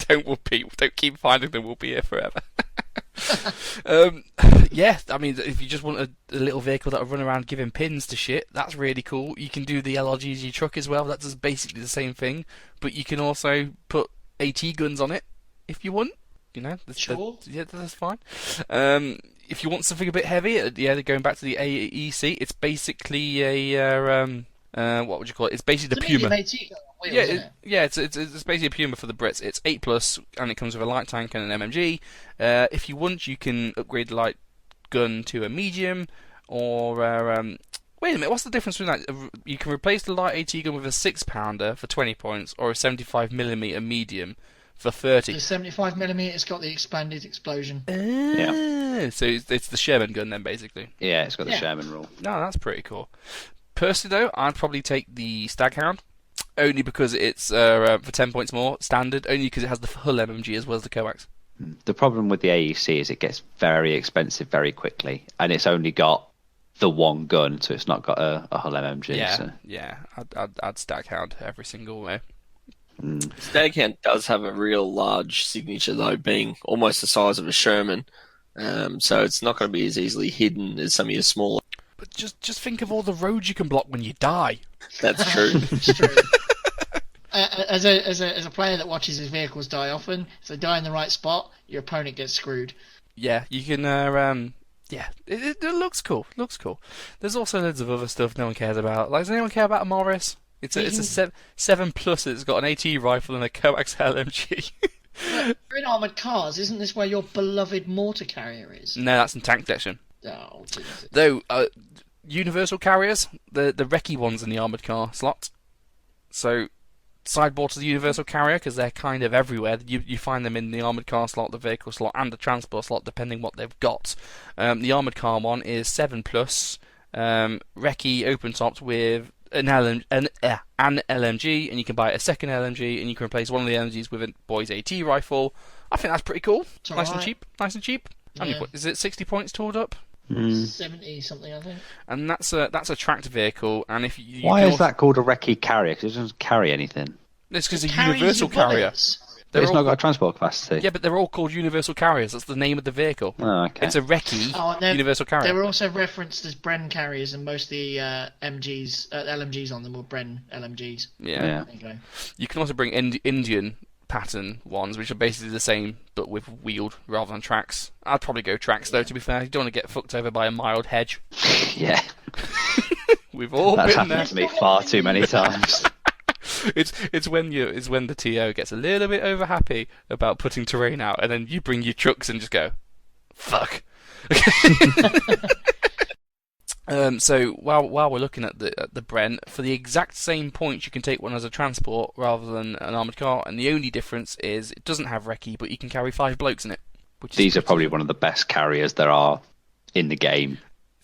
Speaker 2: Don't keep finding them. We'll be here forever. Yeah, I mean, if you just want a little vehicle that'll run around giving pins to shit, that's really cool. You can do the LRGG truck as well. That does basically the same thing, but you can also put AT guns on it if you want. You know,
Speaker 3: sure.
Speaker 2: That's fine. If you want something a bit heavier, going back to the AEC, it's basically a what would you call it? It's basically the Puma. It's basically a Puma for the Brits. It's 8+, and it comes with a light tank and an MMG. If you want, you can upgrade the light gun to a medium, or wait a minute, what's the difference between that? You can replace the light AT gun with a 6-pounder for 20 points, or a 75mm medium for 30.
Speaker 3: The 75mm's got the expanded explosion.
Speaker 4: Yeah.
Speaker 2: So it's the Sherman gun then, basically.
Speaker 4: Yeah, it's got the Sherman rule.
Speaker 2: No, that's pretty cool. Personally, though, I'd probably take the Staghound, only because it's for 10 points more, standard, only because it has the Hull MMG as well as the Coax.
Speaker 4: The problem with the AEC is it gets very expensive very quickly, and it's only got the one gun, so it's not got a Hull MMG.
Speaker 2: Yeah, I'd Staghound every single way.
Speaker 5: Staghound does have a real large signature, though, being almost the size of a Sherman, so it's not going to be as easily hidden as some of your smaller.
Speaker 2: But just think of all the roads you can block when you die.
Speaker 5: That's true.
Speaker 3: It's true. As a player that watches his vehicles die often, if they die in the right spot, your opponent gets screwed.
Speaker 2: Yeah, you can. It looks cool. Looks cool. There's also loads of other stuff no one cares about. Like, does anyone care about a Morris? It's a 7+. It's got an AT rifle and a Coax LMG.
Speaker 3: You're in armoured cars. Isn't this where your beloved mortar carrier is?
Speaker 2: No, that's in tank detection.
Speaker 3: Oh, Jesus.
Speaker 2: Though, universal carriers, the recce ones in the armoured car slot. So, sideboard to the universal carrier, because they're kind of everywhere. You find them in the armoured car slot, the vehicle slot, and the transport slot, depending what they've got. The armoured car one is 7+, recce open topped with an LMG, and you can buy a second LMG, and you can replace one of the LMGs with a boy's AT rifle. I think that's pretty cool. Nice and cheap.
Speaker 3: Yeah.
Speaker 2: Is it 60 points tooled up?
Speaker 3: 70 something, I think.
Speaker 2: And that's a tracked vehicle. And if you
Speaker 4: why is that called a recce carrier? Because it doesn't carry anything.
Speaker 2: It's because it's a universal carrier.
Speaker 4: It's not got a transport capacity.
Speaker 2: Yeah, but they're all called universal carriers. That's the name of the vehicle.
Speaker 4: Oh, okay.
Speaker 2: It's a recce universal carrier.
Speaker 3: They were also referenced as Bren carriers, and most of the LMGs on them were Bren LMGs.
Speaker 2: Yeah.
Speaker 3: There you go.
Speaker 2: You can also bring Indian pattern ones, which are basically the same, but with wheeled rather than tracks. I'd probably go tracks, though, to be fair. You don't want to get fucked over by a mild hedge.
Speaker 4: Yeah.
Speaker 2: We've all
Speaker 4: That's
Speaker 2: been there.
Speaker 4: happened to me far too many times.
Speaker 2: It's when the TO gets a little bit over happy about putting terrain out, and then you bring your trucks and just go, fuck. So while we're looking at the Bren, for the exact same points, you can take one as a transport rather than an armoured car, and the only difference is it doesn't have recce, but you can carry 5 blokes in it.
Speaker 4: These are probably one of the best carriers there are in the game.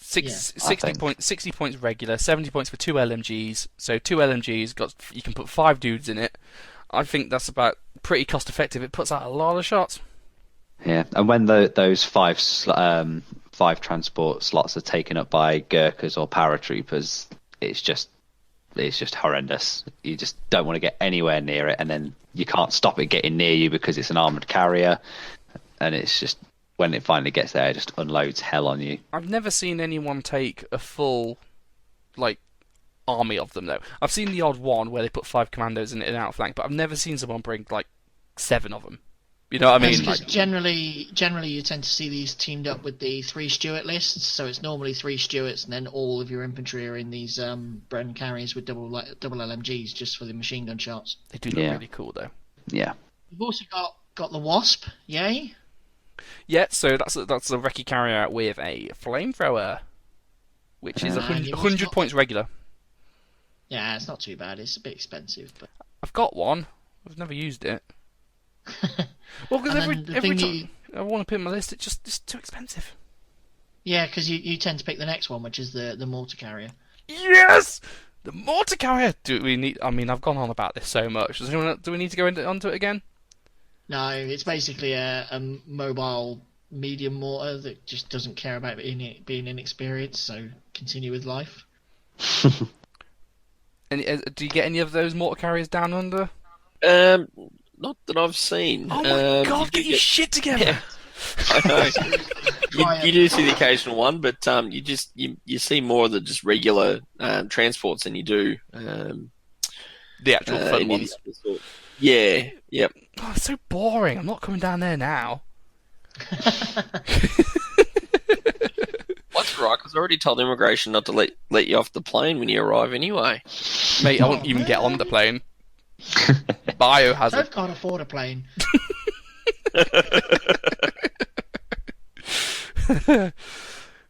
Speaker 2: 60 points regular, 70 points for 2 LMGs. So 2 LMGs, you can put 5 dudes in it. I think that's about pretty cost effective. It puts out a lot of shots.
Speaker 4: Yeah, and when those five 5 transport slots are taken up by Gurkhas or paratroopers, it's just horrendous. You just don't want to get anywhere near it, and then you can't stop it getting near you because it's an armoured carrier, and it's just, when it finally gets there, it just unloads hell on you.
Speaker 2: I've never seen anyone take a full, like, army of them, though. I've seen the odd one where they put 5 commandos in it and outflank, but I've never seen someone bring, like, 7 of them. You know what I mean?
Speaker 3: Because generally you tend to see these teamed up with the 3 Stuart lists, so it's normally 3 Stuarts, and then all of your infantry are in these Bren carriers with double LMGs just for the machine gun shots.
Speaker 2: They do look really cool, though.
Speaker 4: Yeah.
Speaker 3: We've also got the Wasp, yay!
Speaker 2: Yeah, so that's a recce carrier with a flamethrower, which is 100 points regular.
Speaker 3: Yeah, it's not too bad. It's a bit expensive, but
Speaker 2: I've got one. I've never used it. Well, because every time I want to put it on my list, it's too expensive.
Speaker 3: Yeah, because you tend to pick the next one, which is the mortar carrier.
Speaker 2: Yes! The mortar carrier! Do we need... I mean, I've gone on about this so much. Do we need to go onto it again?
Speaker 3: No, it's basically a mobile medium mortar that just doesn't care about being inexperienced, so continue with life.
Speaker 2: And do you get any of those mortar carriers down under?
Speaker 5: Not that I've seen.
Speaker 2: Oh my god, get your shit together!
Speaker 5: Yeah. I know. You do see the occasional one, but you see more of the just regular transports than you do
Speaker 2: the actual fun ones.
Speaker 5: Yeah, yep.
Speaker 2: Oh, it's so boring. I'm not coming down there now.
Speaker 5: That's right, because I already told immigration not to let you off the plane when you arrive anyway.
Speaker 2: Mate, I won't even get on the plane. Biohazard.
Speaker 3: I can't afford a plane.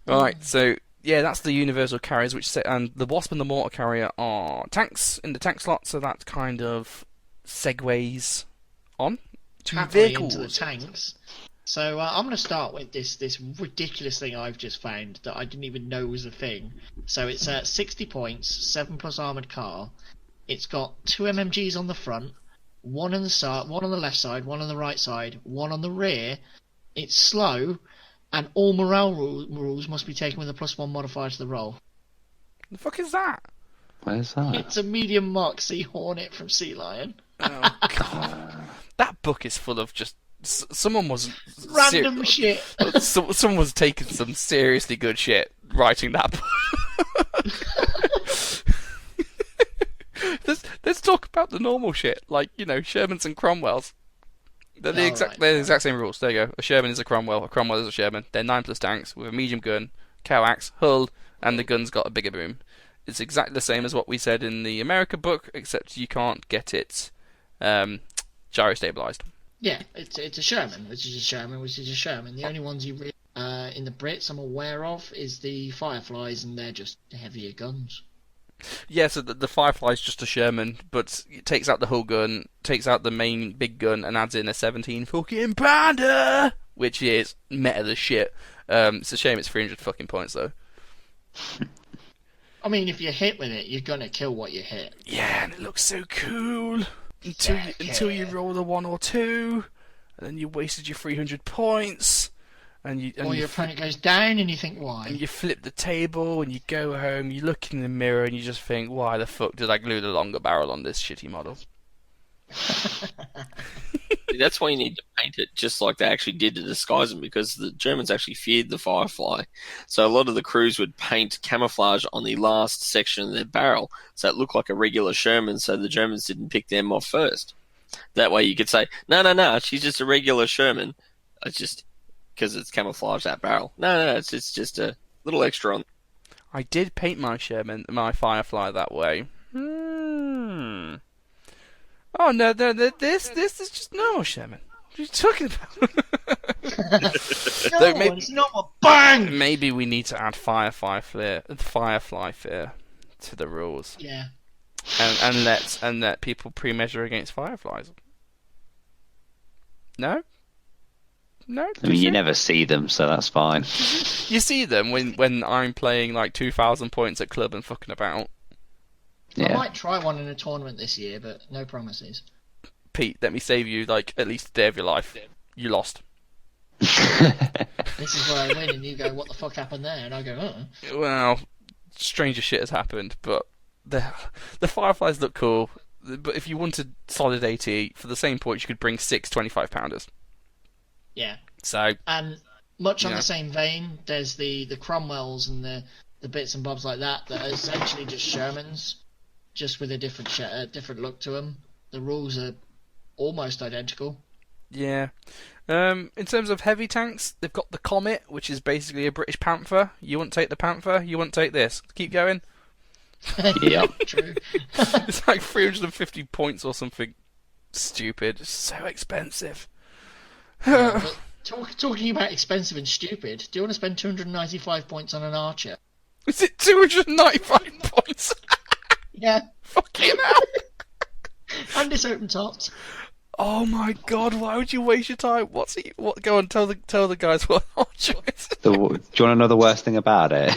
Speaker 2: Right, so yeah, that's the universal carriers, and the Wasp and the mortar carrier are tanks in the tank slot, so that kind of segues on to vehicles.
Speaker 3: Into the tanks. So I'm going to start with this ridiculous thing I've just found that I didn't even know was a thing. So it's 60 points, 7+ armoured car. It's got 2 MMGs on the front, one on the side, one on the left side, one on the right side, one on the rear. It's slow, and all morale rules must be taken with a +1 modifier to the roll.
Speaker 2: The fuck is that?
Speaker 4: Where's that?
Speaker 3: It's a medium Mark C Hornet from Sea Lion.
Speaker 2: Oh god, that book is full of just someone was
Speaker 3: random shit.
Speaker 2: Someone was taking some seriously good shit writing that book. Let's talk about the normal shit, like, you know, Shermans and Cromwells. They're the exact same rules. There you go. A Sherman is a Cromwell is a Sherman. They're 9+ tanks with a medium gun, coax, hull, and the gun's got a bigger boom. It's exactly the same as what we said in the America book, except you can't get it gyro stabilized.
Speaker 3: Yeah, it's a Sherman, which is a Sherman. The only ones you really, in the Brits I'm aware of is the Fireflies, and they're just heavier guns.
Speaker 2: Yeah, so the Firefly's just a Sherman, but it takes out the hull gun, takes out the main big gun, and adds in a 17 fucking pounder, which is meta as shit. It's a shame it's 300 fucking points though.
Speaker 3: I mean, if you hit with it, you're gonna kill what you hit.
Speaker 2: Yeah, and it looks so cool until you roll a 1 or 2, and then you wasted your 300 points. Or
Speaker 3: your opponent goes down and you think, why?
Speaker 2: And you flip the table and you go home, you look in the mirror and you just think, why the fuck did I glue the longer barrel on this shitty model?
Speaker 5: That's why you need to paint it just like they actually did to disguise them, because the Germans actually feared the Firefly. So a lot of the crews would paint camouflage on the last section of their barrel so it looked like a regular Sherman, so the Germans didn't pick them off first. That way you could say, no, she's just a regular Sherman. It's just... because it's camouflaged that barrel. No, it's just a little extra on.
Speaker 2: I did paint my Sherman, my Firefly that way. Oh no, this is just normal Sherman. What are you talking about?
Speaker 3: It's not. Bang!
Speaker 2: Maybe we need to add Firefly fear to the rules.
Speaker 3: Yeah.
Speaker 2: And let people pre-measure against Fireflies. No. No,
Speaker 4: I mean, you never see them, so that's fine.
Speaker 2: You see them when I'm playing like 2,000 points at club and fucking about.
Speaker 3: Yeah. I might try one in a tournament this year, but no promises.
Speaker 2: Pete, let me save you like at least a day of your life. You lost.
Speaker 3: This is where I win, and you go, "What the fuck happened there?" And I go, "Oh."
Speaker 2: Well, stranger shit has happened, but the Fireflies look cool. But if you wanted solid 80 for the same points, you could bring 6 25-pounders.
Speaker 3: Yeah.
Speaker 2: So,
Speaker 3: And much on
Speaker 2: Yeah.
Speaker 3: the same vein, there's the Cromwells and the bits and bobs like that are essentially just Shermans, just with a different look to them. The rules are almost identical.
Speaker 2: yeah. In terms of heavy tanks, they've got the Comet, which is basically a British Panther. You won't take the Panther, you won't take this. Keep going.
Speaker 4: Yep.
Speaker 3: True.
Speaker 2: It's like 350 points or something stupid. It's so expensive.
Speaker 3: But talking about expensive and stupid, do you want to spend 295 points on an archer?
Speaker 2: Is it 295 points?
Speaker 3: Yeah.
Speaker 2: Fucking hell.
Speaker 3: And it's open topped.
Speaker 2: Oh my god, why would you waste your time? What? Go on, tell the guys what archer is.
Speaker 4: Do you want to know the worst thing about it?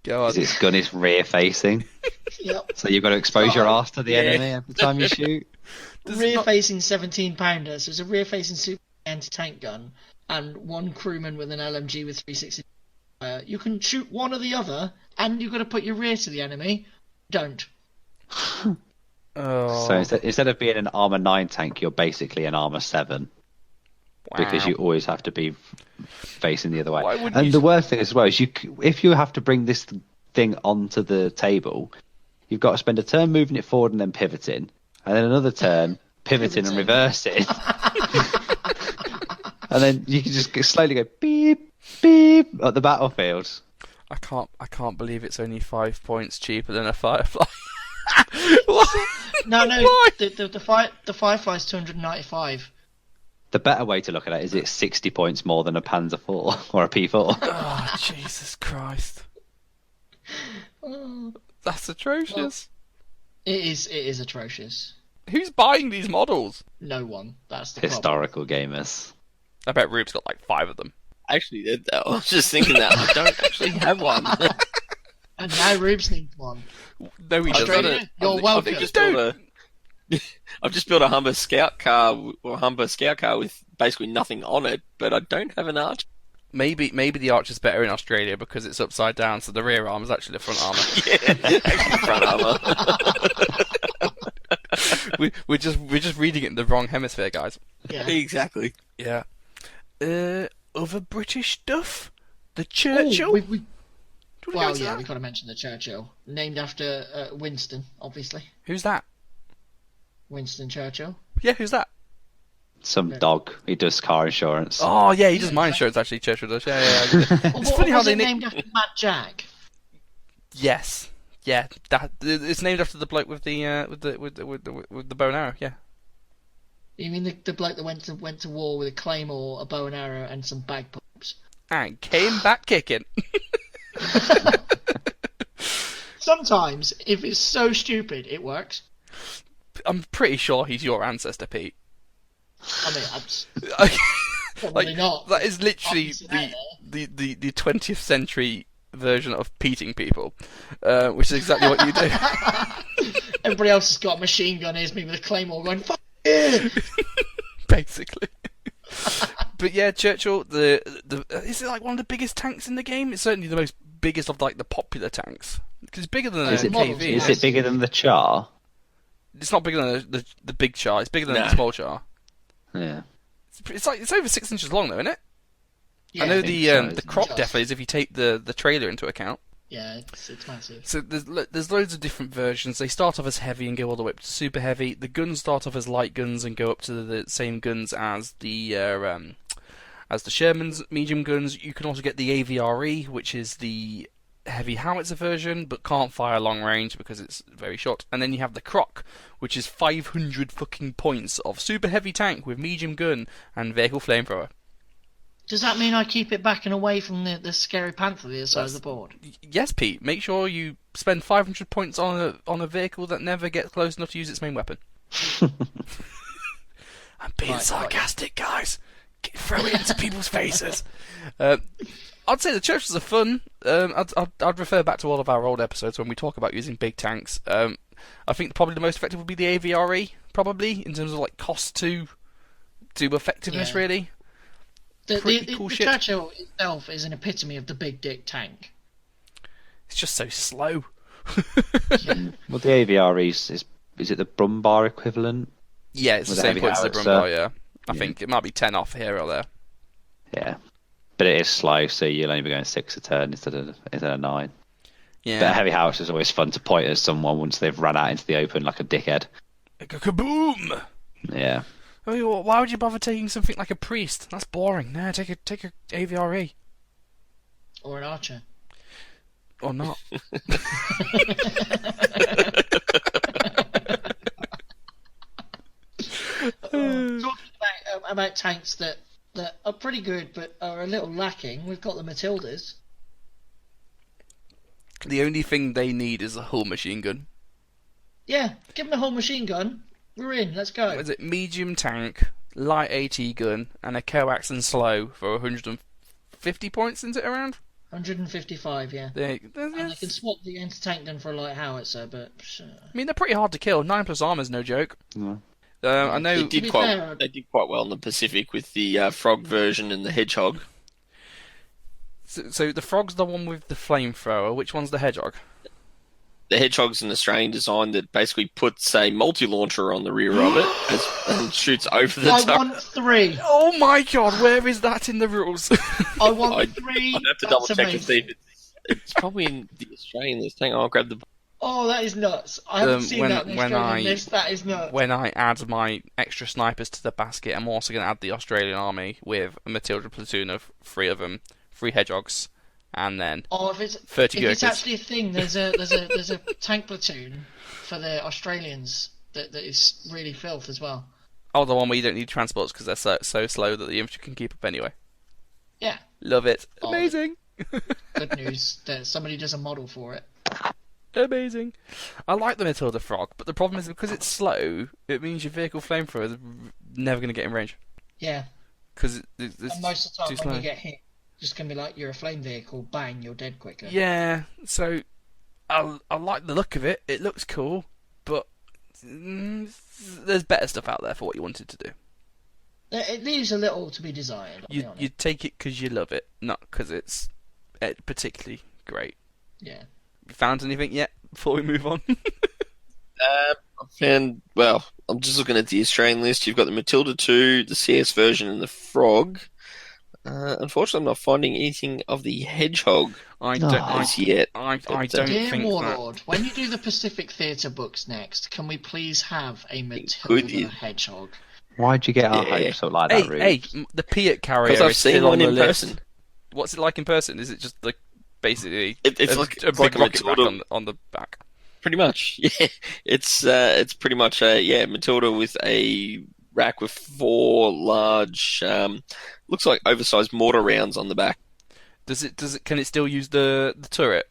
Speaker 2: Go on.
Speaker 4: Is its gun is rear facing,
Speaker 3: Yep.
Speaker 4: so you've got to expose your arse to the
Speaker 2: Yeah.
Speaker 4: enemy every time you shoot.
Speaker 2: Does it
Speaker 3: Rear
Speaker 2: not-
Speaker 3: facing 17-pounder, so it's a rear facing super anti-tank gun, and one crewman with an LMG with 360. You can shoot one or the other, and you've got to put your rear to the enemy. Don't.
Speaker 2: Oh,
Speaker 4: So instead of being an armor 9 tank, you're basically an armor 7 because
Speaker 2: wow.
Speaker 4: you always have to be facing the other way.
Speaker 2: Why wouldn't
Speaker 4: And
Speaker 2: you-
Speaker 4: the worst thing as well is if you have to bring this thing onto the table, you've got to spend a turn moving it forward and then pivoting, and then another turn pivoting and reversing. And then you can just slowly go beep beep at the battlefield.
Speaker 2: I can't believe it's only 5 points cheaper than a Firefly. What?
Speaker 3: No,
Speaker 2: Why?
Speaker 3: the Firefly's 295.
Speaker 4: The better way to look at it is it's 60 points more than a Panzer IV or a P4.
Speaker 2: Oh, Jesus Christ.
Speaker 3: Oh,
Speaker 2: That's atrocious.
Speaker 3: it is atrocious.
Speaker 2: Who's buying these models?
Speaker 3: No one. That's the problem.
Speaker 4: Historical gamers.
Speaker 2: I bet Rube's got like 5 of them.
Speaker 5: Actually, I was just thinking that I don't actually have one.
Speaker 3: And now Rubes needs one.
Speaker 2: No, he
Speaker 5: I've
Speaker 2: doesn't.
Speaker 5: got a-
Speaker 3: You're welcome.
Speaker 5: I've just built a Humber Scout car with basically nothing on it, but I don't have an archer.
Speaker 2: Maybe the Archer's better in Australia because it's upside down, so the rear arm is actually the front armor.
Speaker 5: Yeah, actually front armor.
Speaker 2: we're just reading it in the wrong hemisphere, guys.
Speaker 3: Yeah.
Speaker 5: Exactly.
Speaker 2: Yeah. Other British stuff? The Churchill?
Speaker 3: Oh,
Speaker 2: Do you wanna go
Speaker 3: well,
Speaker 2: into
Speaker 3: yeah,
Speaker 2: that?
Speaker 3: we've got to mention the Churchill. Named after Winston, obviously.
Speaker 2: Who's that?
Speaker 3: Winston Churchill.
Speaker 2: Yeah, who's that?
Speaker 4: Some dog. He does car insurance.
Speaker 2: Oh, yeah, he does my insurance, actually, Churchill does. Yeah. It's funny how
Speaker 3: was
Speaker 2: they
Speaker 3: it named after Mad Jack?
Speaker 2: Yes. Yeah, it's named after the bloke with the bow and arrow, yeah.
Speaker 3: You mean the bloke that went to war with a claymore, a bow and arrow, and some bagpipes?
Speaker 2: And came back kicking.
Speaker 3: Sometimes, if it's so stupid, it works.
Speaker 2: I'm pretty sure he's your ancestor, Pete.
Speaker 3: I mean, probably not.
Speaker 2: That is literally
Speaker 3: Obviously out
Speaker 2: the 20th century version of peating people, which is exactly what you do.
Speaker 3: Everybody else has got a machine gun. Here's me with a claymore going, fuck yeah!
Speaker 2: Basically. But yeah, Churchill, is it like one of the biggest tanks in the game? It's certainly the most biggest of like the popular tanks. Because it's bigger than
Speaker 4: Is
Speaker 2: a
Speaker 4: it-
Speaker 2: KV.
Speaker 4: Is it bigger than the Char?
Speaker 2: It's not bigger than the big char. It's bigger than
Speaker 5: Nah.
Speaker 2: the small char.
Speaker 4: Yeah.
Speaker 2: It's over 6 inches long though, isn't it?
Speaker 3: Yeah,
Speaker 2: I know
Speaker 4: think so,
Speaker 2: the
Speaker 4: isn't
Speaker 2: crop
Speaker 3: it?
Speaker 2: definitely is if you take the trailer into account.
Speaker 3: Yeah, it's massive.
Speaker 2: So there's loads of different versions. They start off as heavy and go all the way up to super heavy. The guns start off as light guns and go up to the same guns as the Sherman's medium guns. You can also get the AVRE, which is the heavy howitzer version, but can't fire long range because it's very short. And then you have the Croc, which is 500 fucking points of super heavy tank with medium gun and vehicle flamethrower.
Speaker 3: Does that mean I keep it back and away from the scary panther the other side of the board?
Speaker 2: Yes, Pete. Make sure you spend 500 points on a vehicle that never gets close enough to use its main weapon. I'm being
Speaker 3: Right,
Speaker 2: sarcastic, guys. Throw it into people's faces. I'd say the Churchills are fun. I'd refer back to all of our old episodes when we talk about using big tanks. I think probably the most effective would be the AVRE, probably in terms of like cost to effectiveness,
Speaker 3: Yeah.
Speaker 2: really. pretty cool shit.
Speaker 3: The Churchill itself is an epitome of the big dick tank.
Speaker 2: It's just so slow.
Speaker 4: Well, the AVRE is it the Brumbar equivalent?
Speaker 2: Yeah, it's the
Speaker 4: With
Speaker 2: same
Speaker 4: heavy
Speaker 2: points as the
Speaker 4: howitzer.
Speaker 2: Brumbar, yeah. I
Speaker 4: Yeah.
Speaker 2: think it might be 10 off here or there.
Speaker 4: Yeah, but it is slow, so you'll only be going 6 a turn instead of 9.
Speaker 2: Yeah.
Speaker 4: But a heavy howitzer is always fun to point at someone once they've run out into the open like a dickhead.
Speaker 2: Like a kaboom!
Speaker 4: Yeah.
Speaker 2: I mean, why would you bother taking something like a priest? That's boring. No, take a AVRE.
Speaker 3: Or an archer.
Speaker 2: Or not.
Speaker 3: Talking about tanks that are pretty good but are a little lacking, we've got the Matildas.
Speaker 2: The only thing they need is a hull machine gun.
Speaker 3: Yeah, give them the whole machine gun. We're in, let's go.
Speaker 2: What is it? Medium tank, light AT gun, and a coax and slow for 150 points, isn't it around?
Speaker 3: 155, yeah. And they can swap the anti-tank gun for a light howitzer, but...
Speaker 2: I mean, they're pretty hard to kill. 9+ armor's no joke.
Speaker 4: No.
Speaker 2: I know...
Speaker 5: They did quite well in the Pacific with the frog version and the hedgehog.
Speaker 2: So the frog's the one with the flamethrower. Which one's the hedgehog?
Speaker 5: The hedgehog's an Australian design that basically puts a multi-launcher on the rear of it and shoots over the
Speaker 3: I
Speaker 5: top.
Speaker 3: want 3!
Speaker 2: Oh my god, where is that in the rules?
Speaker 3: I want 3!
Speaker 5: I'd have to double check to see if it's probably in the Australian list. Hang on, I'll grab the...
Speaker 3: Oh, that is nuts. I haven't seen that in the Australian list. That is nuts.
Speaker 2: When I add my extra snipers to the basket, I'm also going to add the Australian army with a Matilda platoon of 3 of them, 3 hedgehogs, and then 30
Speaker 3: if it's
Speaker 2: Gurkhas.
Speaker 3: actually a thing, there's a tank platoon for the Australians that is really filth as well.
Speaker 2: Oh, the one where you don't need transports because they're so slow that the infantry can keep up anyway.
Speaker 3: Yeah.
Speaker 2: Love it.
Speaker 3: Oh.
Speaker 2: Amazing.
Speaker 3: Good news that somebody does a model for it.
Speaker 2: Amazing. I like the Matilda frog, but the problem is because it's slow, it means your vehicle flamethrower is never going to get in range.
Speaker 3: Yeah.
Speaker 2: Because
Speaker 3: And most of the
Speaker 2: too
Speaker 3: time when
Speaker 2: slow.
Speaker 3: you get hit, it's going to be like you're a flame vehicle, bang, you're dead quicker.
Speaker 2: Yeah, so I like the look of it. It looks cool, but there's better stuff out there for what you wanted to do.
Speaker 3: It leaves a little to be desired.
Speaker 2: You take it because you love it, not because it's particularly great.
Speaker 3: Yeah.
Speaker 2: You found anything yet before we move on?
Speaker 5: I found, well, I'm just looking at the Australian list. You've got the Matilda 2, the CS version, and the Frog. Unfortunately, I'm not finding anything of the Hedgehog
Speaker 2: I don't
Speaker 5: yet.
Speaker 2: I don't
Speaker 3: Dear
Speaker 2: think
Speaker 3: Warlord, when you do the Pacific Theatre books next, can we please have a Matilda Hedgehog?
Speaker 4: Why'd you get our hopes up like that,
Speaker 2: that.
Speaker 4: Rude?
Speaker 2: Hey, the Piat carrier
Speaker 5: Because I've
Speaker 2: is
Speaker 5: seen
Speaker 2: still
Speaker 5: one
Speaker 2: on the
Speaker 5: in
Speaker 2: list.
Speaker 5: person.
Speaker 2: What's it like in person? Is it just like basically
Speaker 5: It's
Speaker 2: a
Speaker 5: like
Speaker 2: big
Speaker 5: a
Speaker 2: rocket back
Speaker 5: Matilda.
Speaker 2: on the back?
Speaker 5: Pretty much, yeah. It's pretty much a Matilda with a rack with 4 large, looks like oversized mortar rounds on the back.
Speaker 2: Can it still use the turret?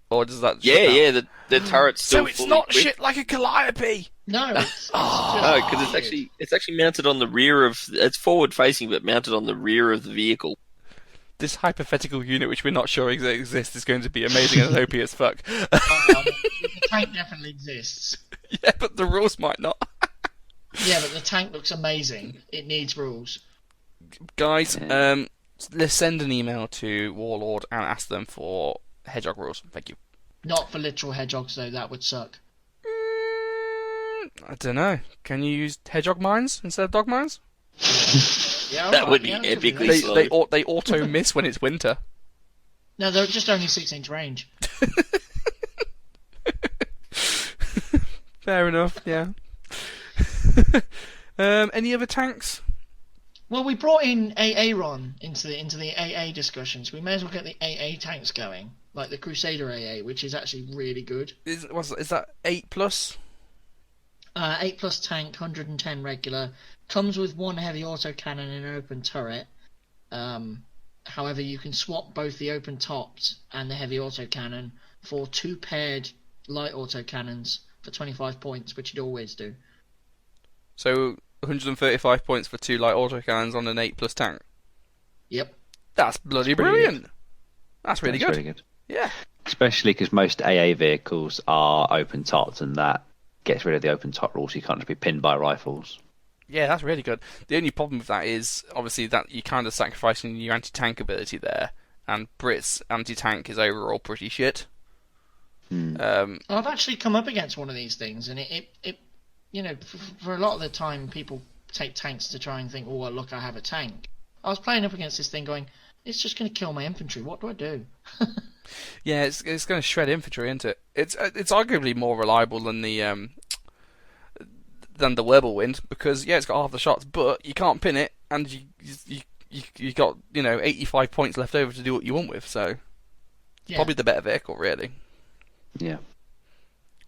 Speaker 2: Or does that?
Speaker 5: Yeah. The turret's still.
Speaker 2: So it's
Speaker 5: fully
Speaker 2: not
Speaker 5: equipped.
Speaker 2: shit like a Calliope.
Speaker 3: No, it's
Speaker 5: No, because it's actually mounted on the rear of. It's forward facing, but mounted on the rear of the vehicle.
Speaker 2: This hypothetical unit, which we're not sure exists, is going to be amazing and OP as fuck.
Speaker 3: the tank definitely exists.
Speaker 2: Yeah, but the rules might not.
Speaker 3: Yeah, but the tank looks amazing. It needs rules.
Speaker 2: Guys, let's send an email to Warlord and ask them for hedgehog rules. Thank you.
Speaker 3: Not for literal hedgehogs though. That would suck.
Speaker 2: I don't know. Can you use hedgehog mines instead of dog mines?
Speaker 3: Yeah,
Speaker 5: That would be
Speaker 3: yeah, that could
Speaker 5: epically
Speaker 3: nice.
Speaker 5: slow.
Speaker 2: They auto miss when it's winter.
Speaker 3: No, they're just only 6-inch range.
Speaker 2: Fair enough. Yeah. Any other tanks?
Speaker 3: Well, we brought in Aaron into the AA discussions. We may as well get the AA tanks going, like the Crusader AA, which is actually really good.
Speaker 2: Is that 8+?
Speaker 3: 8+ tank, 110 regular. Comes with 1 heavy autocannon and an open turret. However, you can swap both the open tops and the heavy autocannon for 2 paired light autocannons for 25 points, which you'd always do.
Speaker 2: So 135 points for 2 light autocannons on an 8+ tank.
Speaker 3: Yep.
Speaker 2: That's bloody
Speaker 4: pretty
Speaker 2: brilliant. That's really good.
Speaker 4: Really good.
Speaker 2: Yeah.
Speaker 4: Especially because most AA vehicles are open topped, and that gets rid of the open top rules. You can't just be pinned by rifles.
Speaker 2: Yeah, that's really good. The only problem with that is, obviously, that you're kind of sacrificing your anti-tank ability there, and Brit's anti-tank is overall pretty shit.
Speaker 3: I've actually come up against one of these things, and it you know, for a lot of the time, people take tanks to try and think, oh, well, look, I have a tank. I was playing up against this thing going, it's just going to kill my infantry. What do I do?
Speaker 2: Yeah, it's going to shred infantry, isn't it? It's arguably more reliable than the Wirbelwind, because it's got half the shots, but you can't pin it, and you got 85 points left over to do what you want with. So it's probably the better vehicle, really.
Speaker 4: Yeah.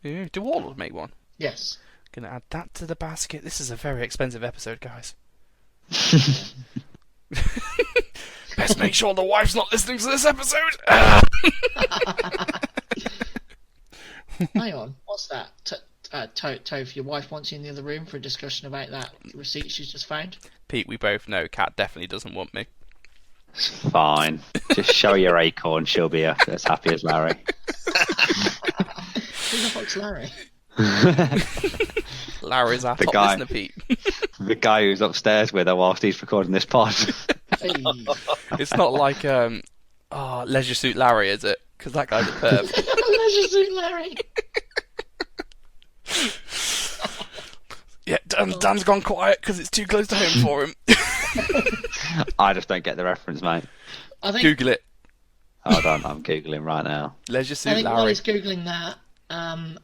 Speaker 2: Do Warlord make one?
Speaker 3: Yes.
Speaker 2: Gonna add that to the basket. This is a very expensive episode, guys. Best make sure the wife's not listening to this episode.
Speaker 3: Hang on, what's that? Toph, your wife wants you in the other room for a discussion about that receipt she's just found?
Speaker 2: Pete, we both know Kat definitely doesn't want me.
Speaker 4: Fine. Just show your acorn. She'll be as happy as Larry.
Speaker 3: Who the fuck's Larry?
Speaker 2: Larry's our
Speaker 4: The
Speaker 2: top
Speaker 4: guy.
Speaker 2: listener, Pete.
Speaker 4: The guy who's upstairs with her whilst he's recording this pod.
Speaker 3: Hey.
Speaker 2: It's not like Leisure Suit Larry, is it? Because that guy's a perv.
Speaker 3: Leisure Suit Larry.
Speaker 2: Yeah, Dan's gone quiet because it's too close to home for him.
Speaker 4: I just don't get the reference, mate.
Speaker 3: I think
Speaker 2: Google it.
Speaker 4: Hold on, I'm googling right now.
Speaker 2: Leisure
Speaker 3: I
Speaker 2: Suit
Speaker 3: think while
Speaker 2: Larry.
Speaker 3: he's googling that,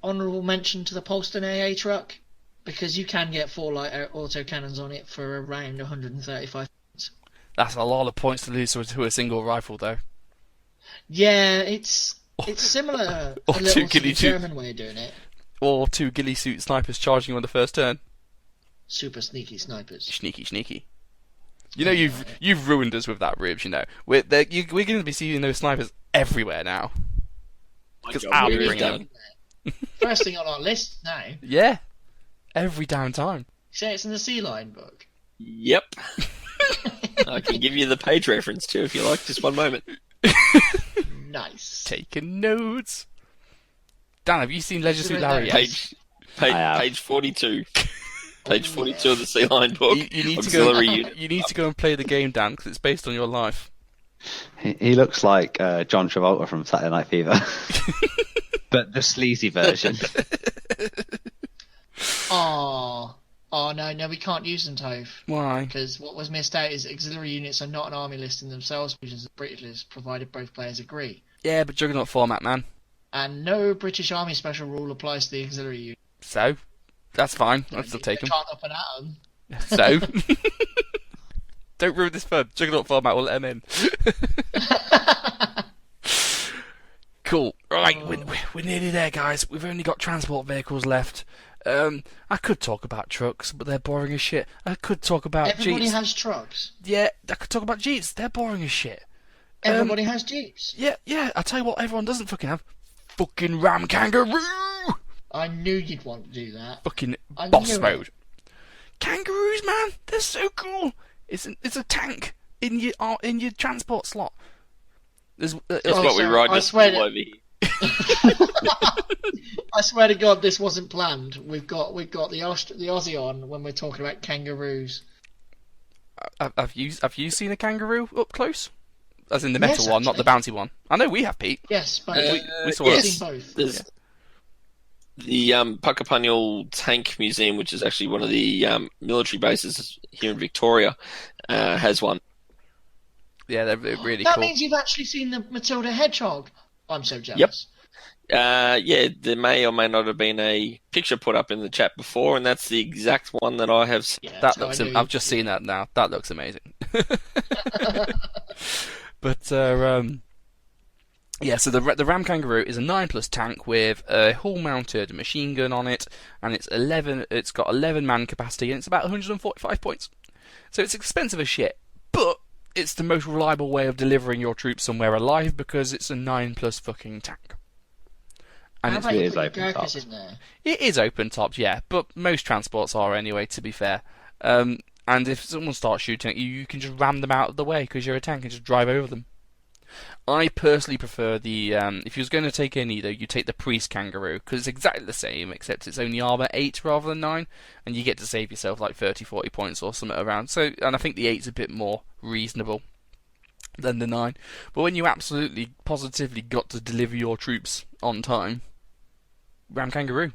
Speaker 3: honourable mention to the Poleston AA truck, because you can get 4 light autocannons on it for around 135.
Speaker 2: That's a lot of points to lose to a single rifle, though.
Speaker 3: Yeah, it's similar
Speaker 2: Or
Speaker 3: a
Speaker 2: 2
Speaker 3: little to
Speaker 2: ghillie
Speaker 3: the
Speaker 2: suit.
Speaker 3: German way of doing it.
Speaker 2: Or 2 ghillie suit snipers charging you on the first turn.
Speaker 3: Super sneaky snipers.
Speaker 2: Sneaky. You know, you've ruined us with that, Ribs. You know, we're going to be seeing those snipers everywhere now. Because I'll be bringing them.
Speaker 3: First thing on our list now.
Speaker 2: Yeah, every damn time.
Speaker 3: Say it's in the Sea Lion book.
Speaker 5: Yep. I can give you the page reference too if you like. Just one moment.
Speaker 3: Nice.
Speaker 2: Taking notes. Dan, have you seen Leisure Suit Larry yet?
Speaker 5: Page 42. Page 42 of the Sea Lion book.
Speaker 2: You need to
Speaker 5: Auxiliary
Speaker 2: go.
Speaker 5: unit.
Speaker 2: You need to go and play the game, Dan, because it's based on your life.
Speaker 4: He looks like John Travolta from Saturday Night Fever. But the sleazy version.
Speaker 3: Oh no, we can't use them, Toph.
Speaker 2: Why?
Speaker 3: Because what was missed out is auxiliary units are not an army list in themselves, which is the British list, provided both players agree.
Speaker 2: Yeah, but Juggernaut format, man.
Speaker 3: And no British Army special rule applies to the auxiliary unit.
Speaker 2: So, that's fine. I'll still take
Speaker 3: They
Speaker 2: them.
Speaker 3: can't up and at 'em.
Speaker 2: So, don't ruin this fun. Juggernaut format will let him in. Cool. Right, we're nearly there, guys. We've only got transport vehicles left. I could talk about trucks, but they're boring as shit. I could talk about
Speaker 3: Everybody
Speaker 2: Jeeps.
Speaker 3: has trucks.
Speaker 2: Yeah, I could talk about Jeeps. They're boring as shit.
Speaker 3: Everybody has Jeeps.
Speaker 2: Yeah. I tell you what, everyone doesn't fucking have. Fucking Ram Kangaroo.
Speaker 3: I knew you'd want to do that.
Speaker 2: Fucking
Speaker 3: I
Speaker 2: boss
Speaker 3: knew it.
Speaker 2: mode. Kangaroos, man, they're so cool. It's a tank in your transport slot.
Speaker 5: That's what we ride
Speaker 3: I
Speaker 5: this
Speaker 3: swear
Speaker 5: all
Speaker 3: to-
Speaker 5: over here.
Speaker 3: I swear to God, this wasn't planned. We've got the Aussie on when we're talking about kangaroos.
Speaker 2: Have you seen a kangaroo up close? As in the metal
Speaker 3: Yes,
Speaker 2: one, not the bouncy one. I know we have, Pete.
Speaker 3: Yes, both.
Speaker 2: We saw
Speaker 3: We've
Speaker 2: it.
Speaker 3: seen both.
Speaker 5: There's the Puckapunyal Tank Museum, which is actually one of the military bases here in Victoria, has one.
Speaker 2: Yeah, they're really
Speaker 3: That
Speaker 2: cool.
Speaker 3: means you've actually seen the Matilda Hedgehog. I'm so jealous.
Speaker 5: Yeah, there may or may not have been a picture put up in the chat before, and that's the exact one that I have seen.
Speaker 3: Yeah,
Speaker 2: That
Speaker 3: so
Speaker 2: looks.
Speaker 3: I knew
Speaker 2: I've just seen that now. That looks amazing. But yeah. So the Ram Kangaroo is a 9+ tank with a hull-mounted machine gun on it, and it's 11. It's got 11 man capacity, and it's about 145 points. So it's expensive as shit, but it's the most reliable way of delivering your troops somewhere alive because it's a 9+ fucking tank. And
Speaker 3: How
Speaker 2: it's
Speaker 3: about
Speaker 4: it
Speaker 3: you
Speaker 4: is
Speaker 3: put your
Speaker 4: open
Speaker 3: Gurkhas
Speaker 4: top.
Speaker 3: in there?
Speaker 2: It is open topped, yeah, but most transports are anyway, to be fair. And if someone starts shooting at you, you can just ram them out of the way because you're a tank and just drive over them. I personally prefer the if you was going to take any though, you take the Priest Kangaroo because it's exactly the same except it's only armor 8 rather than 9, and you get to save yourself like 30-40 points or something around. So, and I think the 8's a bit more reasonable than the 9. But when you absolutely positively got to deliver your troops on time, Ram Kangaroo.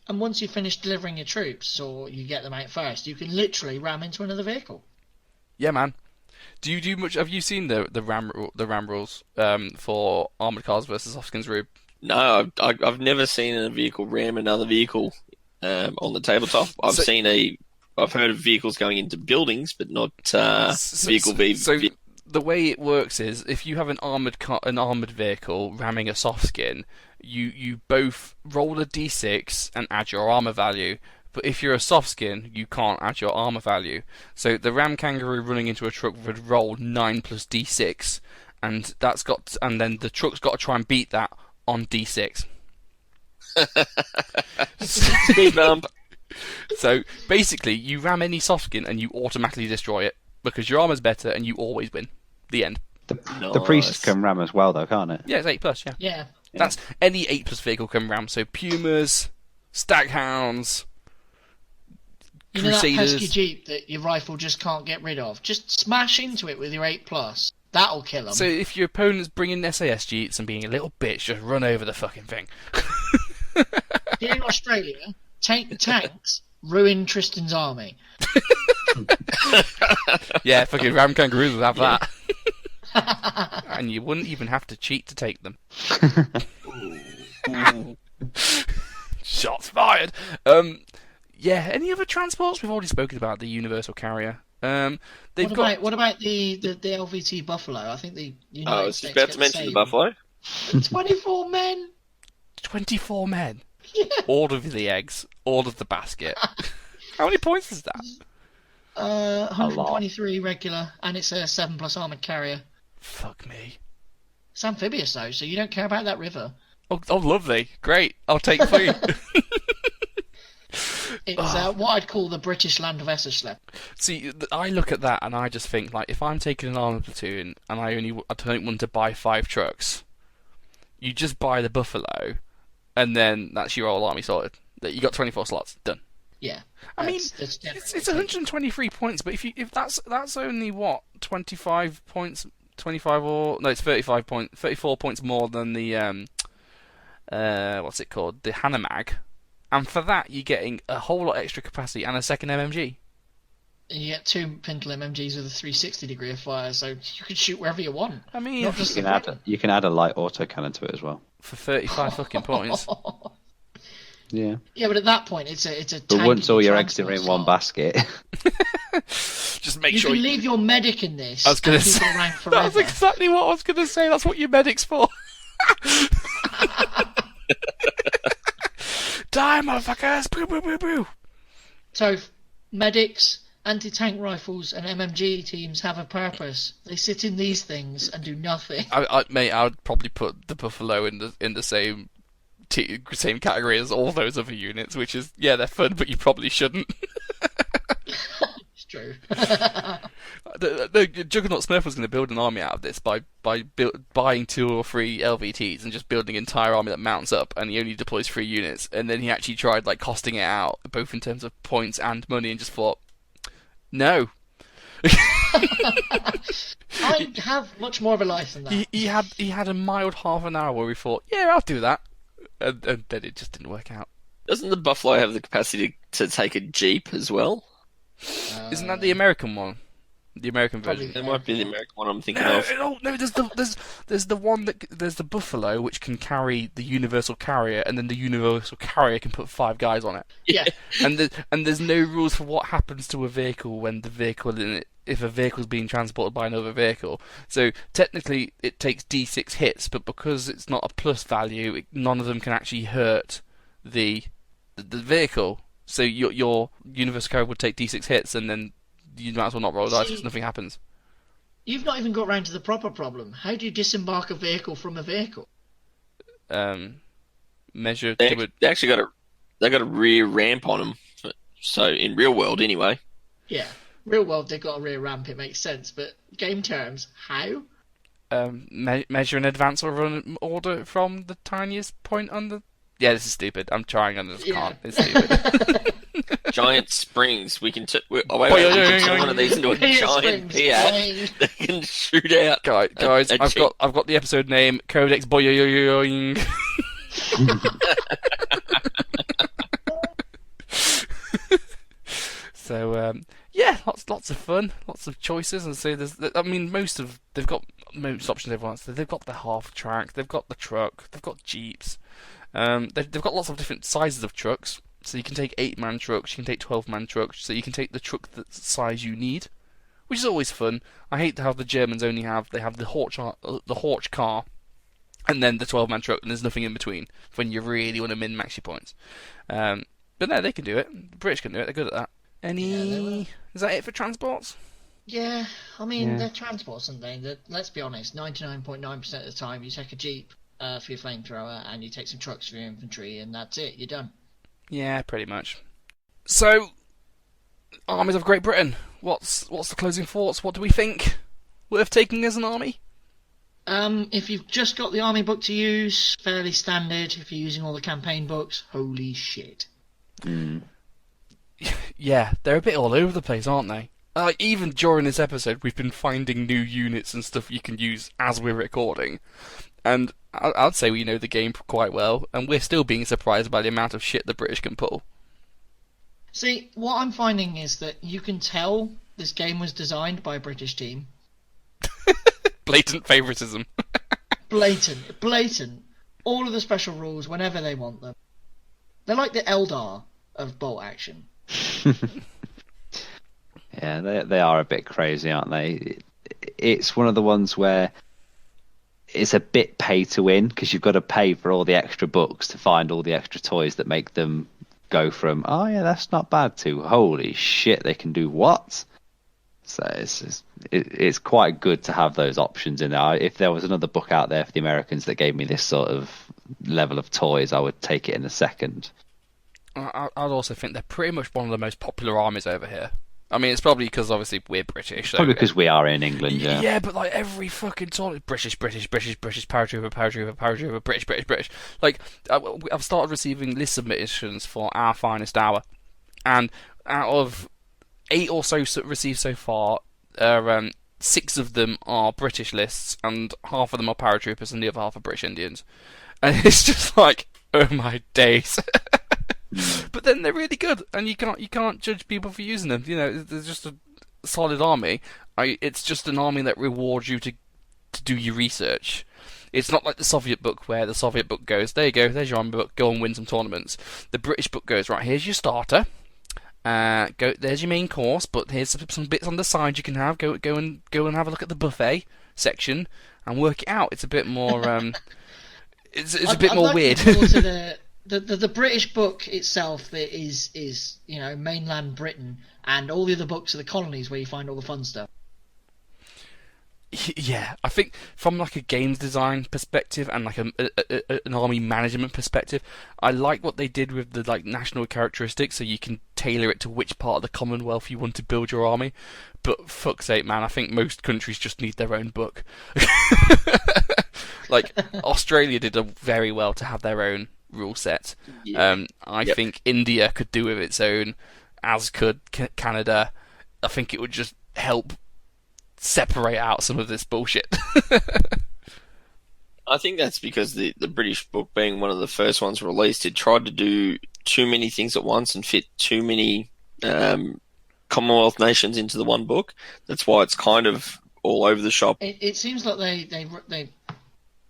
Speaker 3: And once you finish delivering your troops, or you get them out first, you can literally ram into another vehicle.
Speaker 2: Yeah, man. Do you do much? Have you seen the ram rules for armored cars versus softskins, Rube?
Speaker 5: No, I've never seen a vehicle ram another vehicle on the tabletop. I've heard of vehicles going into buildings, but not vehicle v.
Speaker 2: So the way it works is, if you have an armored vehicle ramming a softskin, you both roll a d6 and add your armor value. But if you're a softskin, you can't add your armor value. So the Ram Kangaroo running into a truck would roll 9 plus d6, and then the truck's got to try and beat that on d6.
Speaker 5: Speed bump.
Speaker 2: So basically, you ram any softskin and you automatically destroy it because your armor's better and you always win. The end.
Speaker 4: The priest can ram as well, though, can't it?
Speaker 2: Yeah, it's 8 plus. Yeah.
Speaker 3: Yeah.
Speaker 2: That's any 8 plus vehicle can ram. So Pumas, Staghounds.
Speaker 3: You know that
Speaker 2: Crusaders.
Speaker 3: pesky Jeep that your rifle just can't get rid of? Just smash into it with your 8+. That'll kill them.
Speaker 2: So if your opponent's bringing SAS Jeeps and being a little bitch, just run over the fucking thing.
Speaker 3: Here in Australia, tanks ruin Tristan's army.
Speaker 2: Yeah, fucking Ram Kangaroos will have that. And you wouldn't even have to cheat to take them. Shots fired. Yeah, any other transports? We've already spoken about the Universal Carrier. What
Speaker 3: about the LVT Buffalo? I think the United
Speaker 5: I was
Speaker 3: States
Speaker 5: just about to mention the Buffalo.
Speaker 3: 24 men.
Speaker 2: 24 men.
Speaker 3: Yeah.
Speaker 2: All of the eggs, all of the basket. How many points is that?
Speaker 3: 123 regular, and it's a 7+ armored carrier.
Speaker 2: Fuck me.
Speaker 3: It's amphibious though, so you don't care about that river.
Speaker 2: Oh, lovely. Great. I'll take 3.
Speaker 3: It's what I'd call the British Land of Esserslep.
Speaker 2: See, I look at that and I just think, like, if I'm taking an armored platoon and I don't want to buy 5 trucks, you just buy the Buffalo, and then that's your whole army sorted. That you got 24 slots done.
Speaker 3: Yeah,
Speaker 2: I mean, it's 123 points, but if that's only what 25 points, 25 or no, it's 34 points more than the what's it called, the Hanomag. And for that, you're getting a whole lot extra capacity and a second MMG.
Speaker 3: And you get 2 Pintle MMGs with a 360 degree of fire, so you can shoot wherever you want.
Speaker 2: I mean,
Speaker 4: you can add a light autocannon to it as well.
Speaker 2: For 35 fucking points.
Speaker 4: Yeah.
Speaker 3: Yeah, but at that point, it's a.
Speaker 4: But once all your eggs
Speaker 3: transport
Speaker 4: are in one
Speaker 3: slot.
Speaker 4: basket.
Speaker 2: Just make
Speaker 3: You
Speaker 2: sure
Speaker 3: can leave your medic in this.
Speaker 2: I was going to
Speaker 3: and
Speaker 2: say
Speaker 3: people rank forever.
Speaker 2: that's exactly what I was going to say. That's what your medic's for. Die, motherfuckers! Boo, boo, boo, boo.
Speaker 3: So, medics, anti-tank rifles, and MMG teams have a purpose. They sit in these things and do nothing.
Speaker 2: Mate, I would probably put the Buffalo in the same category as all those other units, which is, yeah, they're fun, but you probably shouldn't.
Speaker 3: It's true.
Speaker 2: The Juggernaut Smurf was going to build an army out of this by buying 2 or 3 LVTs and just building an entire army that mounts up, and he only deploys 3 units. And then he actually tried like costing it out, both in terms of points and money, and just thought, no.
Speaker 3: I have much more of a life than that.
Speaker 2: He had a mild half an hour where he thought, yeah, I'll do that, and then it just didn't work out.
Speaker 5: Doesn't the Buffalo have the capacity to take a Jeep as well?
Speaker 2: Isn't that the American one? The American version.
Speaker 5: That might be the American one I'm thinking
Speaker 2: No,
Speaker 5: of.
Speaker 2: no. There's the one there's the Buffalo, which can carry the Universal Carrier, and then the Universal Carrier can put 5 guys on it.
Speaker 3: Yeah.
Speaker 2: And there's no rules for what happens to a vehicle when the vehicle in it, if a vehicle's being transported by another vehicle. So technically it takes D6 hits, but because it's not a plus value, none of them can actually hurt the vehicle. So your Universal Carrier would take D6 hits, and then you might as well not roll dice because nothing happens.
Speaker 3: You've not even got round to the proper problem. How do you disembark a vehicle from a vehicle?
Speaker 2: Measure.
Speaker 5: They actually got a rear ramp on them. So in real world, anyway.
Speaker 3: Yeah, real world they've got a rear ramp. It makes sense, but game terms, how?
Speaker 2: measure in advance or run order from the tiniest point on the. Yeah, this is stupid. I'm trying and I just can't. It's stupid.
Speaker 5: Giant springs. We can we can turn one of these into a giant Fiat that can shoot out.
Speaker 2: Guys, I've got the episode name Codex Boing. So yeah, lots of fun, lots of choices, and so they've got most options everyone wants. They've got the half track, they've got the truck, they've got jeeps, they've got lots of different sizes of trucks. So you can take 8-man trucks, you can take 12-man trucks, so you can take the truck the size you need, which is always fun. I hate how the Germans only have the Horch car, and then the 12-man truck, and there's nothing in between when you really want to min-max your points. But no, they can do it. The British can do it. They're good at that. Is that it for transports?
Speaker 3: Yeah, I mean, they're transports, aren't they? Let's be honest, 99.9% of the time you take a jeep for your flamethrower and you take some trucks for your infantry, and that's it, you're done.
Speaker 2: Yeah, pretty much. So, Armies of Great Britain. What's the closing thoughts? What do we think? Worth taking as an army?
Speaker 3: If you've just got the army book to use, fairly standard. If you're using all the campaign books, holy shit.
Speaker 2: Yeah, they're a bit all over the place, aren't they? Even during this episode, we've been finding new units and stuff you can use as we're recording. And I'd say we know the game quite well, and we're still being surprised by the amount of shit the British can pull.
Speaker 3: See, what I'm finding is that you can tell this game was designed by a British team.
Speaker 2: Blatant favouritism.
Speaker 3: Blatant. All of the special rules whenever they want them. They're like the Eldar of bolt action.
Speaker 4: Yeah, they are a bit crazy, aren't they? It's one of the ones where it's a bit pay to win, because you've got to pay for all the extra books to find all the extra toys that make them go from, oh yeah, that's not bad, to holy shit, they can do what? So it's quite good to have those options in there. If there was another book out there for the Americans that gave me this sort of level of toys, I would take it in a second.
Speaker 2: I'd also think they're pretty much one of the most popular armies over here. I mean, it's probably because obviously we're British. So
Speaker 4: probably because we are in England, yeah.
Speaker 2: Yeah, but like every fucking toy, British, paratrooper, British. Like, I've started receiving list submissions for Our Finest Hour, and out of 8 or so received so far, 6 of them are British lists, and half of them are paratroopers, and the other half are British Indians. And it's just like, oh my days. But then they're really good, and you can't judge people for using them. You know, they're just a solid army. It's just an army that rewards you to do your research. It's not like the Soviet book, where the Soviet book goes, there you go, there's your army book, go and win some tournaments. The British book goes, right, here's your starter. There's your main course, but here's some bits on the side you can have. Go and have a look at the buffet section and work it out. It's a bit more. It's a bit more weird.
Speaker 3: The British book itself that is mainland Britain, and all the other books are the colonies where you find all the fun stuff.
Speaker 2: Yeah, I think from like a games design perspective and like an army management perspective, I like what they did with the like national characteristics, so you can tailor it to which part of the Commonwealth you want to build your army. But fuck's sake, man, I think most countries just need their own book. Like Australia did very well to have their own rule set. Yeah. I think India could do with its own, as could Canada. I think it would just help separate out some of this bullshit.
Speaker 5: I think that's because the British book, being one of the first ones released, it tried to do too many things at once and fit too many Commonwealth nations into the one book. That's why it's kind of all over the shop.
Speaker 3: It seems like they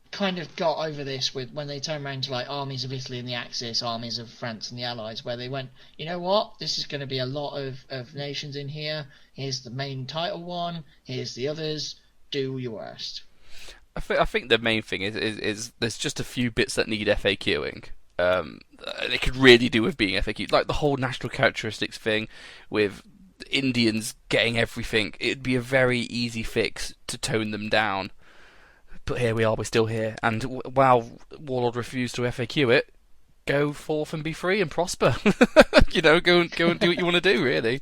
Speaker 3: kind of got over this with when they turned around to like armies of Italy and the Axis, armies of France and the Allies, where they went, you know what, this is going to be a lot of nations in here. Here's the main title one. Here's the others. Do your worst.
Speaker 2: I think the main thing is there's just a few bits that need FAQing. They could really do with being FAQ, like the whole national characteristics thing with Indians getting everything. It'd be a very easy fix to tone them down. But here we are, we're still here, and while Warlord refused to FAQ it, go forth and be free and prosper. Go and do what you want to do, really.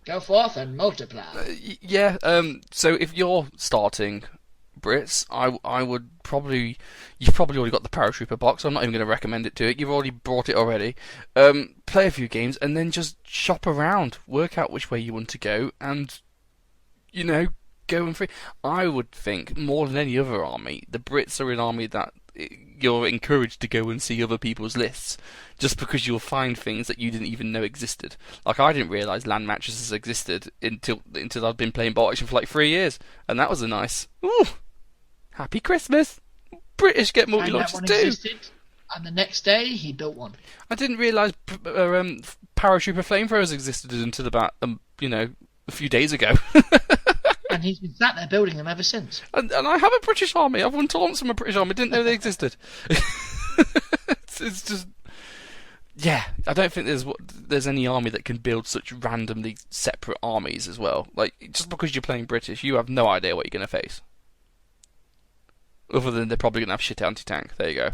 Speaker 3: Go forth and multiply.
Speaker 2: Yeah. So if you're starting Brits, I would probably, you've probably already got the paratrooper box. I'm not even going to recommend it to it. You've already bought it already. Play a few games and then just shop around, work out which way you want to go, and go and free. I would think more than any other army, the Brits are an army that you're encouraged to go and see other people's lists, just because you'll find things that you didn't even know existed. Like, I didn't realise land mattresses existed until I'd been playing bot action for like 3 years, and that was a nice, ooh, happy Christmas. British get multi-launchers too.
Speaker 3: Existed, and the next day he built one.
Speaker 2: I didn't realise paratrooper flamethrowers existed until about a few days ago.
Speaker 3: And he's been sat there building them ever since.
Speaker 2: And I have a British army. I've won taunts from a British army. Didn't know they existed. It's just, yeah. I don't think there's any army that can build such randomly separate armies as well. Like, just because you're playing British, you have no idea what you're going to face. Other than they're probably going to have shit anti-tank. There you go.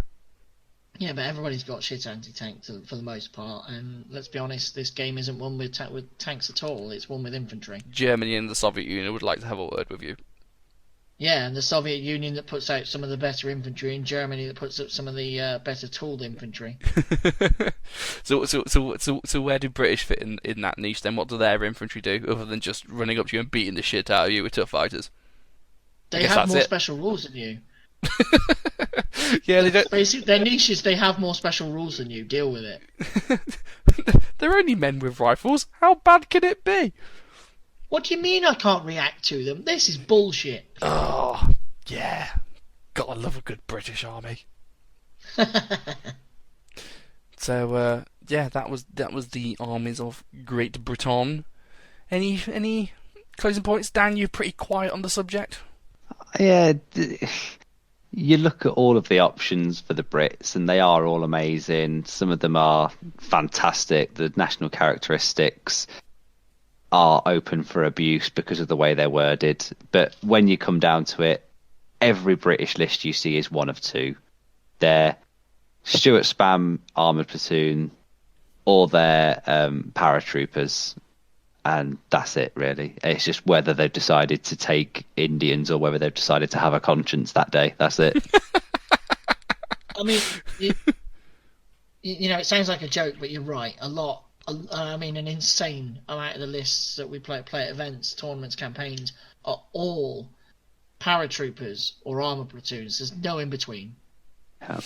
Speaker 3: Yeah, but everybody's got shit anti-tank for the most part, and let's be honest, this game isn't one with tanks at all, it's one with infantry.
Speaker 2: Germany and the Soviet Union would like to have a word with you.
Speaker 3: Yeah, and the Soviet Union that puts out some of the better infantry, and Germany that puts up some of the better tooled infantry.
Speaker 2: So where do British fit in that niche then? What do their infantry do, other than just running up to you and beating the shit out of you with tough fighters?
Speaker 3: They have more special rules than you.
Speaker 2: Yeah, they don't.
Speaker 3: Basically, their niche is they have more special rules than you. Deal with it.
Speaker 2: They're only men with rifles. How bad can it be?
Speaker 3: What do you mean I can't react to them? This is bullshit.
Speaker 2: Oh, yeah. Gotta love a good British army. So, yeah, that was the armies of Great Britain. Any closing points? Dan, you're pretty quiet on the subject.
Speaker 4: Yeah, you look at all of the options for the Brits, and they are all amazing. Some of them are fantastic. The national characteristics are open for abuse because of the way they're worded. But when you come down to it, every British list you see is one of two. They're Stuart Spam armoured platoon, or they're paratroopers. And that's it, really. It's just whether they've decided to take Indians or whether they've decided to have a conscience that day. That's it.
Speaker 3: I mean, it sounds like a joke, but you're right. An insane amount of the lists that we play at events, tournaments, campaigns are all paratroopers or armour platoons. There's no in between.
Speaker 4: Yeah.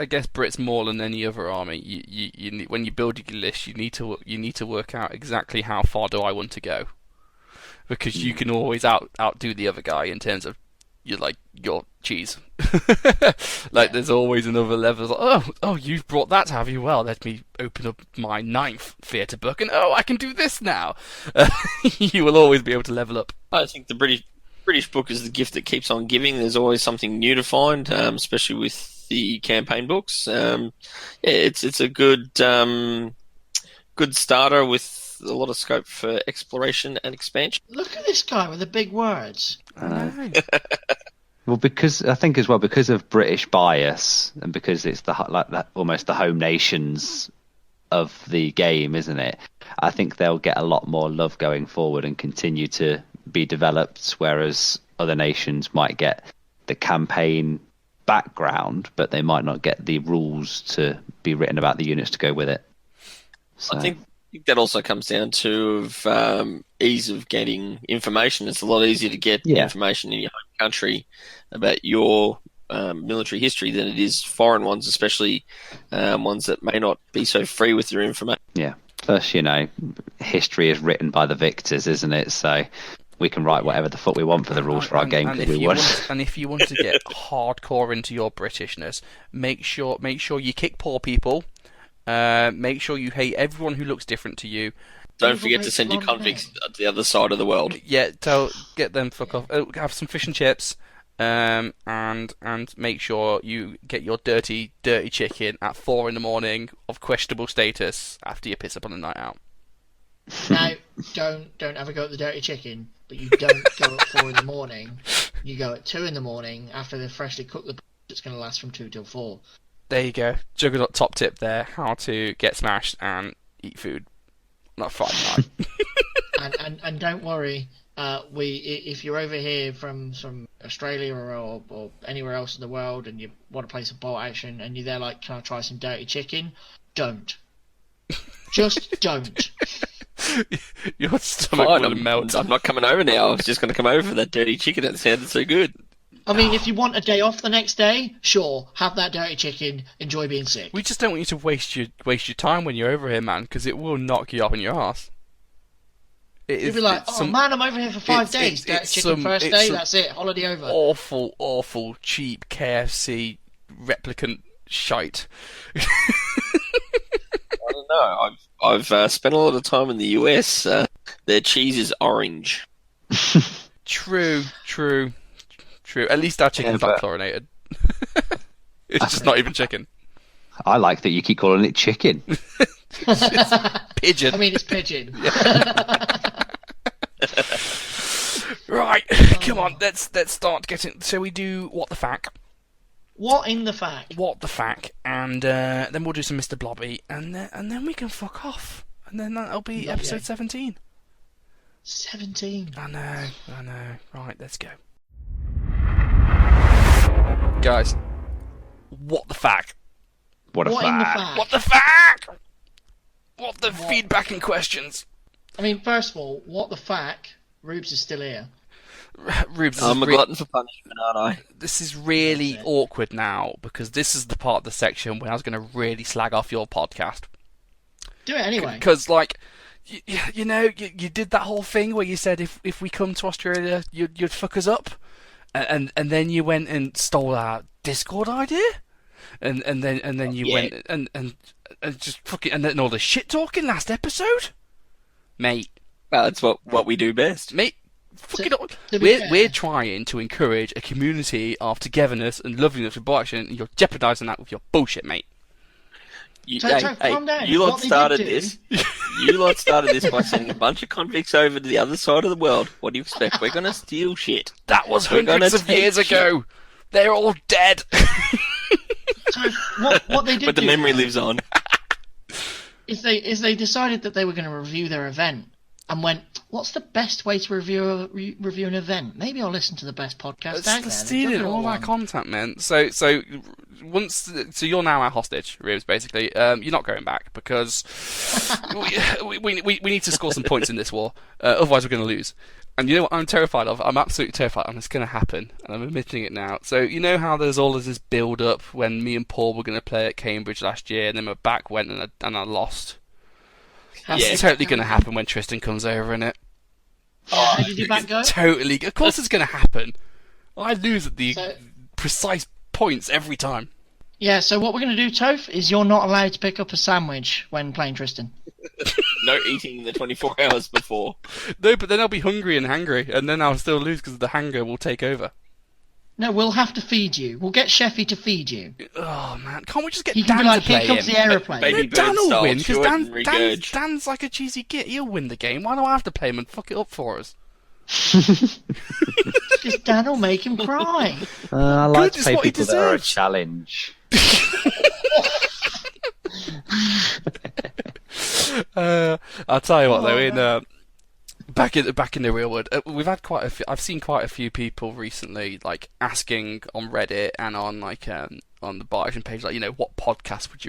Speaker 2: I guess Brits more than any other army. You when you build your list, you need to work out exactly how far do I want to go, because you can always outdo the other guy in terms of your cheese. There's always another level. Oh, you've brought that, have you? Well, let me open up my 9th theatre book, and I can do this now. You will always be able to level up.
Speaker 5: I think the British book is the gift that keeps on giving. There's always something new to find, especially with the campaign books. It's a good starter with a lot of scope for exploration and expansion.
Speaker 3: Look at this guy with the big words.
Speaker 2: I know.
Speaker 4: Well, because of British bias, and because it's almost the home nations of the game, isn't it? I think they'll get a lot more love going forward and continue to be developed, whereas other nations might get the campaign background, but they might not get the rules to be written about the units to go with it. So.
Speaker 5: I think that also comes down to ease of getting information. It's a lot easier to get information in your home country about your military history than it is foreign ones, especially ones that may not be so free with your information.
Speaker 4: Yeah. Plus, history is written by the victors, isn't it? So we can write whatever the fuck we want for the rules for our game because we want.
Speaker 2: And if you want to get hardcore into your Britishness, make sure you kick poor people. Make sure you hate everyone who looks different to you.
Speaker 5: Don't forget to send your convicts to the other side of the world.
Speaker 2: Yeah, get them fuck off. Have some fish and chips, and make sure you get your dirty chicken at 4 a.m. of questionable status after you piss up on a night out.
Speaker 3: Now, don't ever go at the dirty chicken, but you don't go at 4 a.m. You go at 2 a.m. after they've freshly cooked the. It's going to last from 2 till 4.
Speaker 2: There you go. Juggernaut top tip there: how to get smashed and eat food. Not Friday night.
Speaker 3: and don't worry. If you're over here from Australia or anywhere else in the world and you want to play some bolt action and you're there like, can I try some dirty chicken? Don't. Just don't.
Speaker 2: Your stomach
Speaker 5: Fine,
Speaker 2: will melt.
Speaker 5: I'm not coming over now. I was just going to come over for that dirty chicken. That sounded so good.
Speaker 3: I mean, if you want a day off the next day, sure, have that dirty chicken. Enjoy being sick.
Speaker 2: We just don't want you to waste your time when you're over here, man, because it will knock you up in your ass.
Speaker 3: You'll be like, man, I'm over here for 5 days. Dirty chicken first day, that's it, holiday over.
Speaker 2: Awful, cheap KFC replicant shite.
Speaker 5: I don't know. I've spent a lot of time in the US. Their cheese is orange.
Speaker 2: True. At least our chicken's not chlorinated. It's just not even chicken.
Speaker 4: I like that you keep calling it chicken.
Speaker 2: It's pigeon.
Speaker 3: I mean, it's pigeon.
Speaker 2: Right, come on, let's start getting. So we do what the fact.
Speaker 3: What in the fact?
Speaker 2: What the fact, and then we'll do some Mr. Blobby, and then we can fuck off, and then that'll be episode 17.
Speaker 3: 17.
Speaker 2: I know. Right, let's go. Guys, what the fact?
Speaker 4: What
Speaker 3: in the fact?
Speaker 2: What the fact? What the feedback and questions?
Speaker 3: I mean, first of all, what the fact? Rubes is still here.
Speaker 2: Rubes,
Speaker 5: I'm a glutton for punishment, aren't I?
Speaker 2: This is really awkward now, because this is the part of the section where I was going to really slag off your podcast.
Speaker 3: Do it anyway.
Speaker 2: Because, like, you know, you did that whole thing where you said if we come to Australia, you'd fuck us up, and then you went and stole our Discord idea, and then you went and just fucking, and then all the shit talking last episode, mate.
Speaker 5: Well, that's what we do best,
Speaker 2: mate. We're trying to encourage a community of togetherness and loveliness with bolt action, and you're jeopardising that with your bullshit, mate.
Speaker 3: Calm down.
Speaker 5: You lot started this. You lot started this by sending a bunch of convicts over to the other side of the world. What do you expect? We're gonna steal shit.
Speaker 2: That was hundreds of years ago. They're all dead.
Speaker 3: So what they did,
Speaker 5: but the memory lives on.
Speaker 3: Is they decided that they were going to review their event and went, what's the best way to review an event? Maybe I'll listen to the best podcast out there.
Speaker 2: Stealing all our content, man. So you're now our hostage, Ribs. Basically, you're not going back because we need to score some points in this war. Otherwise, we're going to lose. And you know what I'm terrified of? I'm absolutely terrified, and it's going to happen. And I'm admitting it now. So you know how there's all of this build-up when me and Paul were going to play at Cambridge last year, and then my back went and I lost. That's totally going to happen when Tristan comes over, innit?
Speaker 3: How did your back go?
Speaker 2: Totally. Of course it's going to happen. I lose at the precise points every time.
Speaker 3: Yeah, so what we're going to do, Toph, is you're not allowed to pick up a sandwich when playing Tristan.
Speaker 5: No eating the 24 hours before.
Speaker 2: No, but then I'll be hungry and hangry, and then I'll still lose because the hanger will take over.
Speaker 3: No, we'll have to feed you. We'll get Sheffy to feed you.
Speaker 2: Oh, man. Can't we just get
Speaker 3: he
Speaker 2: Dan
Speaker 3: can be like,
Speaker 2: to play
Speaker 3: here comes
Speaker 2: him?
Speaker 3: the aeroplane.
Speaker 5: Baby
Speaker 2: Dan
Speaker 5: bird
Speaker 2: will win,
Speaker 5: because
Speaker 2: Dan's like a cheesy git. He'll win the game. Why do I have to play him and fuck it up for us?
Speaker 3: Because Dan will make him cry.
Speaker 4: I like to play
Speaker 2: what he
Speaker 4: people that are a
Speaker 2: deserves.
Speaker 4: challenge.
Speaker 2: I'll tell you what, though, back in the real world, we've had quite a few. I've seen quite a few people recently, like asking on Reddit and on on the Bar Action page, like, you know, what podcast would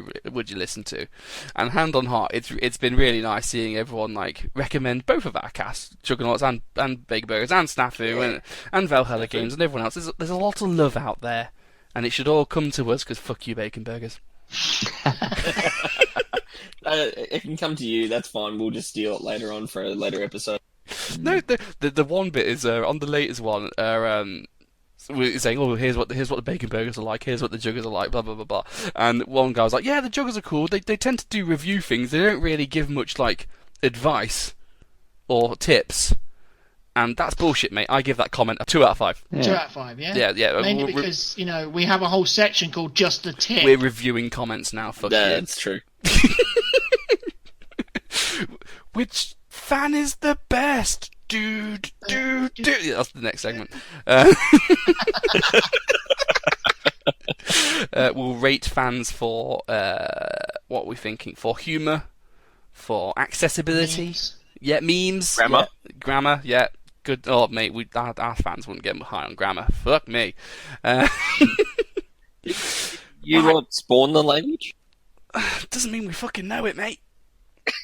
Speaker 2: you listen to? And hand on heart, it's been really nice seeing everyone like recommend both of our casts, Juggernauts and Big Burgers and Snafu and Valhalla Games and everyone else. There's a lot of love out there, and it should all come to us because fuck you, Bacon Burgers.
Speaker 5: It can come to you. That's fine. We'll just steal it later on for a later episode.
Speaker 2: No, the one bit is on the latest one. We're saying, oh, here's what the Bacon Burgers are like. Here's what the Juggers are like. Blah blah blah blah. And one guy was like, yeah, the Juggers are cool. They tend to do review things. They don't really give much like advice or tips. And that's bullshit, mate. I give that comment a 2 out of 5.
Speaker 3: Yeah. 2 out of 5, yeah?
Speaker 2: Yeah.
Speaker 3: Mainly because, you know, we have a whole section called Just the Tip.
Speaker 2: We're reviewing comments now, fuck you.
Speaker 5: That's true.
Speaker 2: Which fan is the best? Dude. Yeah, that's the next segment. We'll rate fans for what we're thinking. For humour, for accessibility.
Speaker 3: Memes.
Speaker 2: Yeah, memes.
Speaker 5: Grammar.
Speaker 2: Yeah. Grammar, yeah. Good. Oh, mate, our fans wouldn't get high on grammar. Fuck me.
Speaker 5: You lot spawn the language?
Speaker 2: Doesn't mean we fucking know it, mate.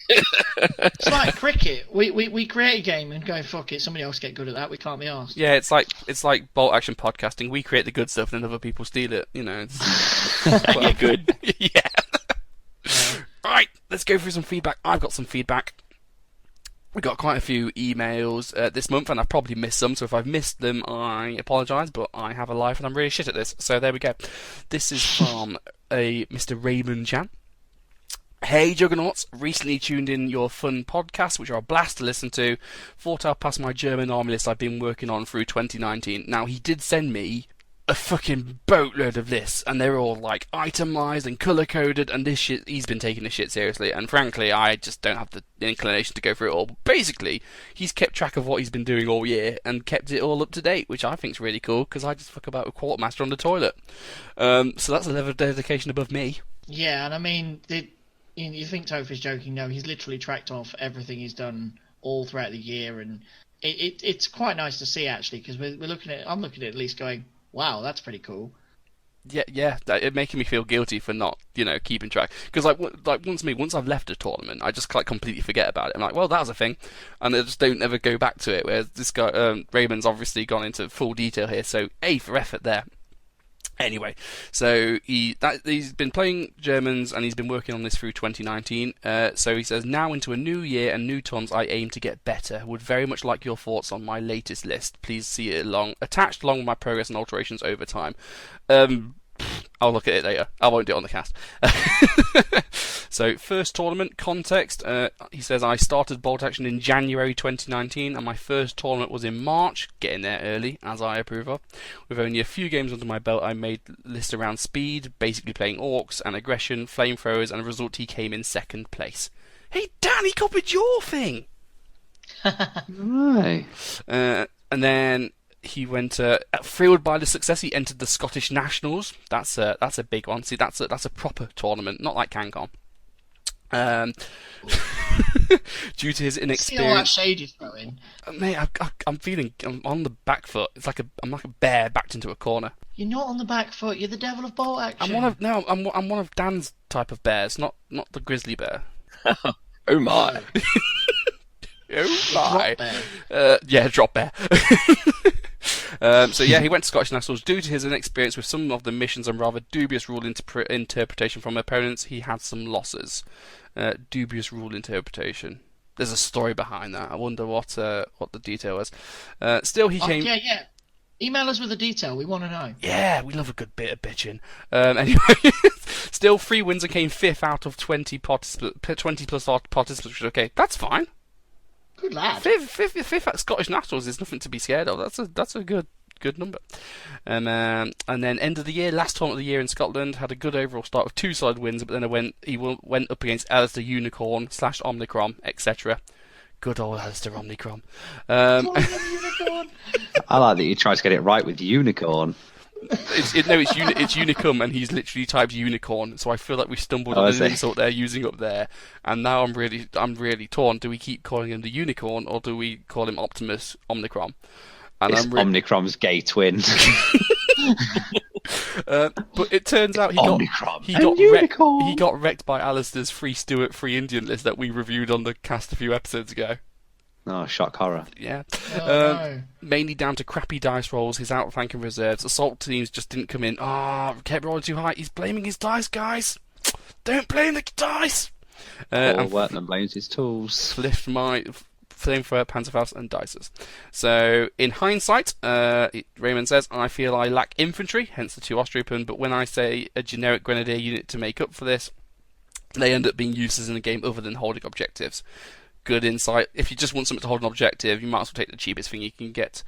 Speaker 3: It's like cricket. We create a game and go, fuck it, somebody else get good at that. We can't be asked.
Speaker 2: Yeah, it's like bolt action podcasting. We create the good stuff and then other people steal it. You know. Well,
Speaker 5: Yeah, good.
Speaker 2: yeah. Right, let's go through some feedback. I've got some feedback. We got quite a few emails this month, and I've probably missed some. So if I've missed them, I apologise. But I have a life, and I'm really shit at this. So there we go. This is from a Mr. Raymond Chan. Hey Juggernauts, recently tuned in your fun podcast, which are a blast to listen to. Thought I'll pass my German army list I've been working on through 2019. Now, he did send me a fucking boatload of lists, and they're all like itemized and color coded, and this shit, he's been taking this shit seriously, and frankly, I just don't have the inclination to go through it all. But basically, he's kept track of what he's been doing all year and kept it all up to date, which I think's really cool, because I just fuck about with Quartermaster on the toilet. So that's a level of dedication above me.
Speaker 3: Yeah, and I mean, you think Topher's joking? No, he's literally tracked off everything he's done all throughout the year, and it's quite nice to see actually, because we're looking at. I'm looking at least going, wow, that's pretty cool.
Speaker 2: Yeah, it making me feel guilty for not, keeping track. Because once I've left a tournament, I just completely forget about it. I'm like, well, that was a thing, and I just don't ever go back to it. Whereas this guy, Raymond's obviously gone into full detail here, so A for effort there. Anyway, so he's been playing Germans and he's been working on this through 2019. So he says, now into a new year and new tons, I aim to get better. Would very much like your thoughts on my latest list. Please see it attached along with my progress and alterations over time. I'll look at it later. I won't do it on the cast. So, first tournament context. He says, I started bolt action in January 2019, and my first tournament was in March. Getting there early, as I approve of. With only a few games under my belt, I made lists around speed, basically playing orcs and aggression, flamethrowers, and the result he came in second place. Hey, Dan, he copied your thing!
Speaker 4: Right.
Speaker 2: And then he went thrilled by the success. He entered the Scottish Nationals. That's a big one. See, that's a proper tournament, not like CanCon. Due to his inexperience.
Speaker 3: See all that shade you're throwing.
Speaker 2: Mate, I'm on the back foot. I'm like a bear backed into a corner.
Speaker 3: You're not on the back foot. You're the devil of bolt action.
Speaker 2: I'm one of Dan's type of bears, not the grizzly bear.
Speaker 5: Oh my.
Speaker 2: Oh my.
Speaker 3: Drop bear.
Speaker 2: Yeah, drop bear. So yeah, he went to Scottish Nationals. Due to his inexperience with some of the missions and rather dubious rule interpretation from opponents, he had some losses. Dubious rule interpretation. There's a story behind that. I wonder what the detail is. Still, he came.
Speaker 3: Yeah. Email us with the detail. We want to know.
Speaker 2: Yeah, we love a good bit of bitching. Anyway, still 3 wins and came 5th out of 20 plus participants. Okay, that's fine.
Speaker 3: Good lad.
Speaker 2: Fifth at Scottish Nationals is nothing to be scared of. That's a good number. And then end of the year, last tournament of the year in Scotland, had a good overall start with 2 solid wins, but then he went up against Alistair Unicorn / Omnicrom, etc. Good old Alistair Omnicrom.
Speaker 3: Unicorn.
Speaker 4: I like that you try to get it right with unicorn.
Speaker 2: It's Unicum, and he's literally typed unicorn. So I feel like we stumbled on an insult there using up there, and now I'm really torn. Do we keep calling him the unicorn, or do we call him Optimus Omnicrom? And
Speaker 4: it's Omnicrom's gay twin.
Speaker 2: But it turns out he got wrecked by Alistair's Free Stuart Free Indian list that we reviewed on the cast a few episodes ago.
Speaker 4: Oh, shock horror.
Speaker 2: Yeah.
Speaker 3: No.
Speaker 2: Mainly down to crappy dice rolls, his outflanking reserves. Assault teams just didn't come in. Kept rolling too high. He's blaming his dice, guys. Don't blame the dice.
Speaker 4: And Wortman blames his tools.
Speaker 2: Lift my flamethrower, Panzerfaust, and dices. So, in hindsight, Raymond says, I feel I lack infantry, hence the 2 Ostropen, but when I say a generic grenadier unit to make up for this, they end up being useless in the game other than holding objectives. Good insight. If you just want something to hold an objective, you might as well take the cheapest thing you can get.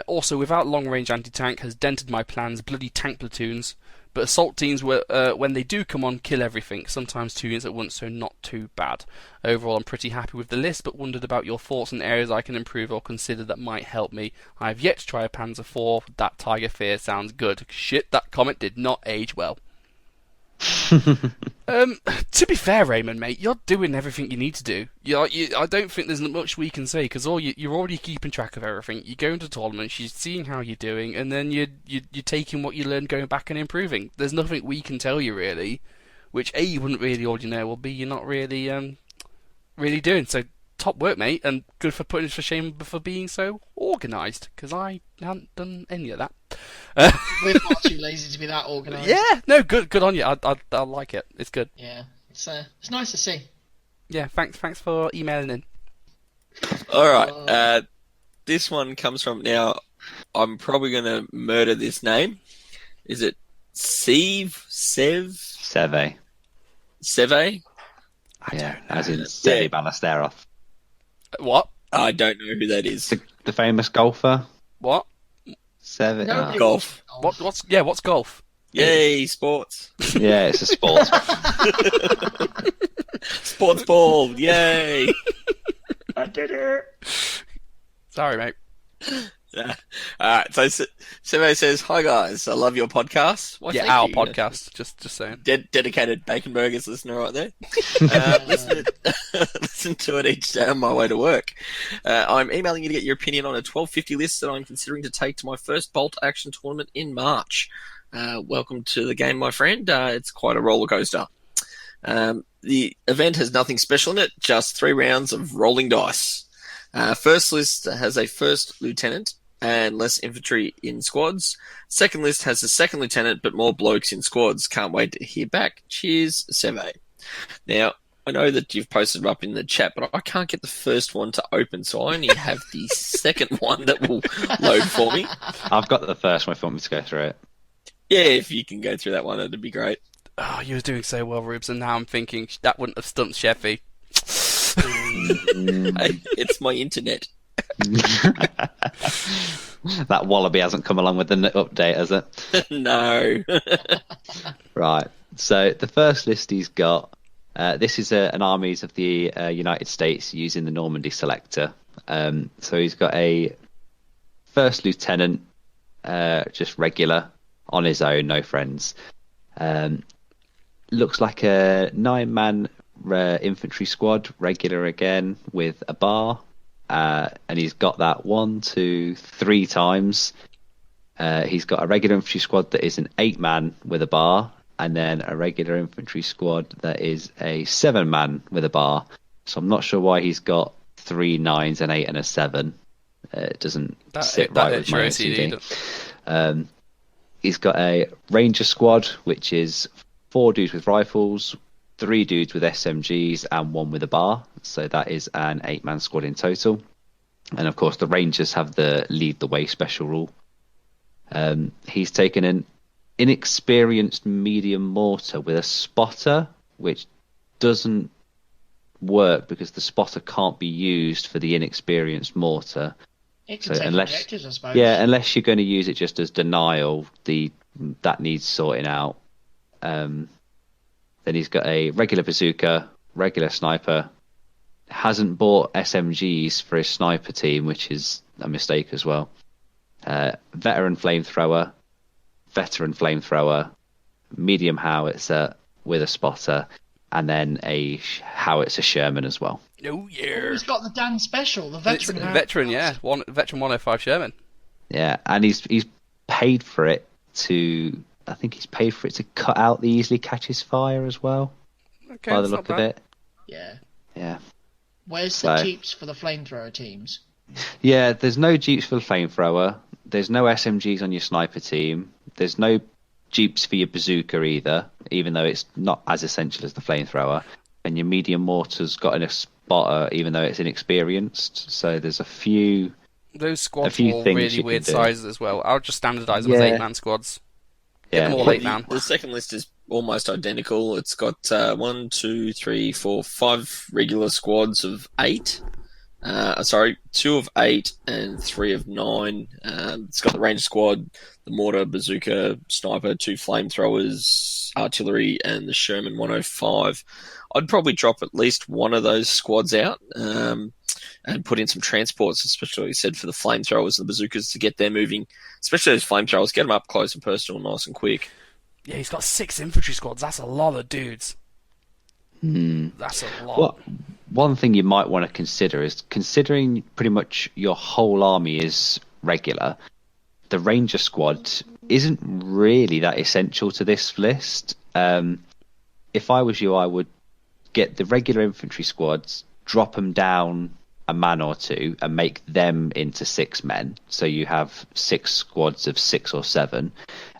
Speaker 2: Also, without long-range anti-tank has dented my plans, bloody tank platoons. But assault teams, when they do come on, kill everything. Sometimes 2 units at once, so not too bad. Overall, I'm pretty happy with the list, but wondered about your thoughts on areas I can improve or consider that might help me. I have yet to try a Panzer IV. That Tiger Fear sounds good. Shit, that comment did not age well. To be fair, Raymond, mate, you're doing everything you need to do. I don't think there's much we can say because you're already keeping track of everything. You're going to tournaments, you're seeing how you're doing, and then you're taking what you learned, going back and improving. There's nothing we can tell you really, which A, you wouldn't really already know, or B, you're not really really doing. So top work, mate, and good for putting us to shame for being so organised, because I haven't done any of that.
Speaker 3: We're far too lazy to be that organised.
Speaker 2: Yeah, no, good on you. I like it. It's good.
Speaker 3: Yeah, it's nice to see.
Speaker 2: Yeah, thanks for emailing in.
Speaker 5: All right, this one comes from, now I'm probably going to murder this name. Is it Seve?
Speaker 4: Seve.
Speaker 5: Seve?
Speaker 4: Yeah, as in Seve Ballesteros.
Speaker 2: What?
Speaker 5: I don't know who that is.
Speaker 4: The famous golfer.
Speaker 2: What?
Speaker 4: Seve.
Speaker 3: Nobody
Speaker 5: Golf.
Speaker 3: wants
Speaker 2: What's golf?
Speaker 5: Yay, sports.
Speaker 4: Yeah, it's a sport.
Speaker 5: Sports ball, yay.
Speaker 3: I did it.
Speaker 2: Sorry, mate.
Speaker 5: Alright, so Seve says, "Hi guys, I love your podcast." Well,
Speaker 2: Yeah,
Speaker 5: thank
Speaker 2: our
Speaker 5: you.
Speaker 2: podcast. Just saying.
Speaker 5: Dedicated Bacon Burgers listener right there. Listen to it each day on my way to work. I'm emailing you to get your opinion on a 1250 list that I'm considering to take to my first bolt action tournament in March. Welcome to the game, my friend. It's quite a roller coaster. The event has nothing special in it, just 3 rounds of rolling dice. First list has a first lieutenant and less infantry in squads. Second list has a second lieutenant but more blokes in squads. Can't wait to hear back. Cheers, Seve. Now, I know that you've posted it up in the chat, but I can't get the first one to open, so I only have the second one that will load for me.
Speaker 4: I've got the first one if you want me to go through it.
Speaker 5: Yeah, if you can go through that one, that'd be great.
Speaker 2: Oh, you were doing so well, Rubes, and now I'm thinking that wouldn't have stumped Sheffy.
Speaker 5: Hey, it's my internet.
Speaker 4: That wallaby hasn't come along with the update, has it?
Speaker 5: No.
Speaker 4: Right. So the first list he's got, this is an Armies of the United States using the Normandy selector. So he's got a first lieutenant, just regular, on his own, no friends. Looks like a 9-man infantry squad, regular again, with a bar. And he's got that 1, 2, 3 times. He's got a regular infantry squad that is an 8-man with a bar, and then a regular infantry squad that is a 7-man with a bar. So I'm not sure why he's got 3 9s, an 8, and a 7. It doesn't sit right with my OCD. He's got a ranger squad, which is 4 dudes with rifles, 3 dudes with SMGs, and 1 with a bar. So that is an 8-man squad in total. And of course, the rangers have the lead the way special rule. He's taken an inexperienced medium mortar with a spotter, which doesn't work because the spotter can't be used for the inexperienced mortar.
Speaker 3: It can take objectives, I suppose.
Speaker 4: Yeah, unless you're going to use it just as denial, that needs sorting out. Then he's got a regular bazooka, regular sniper. Hasn't bought SMGs for his sniper team, which is a mistake as well. Veteran flamethrower, medium howitzer with a spotter, and then a howitzer Sherman as well.
Speaker 2: Oh yeah.
Speaker 3: He's got the Dan special, the veteran.
Speaker 2: Veteran, yeah. Veteran 105 Sherman.
Speaker 4: Yeah, and he's paid for it to. I think he's paid for it to cut out the easily catches fire as well.
Speaker 2: Okay,
Speaker 4: by the look of it.
Speaker 3: Yeah.
Speaker 4: Yeah.
Speaker 3: Where's the jeeps for the flamethrower teams?
Speaker 4: Yeah, there's no jeeps for the flamethrower. There's no SMGs on your sniper team. There's no jeeps for your bazooka either, even though it's not as essential as the flamethrower. And your medium mortar's got a spotter, even though it's inexperienced. So there's a few.
Speaker 2: Those squads were really weird sizes as well. I'll just standardise them as 8-man squads. Get them all 8-man.
Speaker 5: The second list is almost identical. It's got 1, 2, 3, 4, 5 regular squads of 8. 2 of 8 and 3 of 9. It's got the range squad, the mortar, bazooka, sniper, 2 flamethrowers, artillery, and the Sherman 105. I'd probably drop at least one of those squads out and put in some transports, especially said for the flamethrowers and the bazookas to get them moving. Especially those flamethrowers, get them up close and personal, nice and quick.
Speaker 2: Yeah, he's got 6 infantry squads. That's a lot of dudes. That's a lot.
Speaker 4: Well, one thing you might want to consider is considering pretty much your whole army is regular, the Ranger squad isn't really that essential to this list. If I was you, I would get the regular infantry squads, drop them down a man or two, and make them into 6 men. So you have 6 squads of 6 or 7,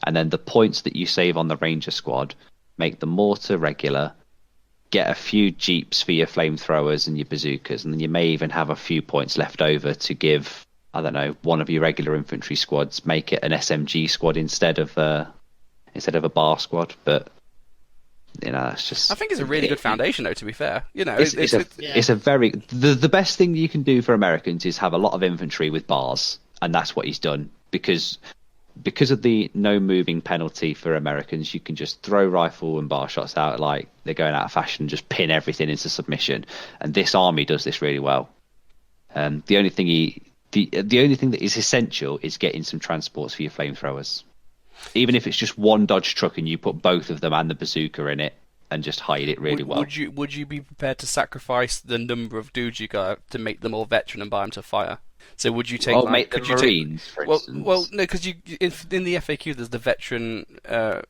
Speaker 4: and then the points that you save on the Ranger squad, make the mortar regular. Get a few jeeps for your flamethrowers and your bazookas, and then you may even have a few points left over to give, I don't know, one of your regular infantry squads, make it an SMG squad instead of a bar squad. But it's just.
Speaker 2: I think it's a really good foundation, though. To be fair,
Speaker 4: it's a very the best thing you can do for Americans is have a lot of infantry with bars, and that's what he's done because of the no moving penalty for Americans. You can just throw rifle and bar shots out like they're going out of fashion and just pin everything into submission. And this army does this really well. The only thing that is essential is getting some transports for your flamethrowers. Even if it's just one Dodge truck and you put both of them and the bazooka in it and just hide it really well.
Speaker 2: Would you be prepared to sacrifice the number of dudes you got to make them all veteran and buy them to fire? So would you take?
Speaker 4: Make the Marines, for instance.
Speaker 2: Well, no, because in the FAQ there's the veteran the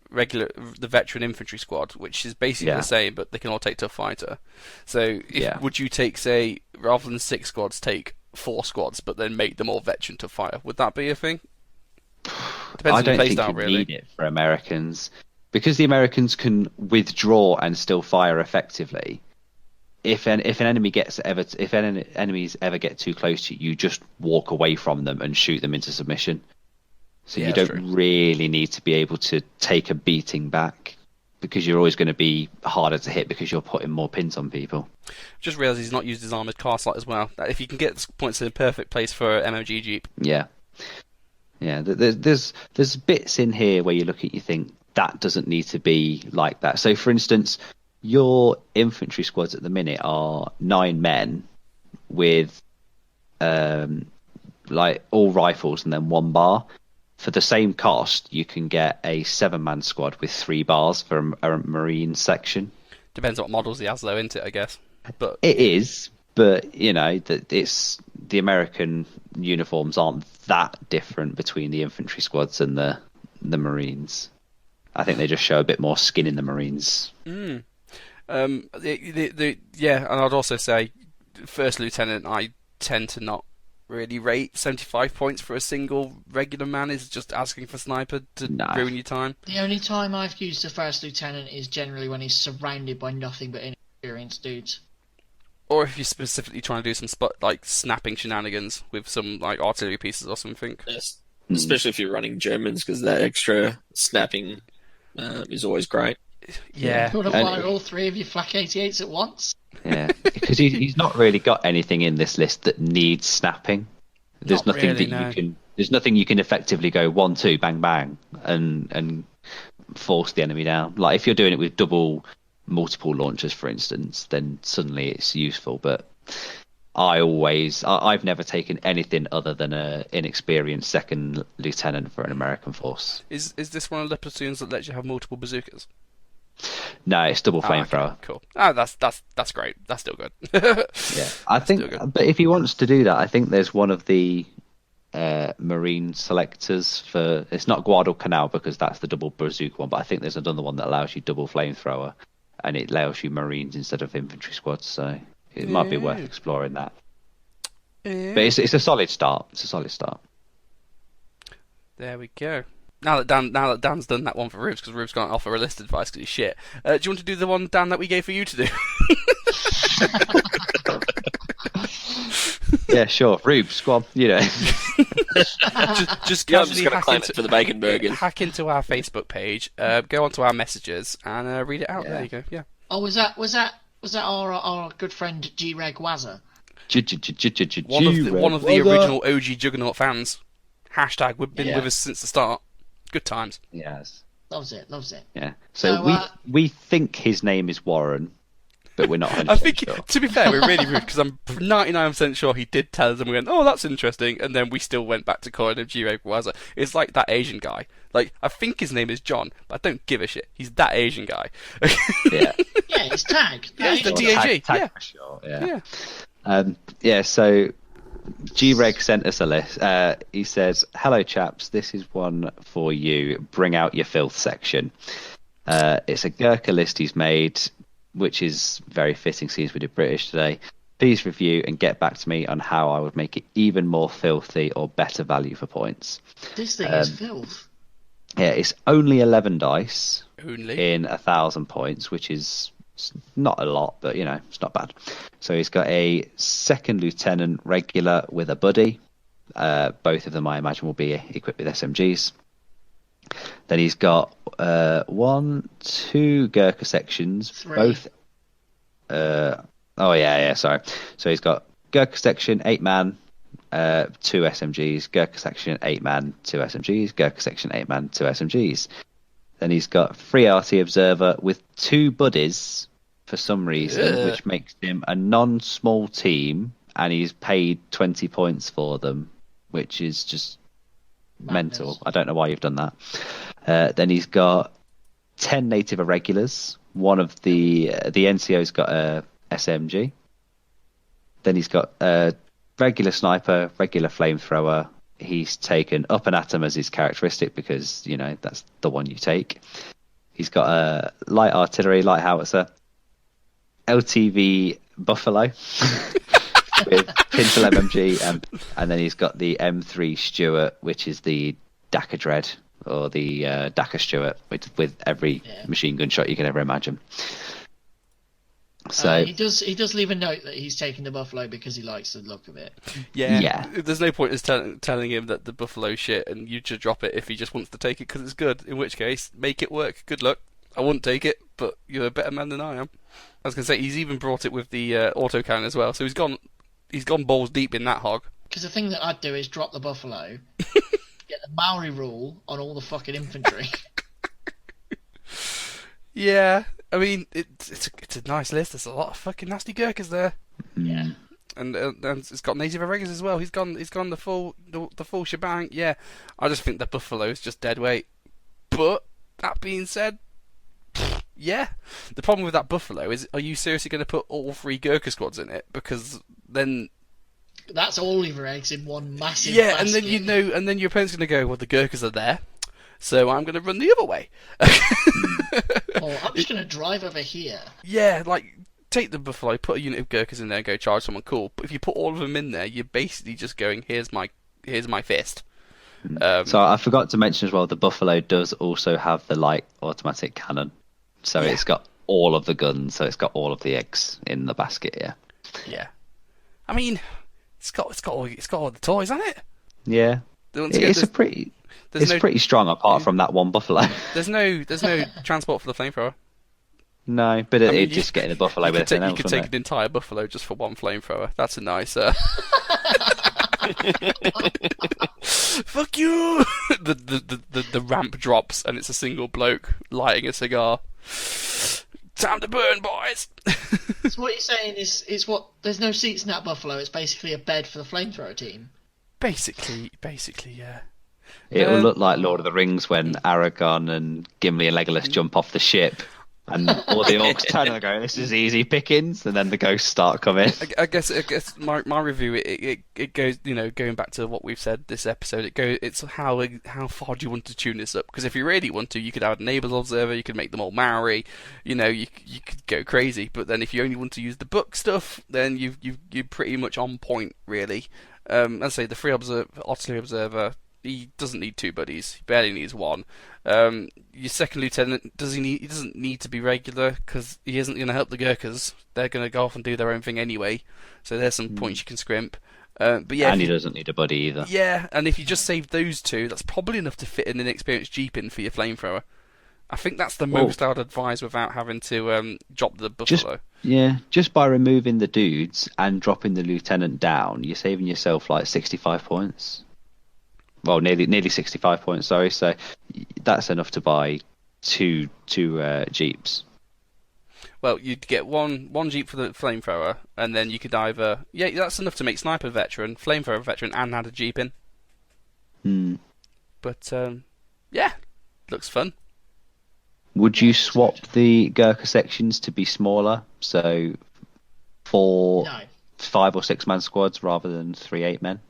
Speaker 2: veteran infantry squad, which is basically the same, but they can all take tough fighter. So would you take, say, rather than 6 squads, take 4 squads, but then make them all veteran tough fighter? Would that be a thing? Depends
Speaker 4: I don't
Speaker 2: on
Speaker 4: think
Speaker 2: playstyle,
Speaker 4: you
Speaker 2: really.
Speaker 4: need it for Americans, because the Americans can withdraw and still fire effectively. If enemies ever get too close to you, you just walk away from them and shoot them into submission. So you don't really need to be able to take a beating back, because you're always going to be harder to hit because you're putting more pins on people.
Speaker 2: Just realised he's not used his armoured car slot as well. If you can get points in a perfect place for MOG Jeep.
Speaker 4: Yeah. There's bits in here where you look at, you think that doesn't need to be like that. So, for instance, your infantry squads at the minute are 9 men with like all rifles and then 1 bar. For the same cost, you can get a 7-man squad with 3 bars for a Marine section.
Speaker 2: Depends what models he has, though, isn't it? I guess. But
Speaker 4: it is, but it's the American uniforms aren't that different between the infantry squads and the Marines. I think they just show a bit more skin in the Marines.
Speaker 2: And I'd also say, first lieutenant, I tend to not really rate. 75 points for a single regular man is just asking for sniper to ruin your time.
Speaker 3: The only time I've used the first lieutenant is generally when he's surrounded by nothing but inexperienced dudes.
Speaker 2: Or if you're specifically trying to do some snapping shenanigans with some like artillery pieces or something.
Speaker 5: Yes. Especially if you're running Germans, because that extra snapping is always great.
Speaker 2: Yeah.
Speaker 3: You want to fire all 3 of your Flak 88s at once?
Speaker 4: Yeah, because he's not really got anything in this list that needs snapping. There's nothing you can. There's nothing you can effectively go 1, 2, bang, bang, and force the enemy down. Like if you're doing it with multiple launchers, for instance, then suddenly it's useful. But I've never taken anything other than an inexperienced second lieutenant for an American force.
Speaker 2: Is this one of the platoons that lets you have multiple bazookas?
Speaker 4: No, it's double flamethrower.
Speaker 2: Okay, cool. That's great. That's still good.
Speaker 4: Yeah, I think. But if he wants to do that, I think there's one of the Marine selectors for. It's not Guadalcanal because that's the double bazooka one, but I think there's another one that allows you double flamethrower, and it allows you Marines instead of infantry squads. So it might be worth exploring that. But it's a solid start. It's a solid start.
Speaker 2: There we go. Now that Dan's done that one for Rubes, because Rubes can't offer a list advice because he's shit. Do you want to do the one, Dan, that we gave for you to do?
Speaker 4: Yeah, sure. Rubes, go on.
Speaker 2: Just
Speaker 5: I'm just
Speaker 2: casually
Speaker 5: going to claim it for the bacon burgers.
Speaker 2: hack into our Facebook page, go onto our messages, and read it out. Yeah. There you go. Yeah.
Speaker 3: Oh, was that our good friend G-Reg Wazza?
Speaker 2: One of the original OG Juggernaut fans. Hashtag we've been with us since the start. Good times.
Speaker 4: Yes.
Speaker 3: Loves it.
Speaker 4: Yeah. So we think his name is Warren, but we're not 100%
Speaker 2: I think,
Speaker 4: sure.
Speaker 2: to be fair, we're really rude because I'm 99% sure he did tell us and we went, oh, that's interesting. And then we still went back to calling him G-Reg Waza. It's like that Asian guy. Like, I think his name is John, but I don't give a shit. He's that Asian guy.
Speaker 4: Yeah.
Speaker 3: Yeah, it's Tag.
Speaker 2: Yeah, it's the
Speaker 3: Asian
Speaker 2: DAG.
Speaker 3: guy.
Speaker 4: Tag for sure.
Speaker 2: Yeah.
Speaker 4: So G-Reg sent us a list. He says, hello, chaps. This is one for you. Bring out your filth section. It's a Gurkha list he's made, which is very fitting since we did British today. Please review and get back to me on how I would make it even more filthy or better value for points.
Speaker 3: This thing is filth.
Speaker 4: Yeah, it's only 11 dice
Speaker 2: Only.
Speaker 4: in 1,000 points, which is not a lot, but, it's not bad. So he's got a second lieutenant regular with a buddy. Both of them, I imagine, will be equipped with SMGs. Then he's got 2 Gurkha sections,
Speaker 3: 3.
Speaker 4: both. Sorry. So he's got Gurkha section 8-man, 2 SMGs. Gurkha section 8-man, 2 SMGs. Gurkha section 8-man, 2 SMGs. Then he's got 3 RT observer with 2 buddies for some reason, which makes him a non-small team, and he's paid 20 points for them, which is just mental. I don't know why you've done that. Then he's got 10 native irregulars. One of the NCO's got a SMG. Then he's got a regular sniper, regular flamethrower. He's taken up and atom as his characteristic because, that's the one you take. He's got a light artillery, light howitzer, LTV Buffalo with Pintle MMG, and then he's got the M3 Stuart, which is the Dakar Dread, or the Dakar Stuart, with every machine gun shot you can ever imagine. So
Speaker 3: he does leave a note that he's taking the Buffalo because he likes the look of it.
Speaker 2: Yeah. There's no point in telling him that the Buffalo shit and you should drop it if he just wants to take it because it's good. In which case, make it work. Good luck. I wouldn't take it, but you're a better man than I am. I was going to say, he's even brought it with the autocannon as well, so he's gone balls deep in that hog.
Speaker 3: Because the thing that I'd do is drop the Buffalo, get the Maori rule on all the fucking infantry.
Speaker 2: Yeah, I mean, it's a nice list. There's a lot of fucking nasty Gurkhas there.
Speaker 3: Yeah.
Speaker 2: And it's got native irregulars as well. He's gone the full shebang. Yeah, I just think the Buffalo is just dead weight. But that being said, yeah, the problem with that Buffalo is, are you seriously going to put all 3 Gurkha squads in it? Because then
Speaker 3: that's all your eggs in one massive
Speaker 2: basket. And then your opponent's going to go, well, the Gurkhas are there, so I'm going to run the other way.
Speaker 3: Or I'm just going to drive over here.
Speaker 2: Yeah, like, take the Buffalo, put a unit of Gurkhas in there and go charge someone, cool. But if you put all of them in there, you're basically just going, here's my fist.
Speaker 4: So I forgot to mention as well, the Buffalo does also have the light automatic cannon. So it's got all of the guns, so it's got all of the eggs in the basket,
Speaker 2: Yeah. I mean, it's got all the toys, hasn't it?
Speaker 4: Yeah. It's pretty strong apart from that one Buffalo.
Speaker 2: There's no transport for the flamethrower.
Speaker 4: No, but it'd just get in the Buffalo with everything else.
Speaker 2: You could take an entire Buffalo just for one flamethrower. That's a nice. Fuck you! The ramp drops and it's a single bloke lighting a cigar. Time to burn, boys!
Speaker 3: So what you're saying is there's no seats in that Buffalo. It's basically a bed for the flamethrower team.
Speaker 2: Basically, yeah.
Speaker 4: It will look like Lord of the Rings when Aragorn and Gimli and Legolas jump off the ship, and all the orcs turn and go, "This is easy pickings," and then the ghosts start coming.
Speaker 2: I guess my review it goes, going back to what we've said this episode. It's how far do you want to tune this up? Because if you really want to, you could add a neighbours observer. You could make them all Maori. You could go crazy. But then if you only want to use the book stuff, then you're pretty much on point, really. I'd say the 3 artillery observer. He doesn't need 2 buddies. He barely needs 1. Your second lieutenant he doesn't need to be regular because he isn't going to help the Gurkhas. They're going to go off and do their own thing anyway. So there's some points you can scrimp. But yeah,
Speaker 4: and he doesn't need a buddy either.
Speaker 2: Yeah, and if you just save those 2, that's probably enough to fit in an experienced Jeep in for your flamethrower. I think that's the most I'd advise without having to drop the Buffalo.
Speaker 4: Just by removing the dudes and dropping the lieutenant down, you're saving yourself like 65 points. Well, nearly 65 points, sorry. So that's enough to buy two Jeeps.
Speaker 2: Well, you'd get one Jeep for the flamethrower, and then you could either... Yeah, that's enough to make Sniper Veteran, Flamethrower Veteran, and add a Jeep in. But, yeah, looks fun.
Speaker 4: Would you swap the Gurkha sections to be smaller? So 4
Speaker 3: No.
Speaker 4: 5 or 6 man squads rather than 3 8-men?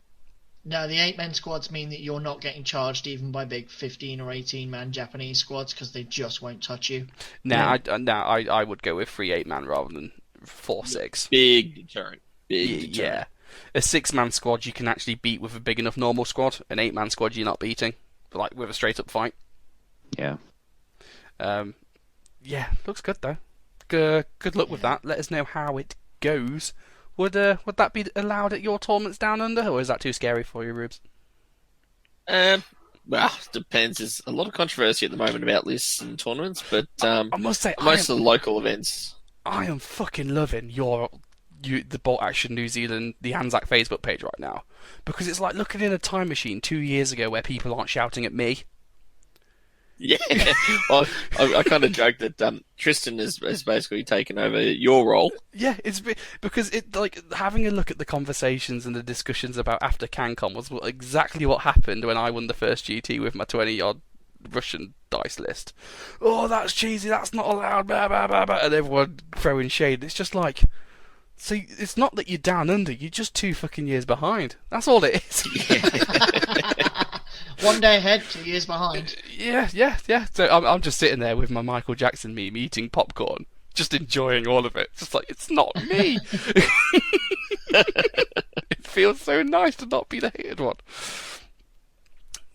Speaker 3: No, the 8-man squads mean that you're not getting charged even by big 15 or 18-man Japanese squads because they just won't touch you.
Speaker 2: I would go with 3 8-man rather than 4 6.
Speaker 5: Big deterrent. Big deterrent.
Speaker 2: Yeah. A 6-man squad you can actually beat with a big enough normal squad. An 8-man squad you're not beating, like with a straight up fight.
Speaker 4: Yeah.
Speaker 2: Yeah, looks good though. Good luck with that. Let us know how it goes. Would that be allowed at your tournaments down under, or is that too scary for you, Rubes?
Speaker 5: Well, depends. There's a lot of controversy at the moment about lists and tournaments, but
Speaker 2: I must say,
Speaker 5: most of the local events.
Speaker 2: I am fucking loving the Bolt Action New Zealand, the Anzac Facebook page right now, because it's like looking in a time machine 2 years ago where people aren't shouting at me.
Speaker 5: Yeah, well, I kind of joked that Tristan has basically taken over your role.
Speaker 2: Yeah, it's because it like having a look at the conversations and the discussions about after CanCon was exactly what happened when I won the first GT with my 20-odd Russian dice list. Oh, that's cheesy. That's not allowed. Blah blah blah blah, and everyone throwing shade. It's just like, so it's not that you're down under. You're just 2 fucking years behind. That's all it is.
Speaker 3: One day ahead, 2 years behind.
Speaker 2: Yeah. So I'm just sitting there with my Michael Jackson meme, eating popcorn, just enjoying all of it. Just like, it's not me. It feels so nice to not be the hated one.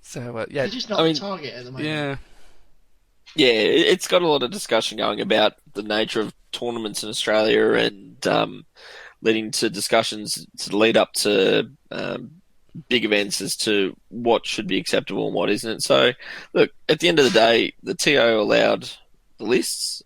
Speaker 2: So yeah,
Speaker 3: You're just not the target at the moment.
Speaker 5: Yeah, it's got a lot of discussion going about the nature of tournaments in Australia and leading to discussions to lead up to big events as to what should be acceptable and what isn't. So, look, at the end of the day, the TO allowed the lists,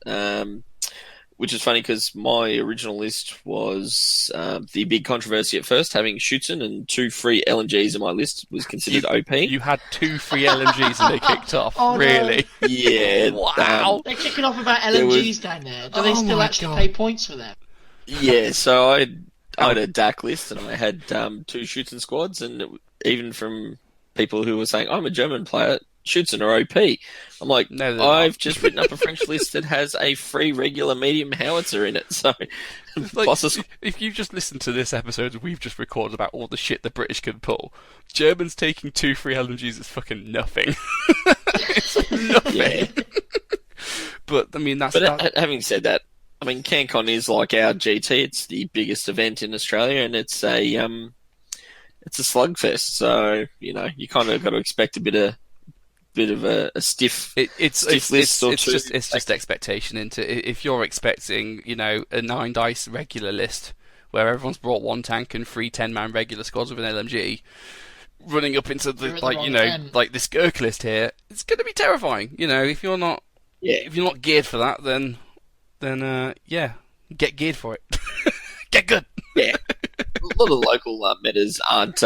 Speaker 5: which is funny because my original list was the big controversy at first, having Schutzen and 2 free LNGs in my list was considered OP.
Speaker 2: You had 2 free LNGs and they kicked off.
Speaker 3: Oh,
Speaker 2: really?
Speaker 3: No.
Speaker 5: Yeah.
Speaker 2: Wow.
Speaker 3: They're kicking off about LNGs down there. Do they still actually pay points for them?
Speaker 5: Yeah, so I had a DAC list and I had 2 Schutzen squads, and even from people who were saying, I'm a German player, Schutzen are OP. I'm like,
Speaker 2: No,
Speaker 5: I've just written up a French list that has a free regular medium howitzer in it. So,
Speaker 2: Like,
Speaker 5: bosses...
Speaker 2: if you've just listened to this episode we've just recorded about all the shit the British can pull, Germans taking 2 free LNGs is fucking nothing. It's nothing.
Speaker 5: Yeah.
Speaker 2: But I mean,
Speaker 5: having said that, I mean, CanCon is like our GT. It's the biggest event in Australia, and it's a slugfest. So you kind of got to expect a bit of a stiff list or two.
Speaker 2: It's just expectation into if you're expecting a 9 dice regular list where everyone's brought 1 tank and 3 10-man regular squads with an LMG running up into the like this Gurk list here, it's going to be terrifying. If you're not geared for that, then get geared for it. Get good.
Speaker 5: Yeah, a lot of local metas aren't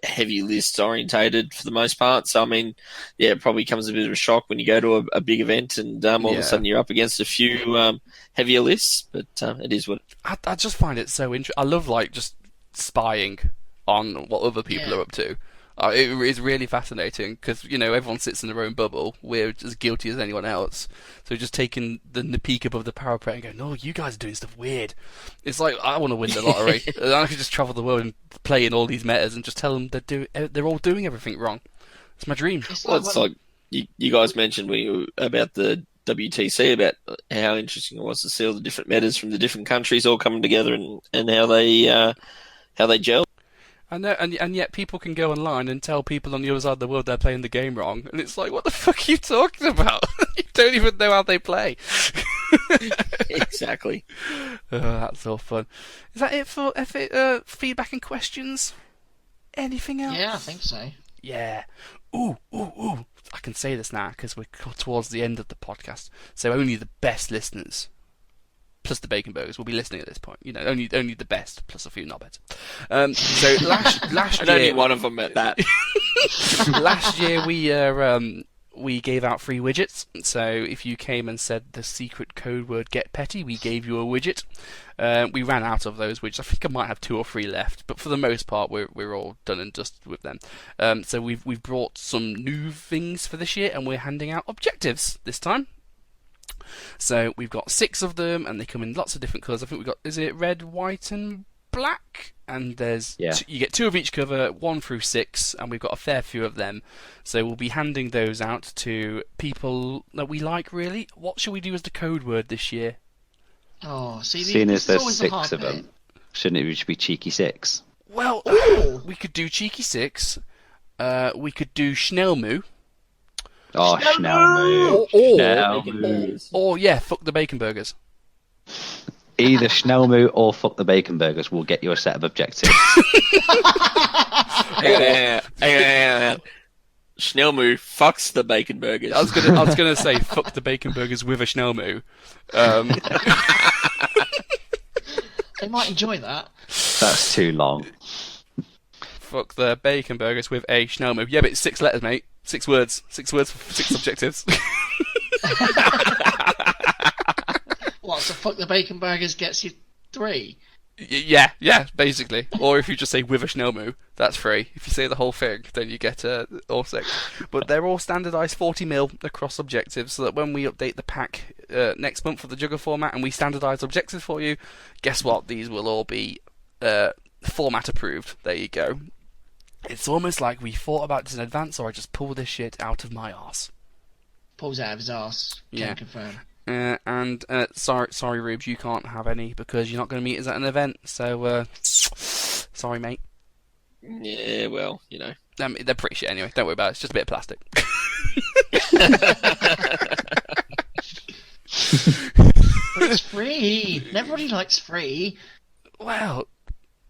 Speaker 5: heavy list orientated for the most part. So I mean, it probably comes a bit of a shock when you go to a big event and all of a sudden you're up against a few heavier lists. But it is what
Speaker 2: I just find it so interesting. I love just spying on what other people are up to. It is really fascinating because everyone sits in their own bubble. We're as guilty as anyone else. So just taking the peek above the parapet and going, "No, you guys are doing stuff weird." It's like I want to win the lottery. I could just travel the world and play in all these metas and just tell them they're all doing everything wrong. It's my dream.
Speaker 5: It's like you guys mentioned about the WTC, about how interesting it was to see all the different metas from the different countries all coming together and how they gel.
Speaker 2: I know, and yet people can go online and tell people on the other side of the world they're playing the game wrong, and it's like, what the fuck are you talking about? You don't even know how they play.
Speaker 5: Exactly.
Speaker 2: That's all fun. Is that it for feedback and questions? Anything else?
Speaker 3: Yeah, I think so.
Speaker 2: Yeah. Ooh. I can say this now because we're towards the end of the podcast, so only the best listeners plus the bacon burgers will be listening at this point. Only the best plus a few knobheads. So last
Speaker 5: and
Speaker 2: year,
Speaker 5: only one of them at that.
Speaker 2: Last year we we gave out free widgets. So if you came and said the secret code word "get petty," we gave you a widget. We ran out of those widgets. I think I might have 2 or 3 left, but for the most part, we're all done and dusted with them. So we've brought some new things for this year, and we're handing out objectives this time. So we've got 6 of them, and they come in lots of different colours. I think we've got, is it red, white, and black? And there's you get 2 of each cover, 1 through 6, and we've got a fair few of them. So we'll be handing those out to people that we like, really. What should we do as the code word this year?
Speaker 3: Oh,
Speaker 4: seeing as there's 6 of them, shouldn't it just be cheeky 6?
Speaker 2: Well, we could do cheeky 6. We could do Schnellmoo.
Speaker 4: Oh, Schnellmoo.
Speaker 2: Or yeah, fuck the bacon burgers.
Speaker 4: Either Schnellmoo or fuck the bacon burgers will get you a set of objectives.
Speaker 5: Schnellmoo fucks the bacon burgers.
Speaker 2: I was gonna say fuck the bacon burgers with a Schnellmoo.
Speaker 3: They might enjoy that.
Speaker 4: That's too long.
Speaker 2: Fuck the bacon burgers with a Schnellmoo. Yeah, but it's 6 letters, mate. 6 words. 6 words for 6 objectives.
Speaker 3: What, so fuck the bacon burgers gets you 3?
Speaker 2: Yeah, basically. Or if you just say with a Schnellmoo, that's free. If you say the whole thing, then you get all 6. But they're all standardised 40mm across objectives, so that when we update the pack next month for the Jugger format and we standardise objectives for you, guess what? These will all be format approved. There you go. It's almost like we thought about this in advance, or I just pulled this shit out of my arse.
Speaker 3: Pulls out of his arse. Can confirm.
Speaker 2: Sorry, Rubes, you can't have any because you're not going to meet us at an event. So, sorry, mate.
Speaker 5: Yeah, well, you know.
Speaker 2: They're pretty shit anyway. Don't worry about it. It's just a bit of plastic.
Speaker 3: But it's free. Everybody likes free.
Speaker 2: Well,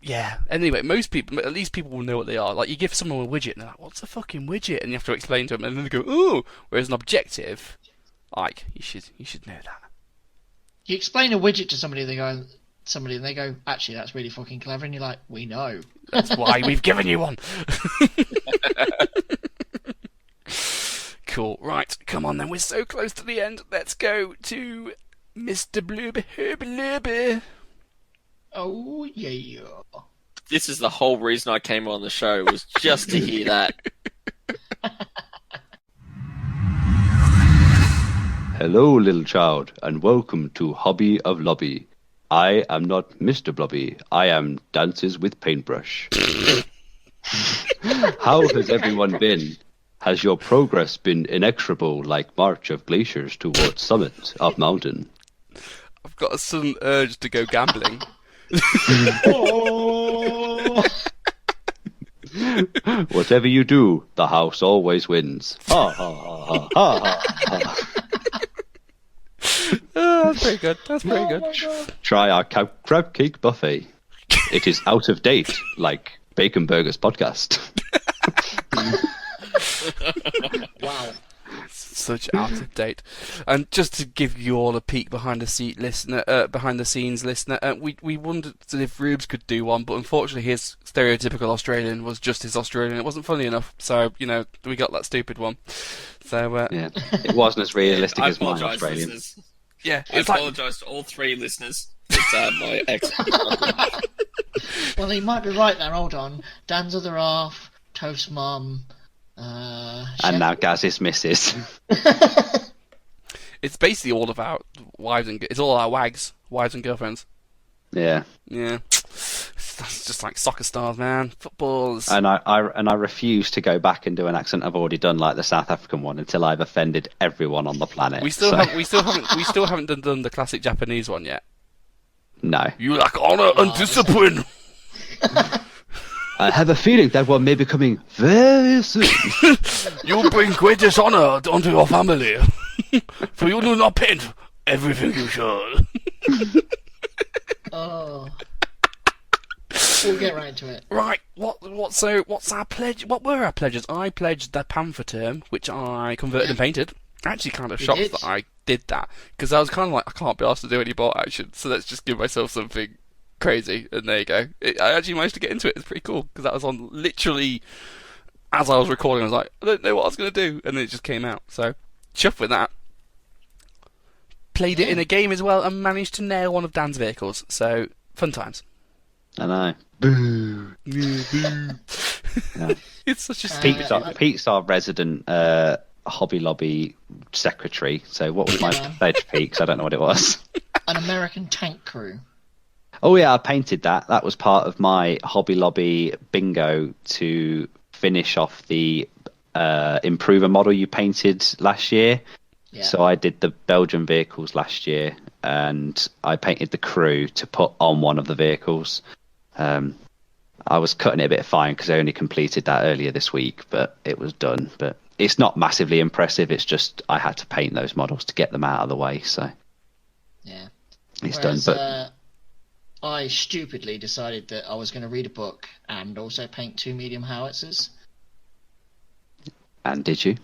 Speaker 2: yeah. Anyway, at least people will know what they are. Like, you give someone a widget, and they're like, "What's a fucking widget?" And you have to explain to them, and then they go, "Ooh." Whereas an objective, like, you should know that.
Speaker 3: You explain a widget to somebody, and they go, "Actually, that's really fucking clever," and you're like, "We know."
Speaker 2: That's why we've given you one. Cool. Right, come on then. We're so close to the end. Let's go to Mr. Bloober.
Speaker 3: Oh, yeah.
Speaker 5: This is the whole reason I came on the show, was just to hear that.
Speaker 4: Hello, little child, and welcome to Hobby of Lobby. I am not Mr. Blobby. I am Dances with Paintbrush. How has everyone been? Has your progress been inexorable like march of glaciers towards summit of mountain?
Speaker 2: I've got a sudden urge to go gambling.
Speaker 4: Whatever you do, the house always wins. Ha ha ha ha ha ha.
Speaker 2: That's pretty good.
Speaker 4: Try our crab cake buffet. It is out of date, like Bacon Burgers podcast.
Speaker 3: Wow.
Speaker 2: Such out of date. And just to give you all a peek behind the scenes, listener, we wondered if Rubes could do one, but unfortunately his stereotypical Australian was just his Australian. It wasn't funny enough, so we got that stupid one. So
Speaker 4: yeah, it wasn't as realistic as my Australian.
Speaker 5: Listeners.
Speaker 2: Yeah,
Speaker 5: I apologise to all 3 listeners. It's my ex.
Speaker 3: Well, he might be right there. Hold on. Dan's other half, Toast Mum,
Speaker 4: and now Gaz's missus.
Speaker 2: It's basically all about wives and it's all our wives and girlfriends.
Speaker 4: Yeah.
Speaker 2: That's just like soccer stars, man. Footballs.
Speaker 4: And I refuse to go back and do an accent I've already done, like the South African one, until I've offended everyone on the planet.
Speaker 2: We still haven't done the classic Japanese one yet.
Speaker 4: No.
Speaker 2: You lack honor and discipline.
Speaker 4: I have a feeling that one may be coming very soon.
Speaker 2: You bring great dishonor onto your family, for you do not paint everything you should.
Speaker 3: Oh. We'll get right into it.
Speaker 2: Right, what's our pledge? What were our pledges? I pledged the Panther term, which I converted and painted. Actually kind of shocked that I did that, because I was kind of like, I can't be asked to do any bot action, so let's just give myself something crazy, and there you go. I actually managed to get into it. It's pretty cool, because that was on literally as I was recording, I was like, I don't know what I was going to do, and then it just came out. So, chuffed with that. Played it in a game as well, and managed to nail one of Dan's vehicles. So, fun times.
Speaker 4: I know. Boo.
Speaker 2: Boo.
Speaker 4: Yeah.
Speaker 2: It's such a
Speaker 4: Pete's our resident Hobby Lobby secretary. So what was my pledge, Pete? 'Cause I don't know what it was.
Speaker 3: An American tank crew.
Speaker 4: Oh yeah, I painted that. That was part of my Hobby Lobby bingo to finish off the improver model you painted last year.
Speaker 3: Yeah.
Speaker 4: So I did the Belgian vehicles last year, and I painted the crew to put on one of the vehicles. I was cutting it a bit fine because I only completed that earlier this week, but it was done. But it's not massively impressive. It's just I had to paint those models to get them out of the way. So
Speaker 3: yeah,
Speaker 4: it's
Speaker 3: Whereas,
Speaker 4: done. But
Speaker 3: I stupidly decided that I was going to read a book and also paint 2 medium howitzers.
Speaker 4: And did you?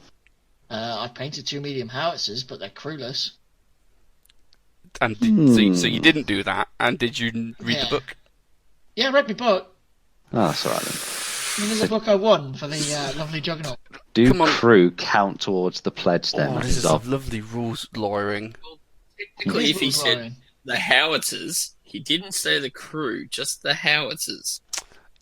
Speaker 3: I painted 2 medium howitzers, but they're crewless.
Speaker 2: And so you didn't do that, and did you read the book?
Speaker 3: Yeah, I read my book.
Speaker 4: Oh, that's all right then.
Speaker 3: I mean, there's a book I won for the lovely Juggernaut.
Speaker 4: Do crew count towards the pledge then?
Speaker 2: This is some lovely rules lawyering.
Speaker 5: Well, technically, if he said the howitzers, he didn't say the crew, just the howitzers.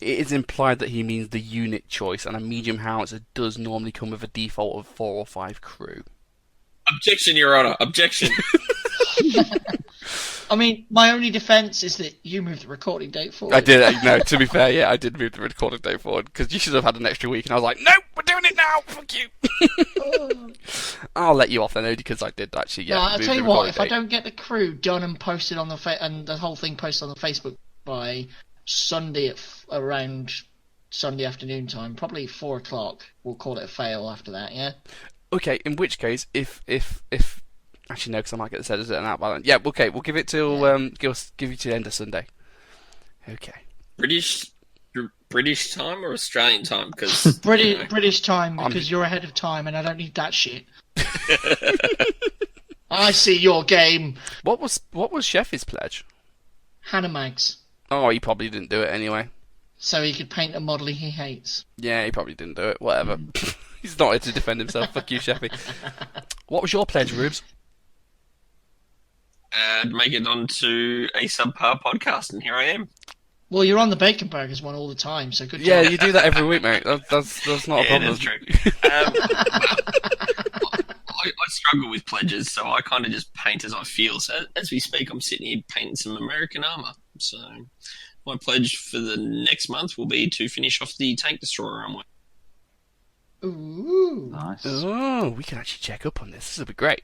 Speaker 2: It is implied that he means the unit choice, and a medium howitzer does normally come with a default of 4 or 5 crew.
Speaker 5: Objection, Your Honour. Objection.
Speaker 3: I mean, my only defence is that you moved the recording date forward.
Speaker 2: I did. No, to be fair, yeah, I did move the recording date forward because you should have had an extra week, and I was like, no, we're doing it now. Fuck you. I'll let you off then, only because I did actually. Yeah.
Speaker 3: No, I'll
Speaker 2: move
Speaker 3: tell
Speaker 2: the
Speaker 3: you what.
Speaker 2: recording
Speaker 3: If I
Speaker 2: date.
Speaker 3: don't get the crew done and posted on and the whole thing posted on the Facebook by Sunday at around Sunday afternoon time, probably 4 o'clock, we'll call it a fail after that. Yeah.
Speaker 2: Okay, in which case, if actually no, because I might get this edited and out by then. Yeah, okay, we'll give it till give you to the end of Sunday. Okay.
Speaker 5: British time or Australian time? Because
Speaker 3: British time, because you're ahead of time, and I don't need that shit. I see your game.
Speaker 2: What was Sheffy's pledge?
Speaker 3: Hannah Mags.
Speaker 2: Oh, he probably didn't do it anyway.
Speaker 3: So he could paint a model he hates.
Speaker 2: Yeah, he probably didn't do it. Whatever. He's not here to defend himself. Fuck you, Sheffy. What was your pledge, Rubes?
Speaker 5: Make it onto a subpar podcast, and here I am.
Speaker 3: Well, you're on the Bacon Burgers one all the time, so good job.
Speaker 2: Yeah, you do that every week, mate. That's not a problem.
Speaker 5: That's true. I struggle with pledges, so I kind of just paint as I feel. So as we speak, I'm sitting here painting some American armour. So my pledge for the next month will be to finish off the tank destroyer I'm working.
Speaker 3: Ooh.
Speaker 4: Nice.
Speaker 2: Oh, we can actually check up on this. This will be great.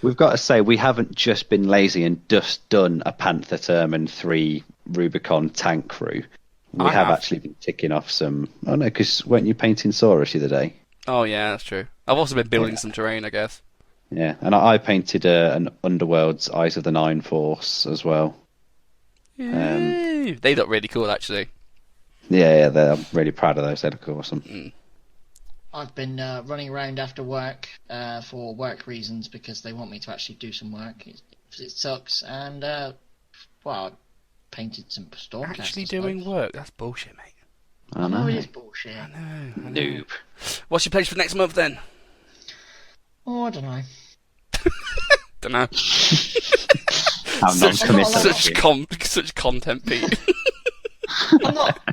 Speaker 4: We've got to say, we haven't just been lazy and just done a Panther term and 3 Rubicon tank crew. We have actually been ticking off some... Oh no, because weren't you painting Saurus the other day?
Speaker 2: Oh yeah, that's true. I've also been building some terrain, I guess.
Speaker 4: Yeah, and I painted an Underworld's Eyes of the Nine Force as well.
Speaker 2: Yay. They look really cool, actually.
Speaker 4: Yeah, I'm really proud of those. They look awesome.
Speaker 3: I've been running around after work for work reasons because they want me to actually do some work. It sucks. And, well, I painted some Stormcast.
Speaker 2: Actually doing work? That's bullshit, mate.
Speaker 4: I know.
Speaker 3: Oh, it is bullshit.
Speaker 2: I know.
Speaker 4: Noob.
Speaker 2: What's your pledge for next month, then?
Speaker 3: Oh, I don't know.
Speaker 2: Don't know.
Speaker 4: I'm not committed.
Speaker 2: Such content, Pete.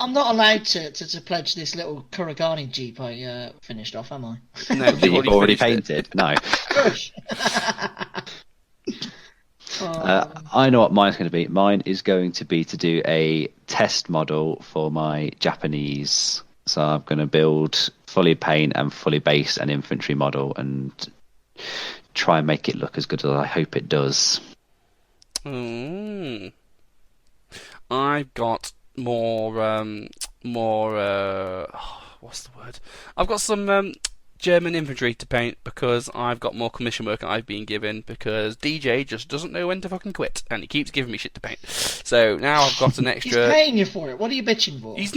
Speaker 3: I'm not allowed to pledge this little Kuragani Jeep I finished off, am I?
Speaker 2: No,
Speaker 4: That you've already painted? No.
Speaker 3: Gosh.
Speaker 4: I know what mine's going to be. Mine is going to be to do a test model for my Japanese. So I'm going to build fully paint and fully base an infantry model and try and make it look as good as I hope it does.
Speaker 2: I've got more what's the word? I've got some German infantry to paint because I've got more commission work I've been given because DJ just doesn't know when to fucking quit and he keeps giving me shit to paint. So now I've got an extra.
Speaker 3: He's paying you for it. What are you bitching for?
Speaker 2: He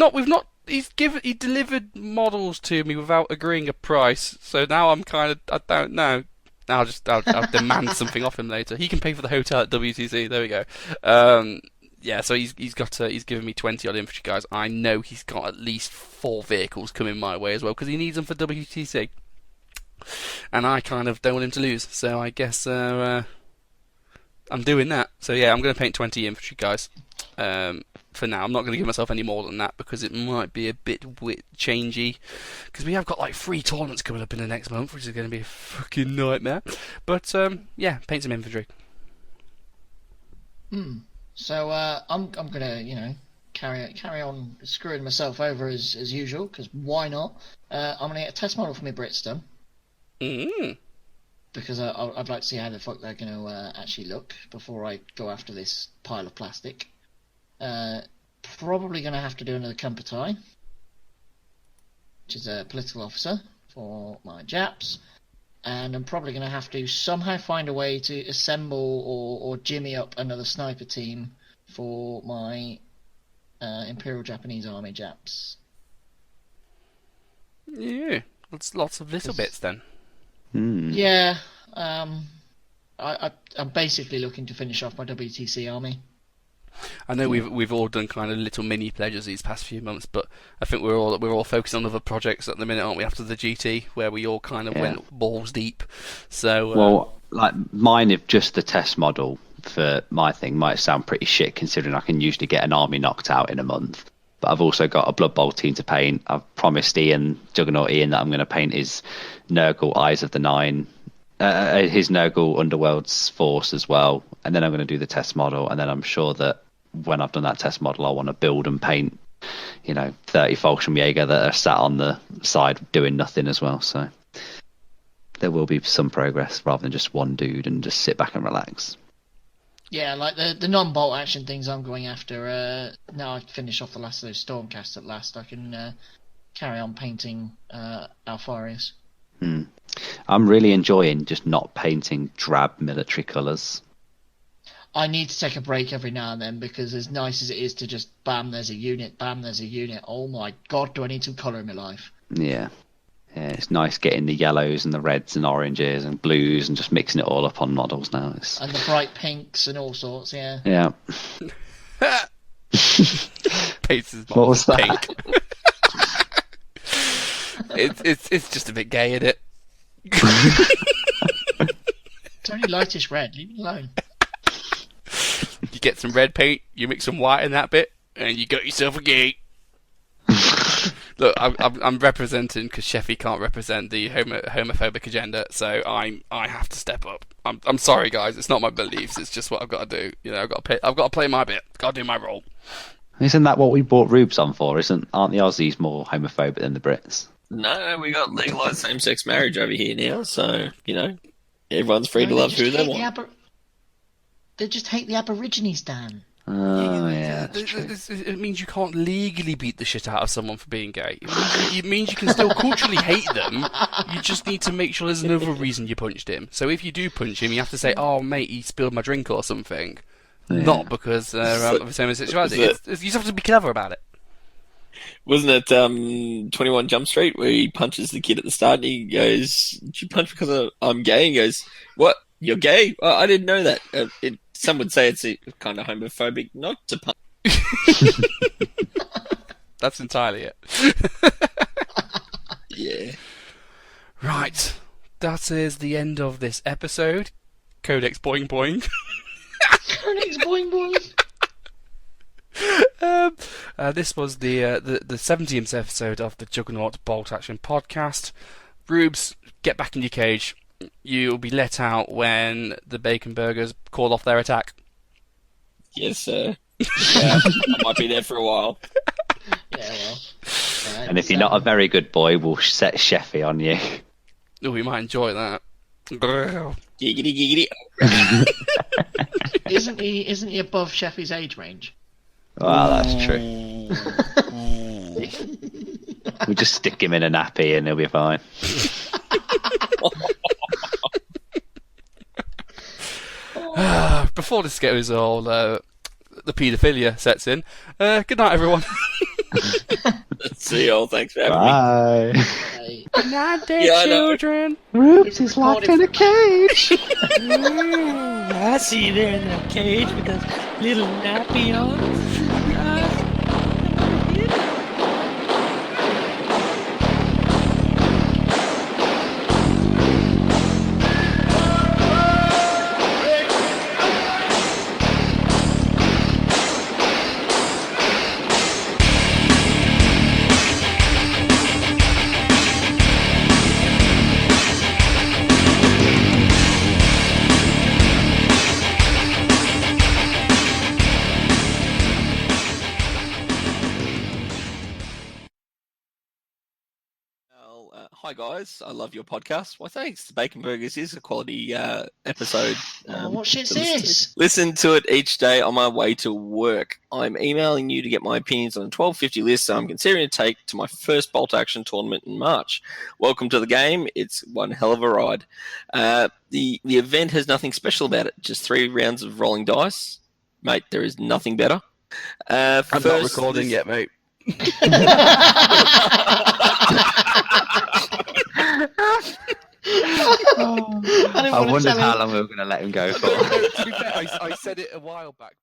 Speaker 2: delivered models to me without agreeing a price. So now I'm kind of, I don't know. I'll demand something off him later. He can pay for the hotel at WTC. There we go. yeah, so he's given me 20 odd infantry guys. I know he's got at least 4 vehicles coming my way as well because he needs them for WTC, and I kind of don't want him to lose. So I guess I'm doing that. So yeah, I'm going to paint 20 infantry guys. For now, I'm not going to give myself any more than that because it might be a bit changey. Because we have got like 3 tournaments coming up in the next month, which is going to be a fucking nightmare. But yeah, paint some infantry.
Speaker 3: So I'm gonna carry on screwing myself over as usual because why not? I'm gonna get a test model for my Brits done. Because I'd like to see how the fuck they're gonna actually look before I go after this pile of plastic. Probably gonna have to do another Kumputai, which is a political officer for my Japs. And I'm probably going to have to somehow find a way to assemble or jimmy up another sniper team for my Imperial Japanese Army Japs.
Speaker 2: Yeah, that's lots of little bits then.
Speaker 3: Yeah, I'm basically looking to finish off my WTC army.
Speaker 2: I know we've all done kind of little mini pledges these past few months, but I think we're all focused on other projects at the minute, aren't we? After the GT, where we all kind of went balls deep. So
Speaker 4: well, like mine, if just the test model for my thing might sound pretty shit, considering I can usually get an army knocked out in a month. But I've also got a Blood Bowl team to paint. I've promised Juggernaut Ian, that I'm going to paint his Nurgle Eyes of the Nine. His Nurgle Underworld's force as well, and then I'm going to do the test model, and then I'm sure that when I've done that test model I want to build and paint 30 Fallschirmjäger that are sat on the side doing nothing as well, so there will be some progress rather than just one dude and just sit back and relax.
Speaker 3: Yeah, like the non-bolt action things I'm going after, now I've finished off the last of those Stormcasts at last, I can carry on painting Alfarius.
Speaker 4: I'm really enjoying just not painting drab military colours.
Speaker 3: I need to take a break every now and then because as nice as it is to just bam, there's a unit, oh my god, do I need some colour in my life.
Speaker 4: Yeah, it's nice getting the yellows and the reds and oranges and blues and just mixing it all up on models now.
Speaker 3: And the bright pinks and all sorts, yeah.
Speaker 4: Yeah.
Speaker 2: Pace's
Speaker 4: What was that?
Speaker 2: Pink. It's just a bit gay, isn't it?
Speaker 3: It's only lightish red, leave it alone.
Speaker 2: You get some red paint, you mix some white in that bit, and you got yourself a gate. Look, I'm representing because Sheffy can't represent the homophobic agenda, so I have to step up. I'm sorry, guys. It's not my beliefs. It's just what I've got to do. I've got to play my bit. Got to do my role.
Speaker 4: Isn't that what we bought Rubes on for? Aren't the Aussies more homophobic than the Brits?
Speaker 5: No, we got legalised same-sex marriage over here now, so everyone's free to love who they want.
Speaker 3: They just hate the Aborigines, Dan.
Speaker 4: Oh, yeah.
Speaker 2: It means you can't legally beat the shit out of someone for being gay. It means you can still culturally hate them. You just need to make sure there's another reason you punched him. So if you do punch him, you have to say, "Oh, mate, he spilled my drink" or something. Yeah. Not because of his homosexuality. You just have to be clever about it.
Speaker 5: Wasn't it 21 Jump Street where he punches the kid at the start and he goes, "Did you punch because I'm gay?" He goes, "What? You're gay? Oh, I didn't know that." Some would say it's kind of homophobic not to punch.
Speaker 2: That's entirely it.
Speaker 5: Yeah.
Speaker 2: Right. That is the end of this episode. Codex Boing Boing.
Speaker 3: Codex Boing Boing.
Speaker 2: This was the 17th episode of the Juggernaut Bolt Action podcast. Rubes, get back in your cage. You'll be let out when the Bacon Burgers call off their attack.
Speaker 5: Yes, sir. Yeah, I might be there for a while.
Speaker 3: Yeah, well.
Speaker 4: And if you're not a very good boy, we'll set Sheffy on you.
Speaker 2: Oh, we might enjoy that.
Speaker 5: Giggity, giggity.
Speaker 3: Isn't he above Sheffy's age range?
Speaker 4: Well, that's true. We'll just stick him in a nappy and he'll be fine.
Speaker 2: Before this goes all, the paedophilia sets in. Good night, everyone.
Speaker 5: See you all. Thanks for having me.
Speaker 3: Hey.
Speaker 2: Good night, dear children.
Speaker 4: Rubes is locked in a cage.
Speaker 2: That's
Speaker 5: see you there in that cage with those little nappy on. Hi guys, I love your podcast. Well, thanks. The Bacon Burgers is a quality episode.
Speaker 3: What shit's
Speaker 5: so
Speaker 3: this?
Speaker 5: Listen to it each day on my way to work. I'm emailing you to get my opinions on a 1250 list, so I'm considering to take to my first bolt action tournament in March. Welcome to the game. It's one hell of a ride. The event has nothing special about it. Just 3 rounds of rolling dice, mate. There is nothing better.
Speaker 2: I'm not recording yet, mate.
Speaker 4: I wondered how long we were going to let him go for.
Speaker 2: To be fair, I said it a while back.